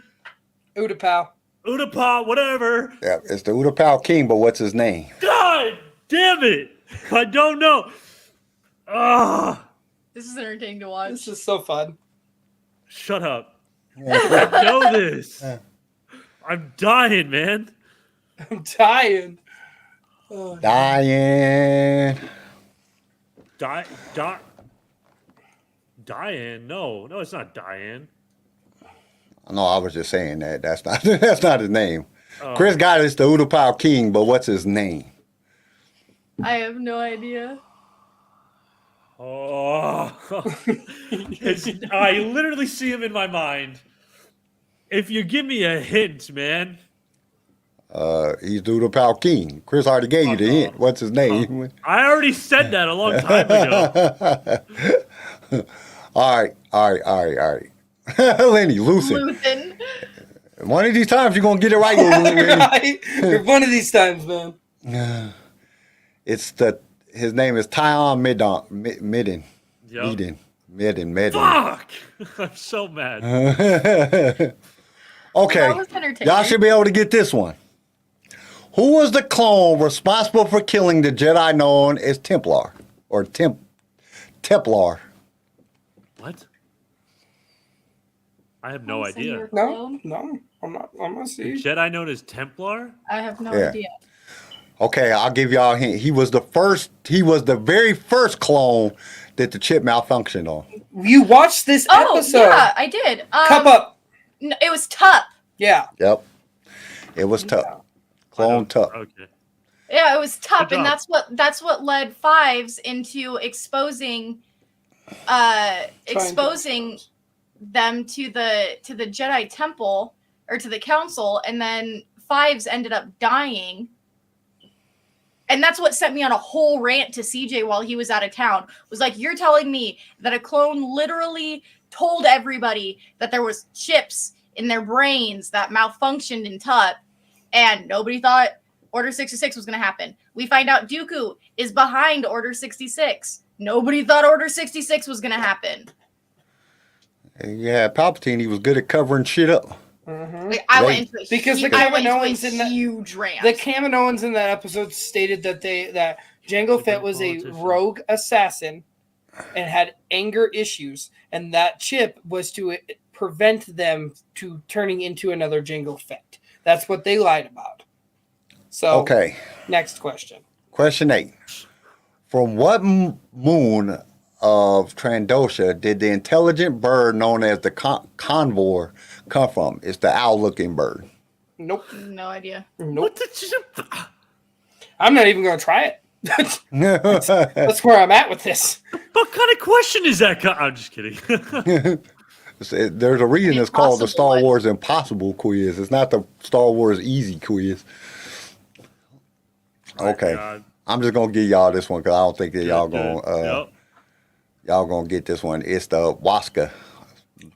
Utapau. Utapau, whatever. Yeah, it's the Utapau King, but what's his name? God damn it. I don't know. Ah, This is entertaining to watch. This is so fun. shut up. I know this. I'm dying, man. I'm dying. Diane. Diane? No, it's not Diane. No, I was just saying that. That's not that's not his name. Chris got it's the Utapau King, but what's his name? I have no idea. Oh, I literally see him in my mind. If you give me a hint, man. He's the Utapau King. Chris already gave you the hint. What's his name? I already said that a long time ago. All right. Lenny, loosen. Luthen. One of these times you're gonna get it right, Lenny. Right? One of these times, man. His name is Tyon Midden. Yep. Midden. Fuck! I'm so mad. Okay. That was entertaining. Y'all should be able to get this one. Who was the clone responsible for killing the Jedi known as Templar? Or Templar? What? I have no idea. No, I'm not The see. Jedi known as Templar? I have no Yeah. idea. Okay, I'll give y'all a hint. He was the very first clone that the chip malfunctioned on. You watched this Oh, episode. yeah, I did. Cup up. No, it was Tup. Yeah. Yep. It was tough. Clone tough. Okay. Yeah, it was Tup, Good and job. that's what led Fives into exposing them to the Jedi Temple or to the Council, and then Fives ended up dying. And that's what sent me on a whole rant to CJ while he was out of town. Was like, you're telling me that a clone literally told everybody that there was chips in their brains that malfunctioned in Tup, and nobody thought Order 66 was going to happen. We find out Dooku is behind Order 66. Nobody thought Order 66 was going to happen. Yeah, Palpatine, he was good at covering shit up. Like, I went into a because huge, the I went into Kaminoans a in that huge rant. the Kaminoans in that episode stated that that Jango Fett was a rogue assassin and had anger issues, and that chip was to prevent them to turning into another Jango Fett. That's what they lied about. So Okay. Next question. Question 8. From what moon of Trandosha did the intelligent bird known as the Convor come from? It's the owl-looking bird. Nope. No idea. Nope. What did you... I'm not even going to try it. That's where I'm at with this. What kind of question is that? I'm just kidding. There's a reason it's called the Star Impossible Wars Impossible Quiz. It's not the Star Wars Easy Quiz. Okay. God. I'm just going to give y'all this one because I don't think that y'all Good. going Yep. y'all gonna get this one. It's the Waska.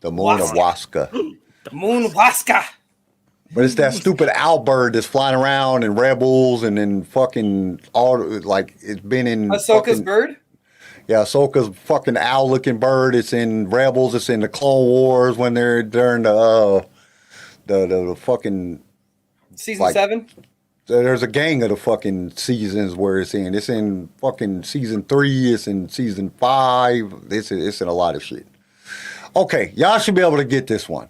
The moon of Waska. The moon of Waska. But it's that stupid owl bird that's flying around in Rebels and in fucking all like it's been in Ahsoka's fucking, bird? Yeah, Ahsoka's fucking owl looking bird. It's in Rebels, it's in the Clone Wars when they're during the fucking Season 7? There's a gang of the fucking seasons where it's in. It's in fucking season 3. It's in season 5. It's in a lot of shit. Okay, y'all should be able to get this one.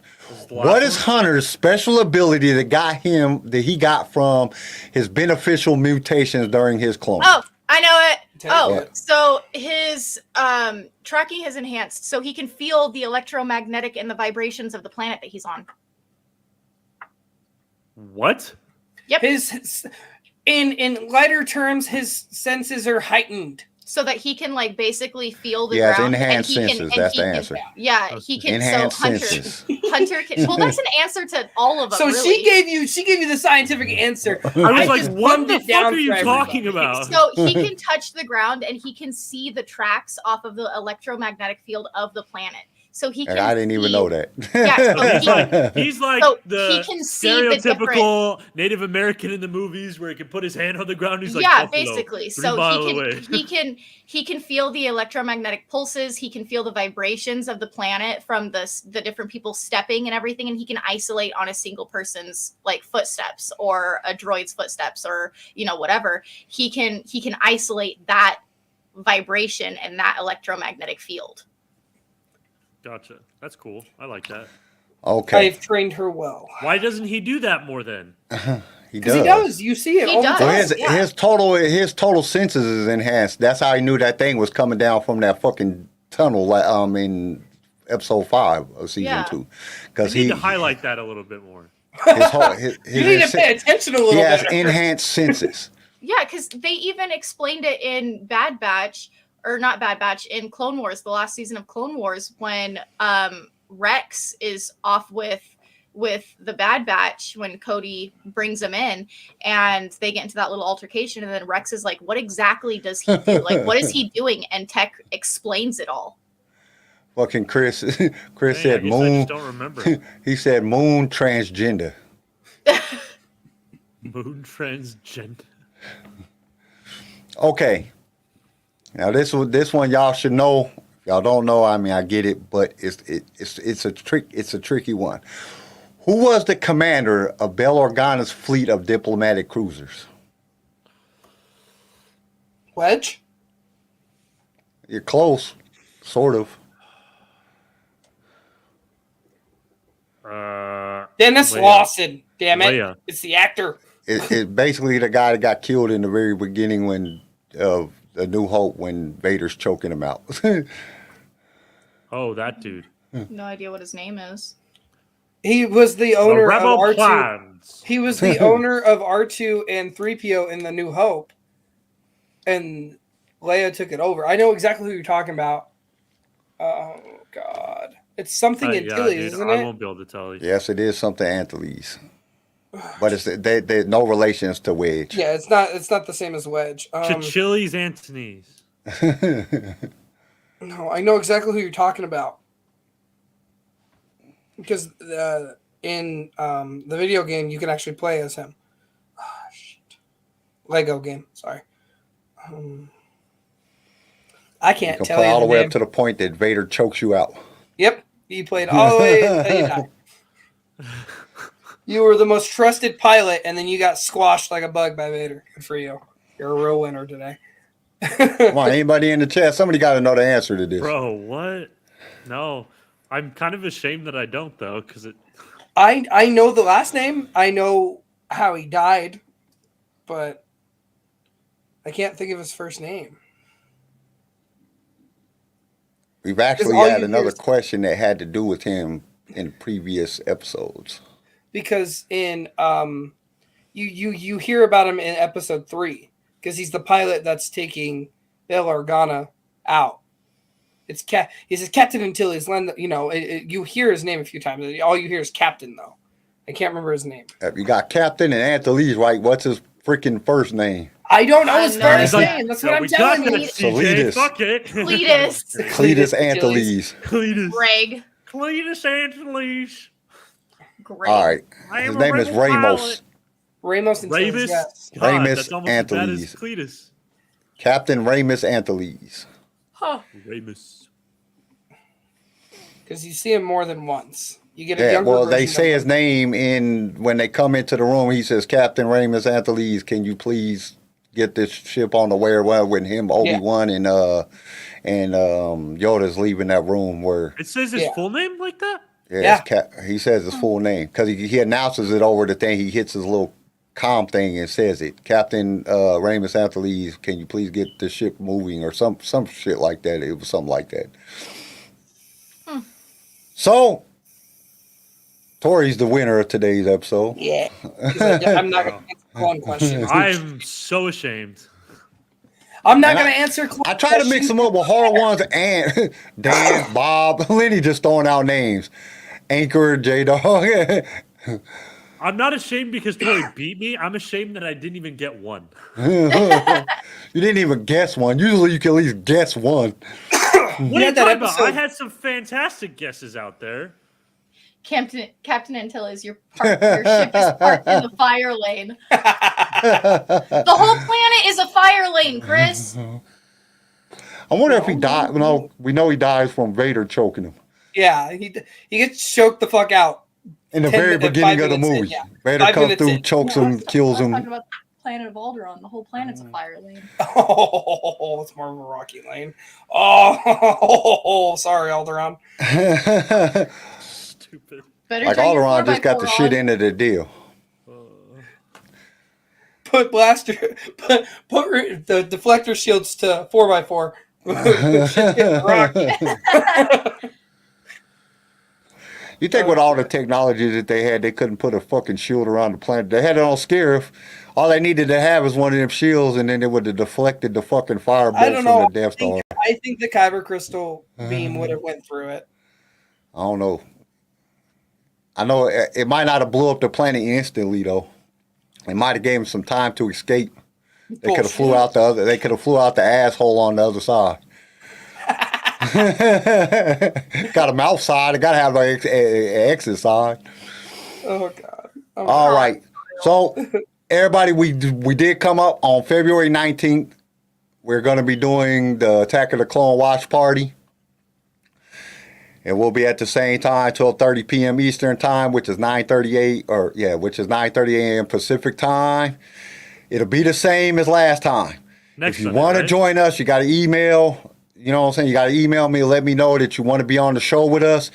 What is Hunter's special ability that he got from his beneficial mutations during his clone? Oh, I know it. Yeah. So his tracking is enhanced, so he can feel the electromagnetic and the vibrations of the planet that he's on. What? Yep. His in lighter terms, his senses are heightened. So that he can like basically feel the Yeah, ground. it's enhanced and he senses. Can, That's he the can, answer. Yeah, he can. Enhanced so senses. Hunter can. Well, that's an answer to all of them. So really. she gave you the scientific answer. I was like, just what dumbed the it fuck down are you for talking everybody. about? So he can touch the ground and he can see the tracks off of the electromagnetic field of the planet. So he can. And I didn't even know that. Yeah, so He's like So the he can see the stereotypical Native American in the movies where he can put his hand on the ground. He's like, yeah, Buffalo, basically. 3 So miles away. he can feel the electromagnetic pulses. He can feel the vibrations of the planet from the different people stepping and everything, and he can isolate on a single person's like footsteps or a droid's footsteps or whatever. He can isolate that vibration and that electromagnetic field. Gotcha. That's cool. I like that. Okay. I've trained her well. Why doesn't he do that more then? He Because he does. You see it He all the does. time. Well, his total senses is enhanced. That's how he knew that thing was coming down from that fucking tunnel in episode 5 of season 2. You Because need to highlight that a little bit more. his You need to pay attention a little he has bit. enhanced senses. Yeah, because they even explained it in Bad Batch, or not Bad Batch, in Clone Wars, the last season of Clone Wars, when Rex is off with the Bad Batch when Cody brings him in, and they get into that little altercation, and then Rex is like, what exactly does he do? Like, what is he doing? And Tech explains it all. Fucking Chris Dang, said I moon. just don't remember. He said moon transgender. Moon transgender. Okay. Now this one y'all should know. If y'all don't know, I mean I get it, but it's a tricky one. Who was the commander of Bail Organa's fleet of diplomatic cruisers? Wedge? You're close, sort of. Dennis Leia. Lawson. Damn it! Leia. It's the actor. It's basically the guy that got killed in the very beginning when of A New Hope when Vader's choking him out. Oh, that dude. No idea what his name is. He was the The owner of Rebel R2. plans. He was the owner of R2 and 3PO in The New Hope. And Leia took it over. I know exactly who you're talking about. Oh, God. It's something Antilles, dude, isn't I it? won't be able to tell you. Yes, it is something Antilles. But it's they no relations to Wedge. Yeah, it's not the same as Wedge. Chili's Antony's. No, I know exactly who you're talking about. Because in the video game, you can actually play as him. Oh, shit. Lego game, sorry. I You can't can tell play you all the the way name. up to the point that Vader chokes you out. Yep, you played all the way until you died. You were the most trusted pilot, and then you got squashed like a bug by Vader. Good for you. You're a real winner today. Come on, anybody in the chat? Somebody got to know the answer to this. Bro, what? No. I'm kind of ashamed that I don't, though, because it... I know the last name. I know how he died, but I can't think of his first name. We've actually all had you another hear is- question that had to do with him in previous episodes. Because in you hear about him in episode 3 because he's the pilot that's taking Bail Organa out. He says Captain Antilles. You hear his name a few times. All you hear is Captain though. I can't remember his name. You got Captain and Antilles, right? What's his freaking first name? I don't know his I know. first name. That's what I'm telling you. Cletus. Fuck it. Cletus. Cletus Antilles. Cletus. Greg. Cletus Antilles. Greg. All right. I His am a name is rebel Ramos. pilot. Ramos and Ramus? yes. God, Ramus that's almost as bad as Antilles. Cletus. Captain Ramus Antilles. Huh. Ramus. Because you see him more than once. You get a Yeah, younger well, they version say of his him. name when they come into the room. He says, Captain Ramus Antilles, can you please get this ship on the way? Well, when him, Obi-Wan, and Yoda's leaving that room where... It says his full name like that? Yeah, he says his full name because he announces it over the thing. He hits his little comm thing and says it. Captain Ramus Antilles, can you please get the ship moving or some shit like that? It was something like that. So, Tori's the winner of today's episode. Yeah. I'm not going to answer clone questions. I'm so ashamed. I'm not going to answer clone I try to mix them up with hard ones and Dan, Bob, Lenny just throwing out names. Anchor, J-Dog. I'm not ashamed because Tori beat me. I'm ashamed that I didn't even get one. You didn't even guess one. Usually you can at least guess one. What are you had that talking about? episode- I had some fantastic guesses out there. Captain Antilles, your ship is parked in the fire lane. The whole planet is a fire lane, Chris. I wonder if he died. No, we know he dies from Vader choking him. Yeah, he gets choked the fuck out. In the 10 very minutes, beginning 5 of the minutes in, movie. yeah. Vader 5 comes minutes through, in. chokes I him, was kills talking him. about the planet of Alderaan. The whole planet's a fire lane. Oh, it's more of a rocky lane. Oh, sorry, Alderaan. Stupid. Better Like turn your Alderaan just got the 4x4 shit on. end of the deal. Put the deflector shields to 4x4. Shit's getting rocked. You think with all the technology that they had, they couldn't put a fucking shield around the planet. They had it on Scarif. All they needed to have is one of them shields, and then it would have deflected the fucking firebolts I don't from know. the Death Star. I think the Kyber crystal beam would have went through it. I don't know. I know it might not have blew up the planet instantly though. It might have gave them some time to escape. They could have flew out the other. They could have flew out the asshole on the other side. Got them outside. They got to have an exit side. Oh god. Oh, All right. So everybody, we did come up on February 19th. We're going to be doing the Attack of the Clone Watch Party. And we'll be at the same time, 12:30 p.m. Eastern Time, which is 9:30 a.m. Pacific Time. It'll be the same as last time. Next if you Sunday, want to right? join us, you got to email. You know what I'm saying? You got to email me, let me know that you want to be on the show with us.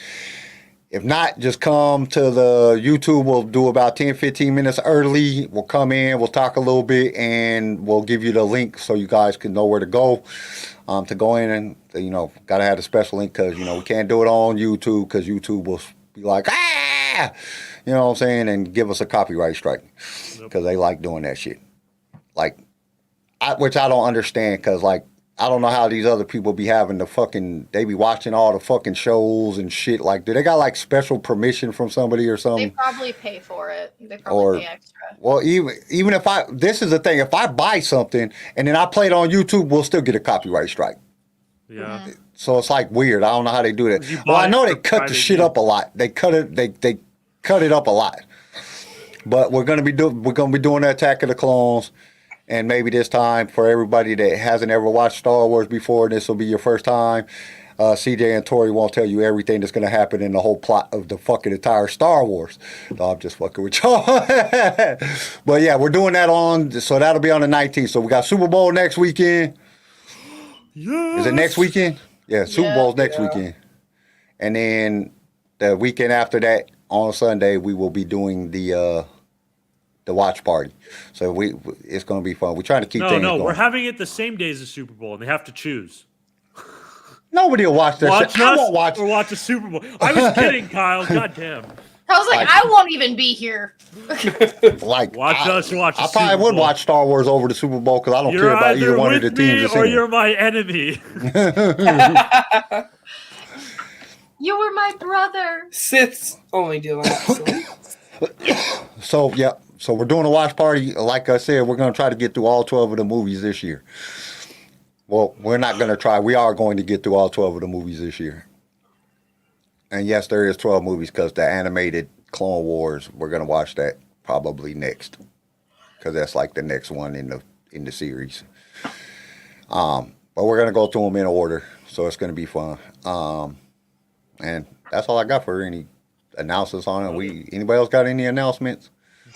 If not, just come to the YouTube. We'll do about 10, 15 minutes early. We'll come in, we'll talk a little bit, and we'll give you the link so you guys can know where to go in. And, got to have the special link because, we can't do it on YouTube because YouTube will be like, ah! You know what I'm saying? And give us a copyright strike because they like doing that shit. Which I don't understand because, I don't know how these other people be having they be watching all the fucking shows and shit. Do they got special permission from somebody or something? They probably pay for it. They probably pay extra. Well, even if this is the thing, if I buy something and then I play it on YouTube, we'll still get a copyright strike. Yeah. Mm-hmm. So it's weird. I don't know how they do that. Well, I know they cut the shit up a lot. They cut it up a lot. But we're gonna be doing the Attack of the Clones. And maybe this time, for everybody that hasn't ever watched Star Wars before, this will be your first time. CJ and Tori won't tell you everything that's going to happen in the whole plot of the fucking entire Star Wars. No, I'm just fucking with y'all. But yeah, we're doing that so that'll be on the 19th. So we got Super Bowl next weekend. Yes. Is it next weekend? Yeah, Super Bowl's next weekend. And then the weekend after that, on Sunday, we will be doing the watch party. So it's going to be fun. We're trying to keep things going. We're having it the same day as the Super Bowl, and they have to choose. Nobody will watch that shit. I won't watch or watch the Super Bowl. I was kidding, Kyle. God damn. I was I won't even be here. Watch us watch. I probably would watch Star Wars over the Super Bowl because I don't care about either one of the teams. Or you're my enemy. You were my brother. Siths only do that. So yeah. So we're doing a watch party. Like I said, we're going to try to get through all 12 of the movies this year. Well, we're not going to try. We are going to get through all 12 of the movies this year. And yes, there is 12 movies because the animated Clone Wars, we're going to watch that probably next. Because that's the next one in the series. But we're going to go through them in order. So it's going to be fun. And that's all I got for any announcements on it. Anybody else got any announcements?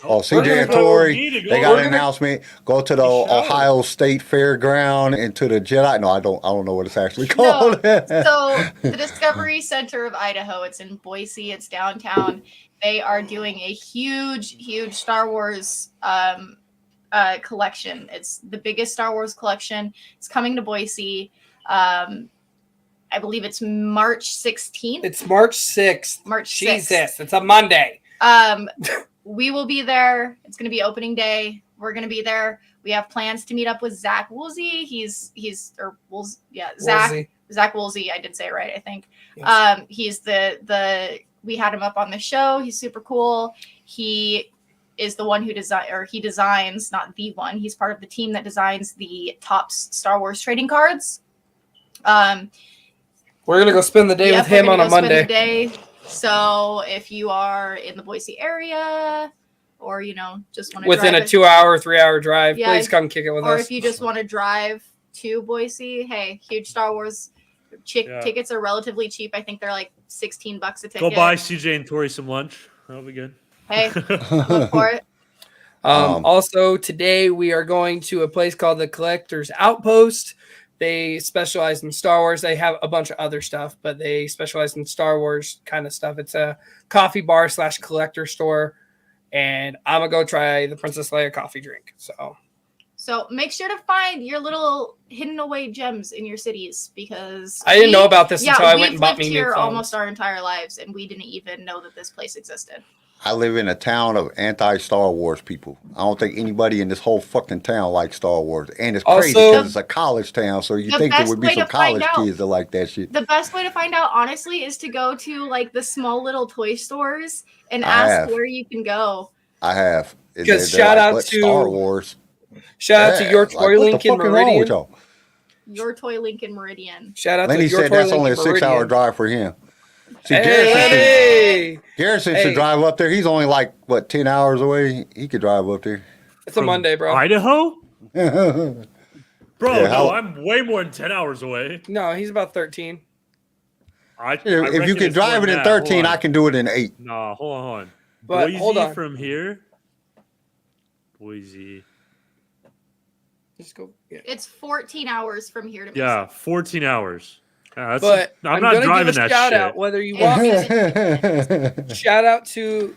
Oh, CJ and Tori, they got an announcement. Go to the Ohio State Fairground and to the Jedi. No, I don't know what it's actually called. No. So the Discovery Center of Idaho, it's in Boise, it's downtown. They are doing a huge Star Wars collection. It's the biggest Star Wars collection. It's coming to Boise. I believe it's March 16th. It's March 6th. March 6th. Jesus, it's a Monday. We will be there. It's going to be opening day. We're going to be there. We have plans to meet up with Zach Woolsey. Zach Woolsey. I did say it right, I think. Yes. He's we had him up on the show. He's super cool. He is the one who designs, not the one. He's part of the team that designs the top Star Wars trading cards. We're going to go spend the day with him on a Monday. So if you are in the Boise area or, just want to within a 2-hour, 3-hour drive, please come kick it with us. Or if you just want to drive to Boise, hey, huge Star Wars tickets are relatively cheap. I think they're $16 a ticket. Go buy CJ and Tori some lunch. That'll be good. Hey, look for it. Also, today we are going to a place called the Collector's Outpost. They specialize in Star Wars. They have a bunch of other stuff, but they specialize in Star Wars kind of stuff. It's a coffee bar / collector store, and I'm going to go try the Princess Leia coffee drink. So make sure to find your little hidden away gems in your cities because I didn't know about this until I went and bought me new here phones. Almost our entire lives, and we didn't even know that this place existed. I live in a town of anti-Star Wars people. I don't think anybody in this whole fucking town likes Star Wars. And it's crazy because it's a college town, so you think there would be some college kids that like that shit. The best way to find out, honestly, is to go to the small little toy stores and ask where you can go. I have. Because shout out to Star Wars. Shout out to your toy link in Meridian. Your toy link in Meridian. Shout out Lenny to your said toy that's link only a in Meridian. 6-hour drive for him. See, Garrison should drive up there. He's only 10 hours away. He could drive up there. It's a Monday, bro. Idaho? Bro, no, I'm way more than 10 hours away. No, he's about 13. If you can drive it in 13, I can do it in 8. No, hold on. But Boise hold on. from here? Boise. Just go. Yeah. It's 14 hours from here to Mesa. Yeah, 14 hours. But I'm not gonna driving give a that shout shit. out whether you want me to. Shout out to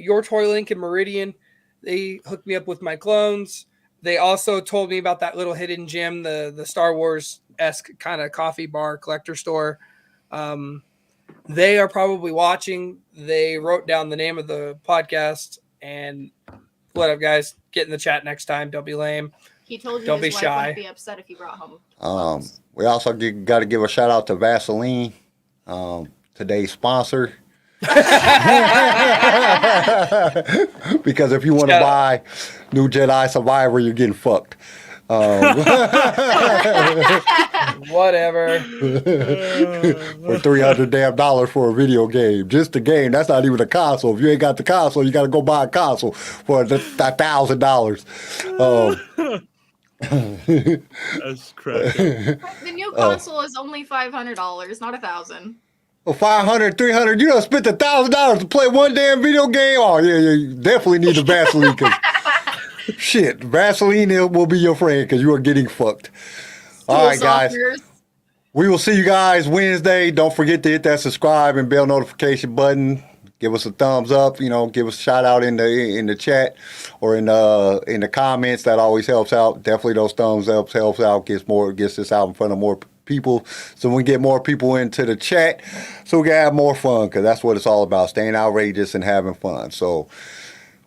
Your Toy Link and Meridian. They hooked me up with my clones. They also told me about that little hidden gem, the Star Wars-esque kind of coffee bar collector store. They are probably watching. They wrote down the name of the podcast. And what up, guys? Get in the chat next time. Don't be lame. He told you Don't his be wife shy. wouldn't be upset if you brought home. We also got to give a shout out to Vaseline, today's sponsor. Because if you want to buy New Jedi Survivor, you're getting fucked. Whatever. For $300 damn for a video game, just a game. That's not even a console. If you ain't got the console, you got to go buy a console for $1,000. That's crazy. The new console is only $500, not $1,000. Well, $500, $300. You done spent $1,000 to play one damn video game. Oh yeah, you definitely need the Vaseline. Shit, Vaseline will be your friend because you are getting fucked. All right, guys. We will see you guys Wednesday. Don't forget to hit that subscribe and bell notification button. Give us a thumbs up. Give us a shout out in the chat or in the comments. That always helps out. Definitely those thumbs up helps out. Gets this out in front of more people, so we get more people into the chat, so we can have more fun. Because that's what it's all about: staying outrageous and having fun. So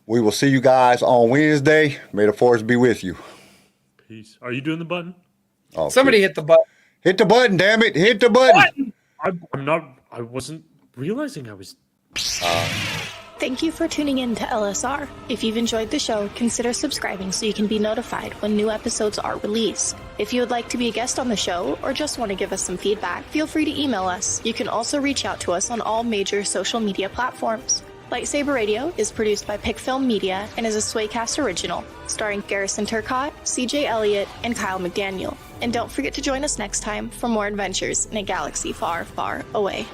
we will see you guys on Wednesday. May the force be with you. Peace. Are you doing the button? Oh, somebody hit the button. Hit the button, damn it! Hit the button. I'm not. I wasn't realizing I was. Thank you for tuning in to LSR. If you've enjoyed the show, consider subscribing so you can be notified when new episodes are released. If you would like to be a guest on the show or just want to give us some feedback, feel free to email us. You can also reach out to us on all major social media platforms. LightSaber Radio is produced by Pickfilm Media and is a Swaycast original, starring Garrison Turcott, CJ Elliott, and Kyle McDaniel. And don't forget to join us next time for more adventures in a galaxy far, far away.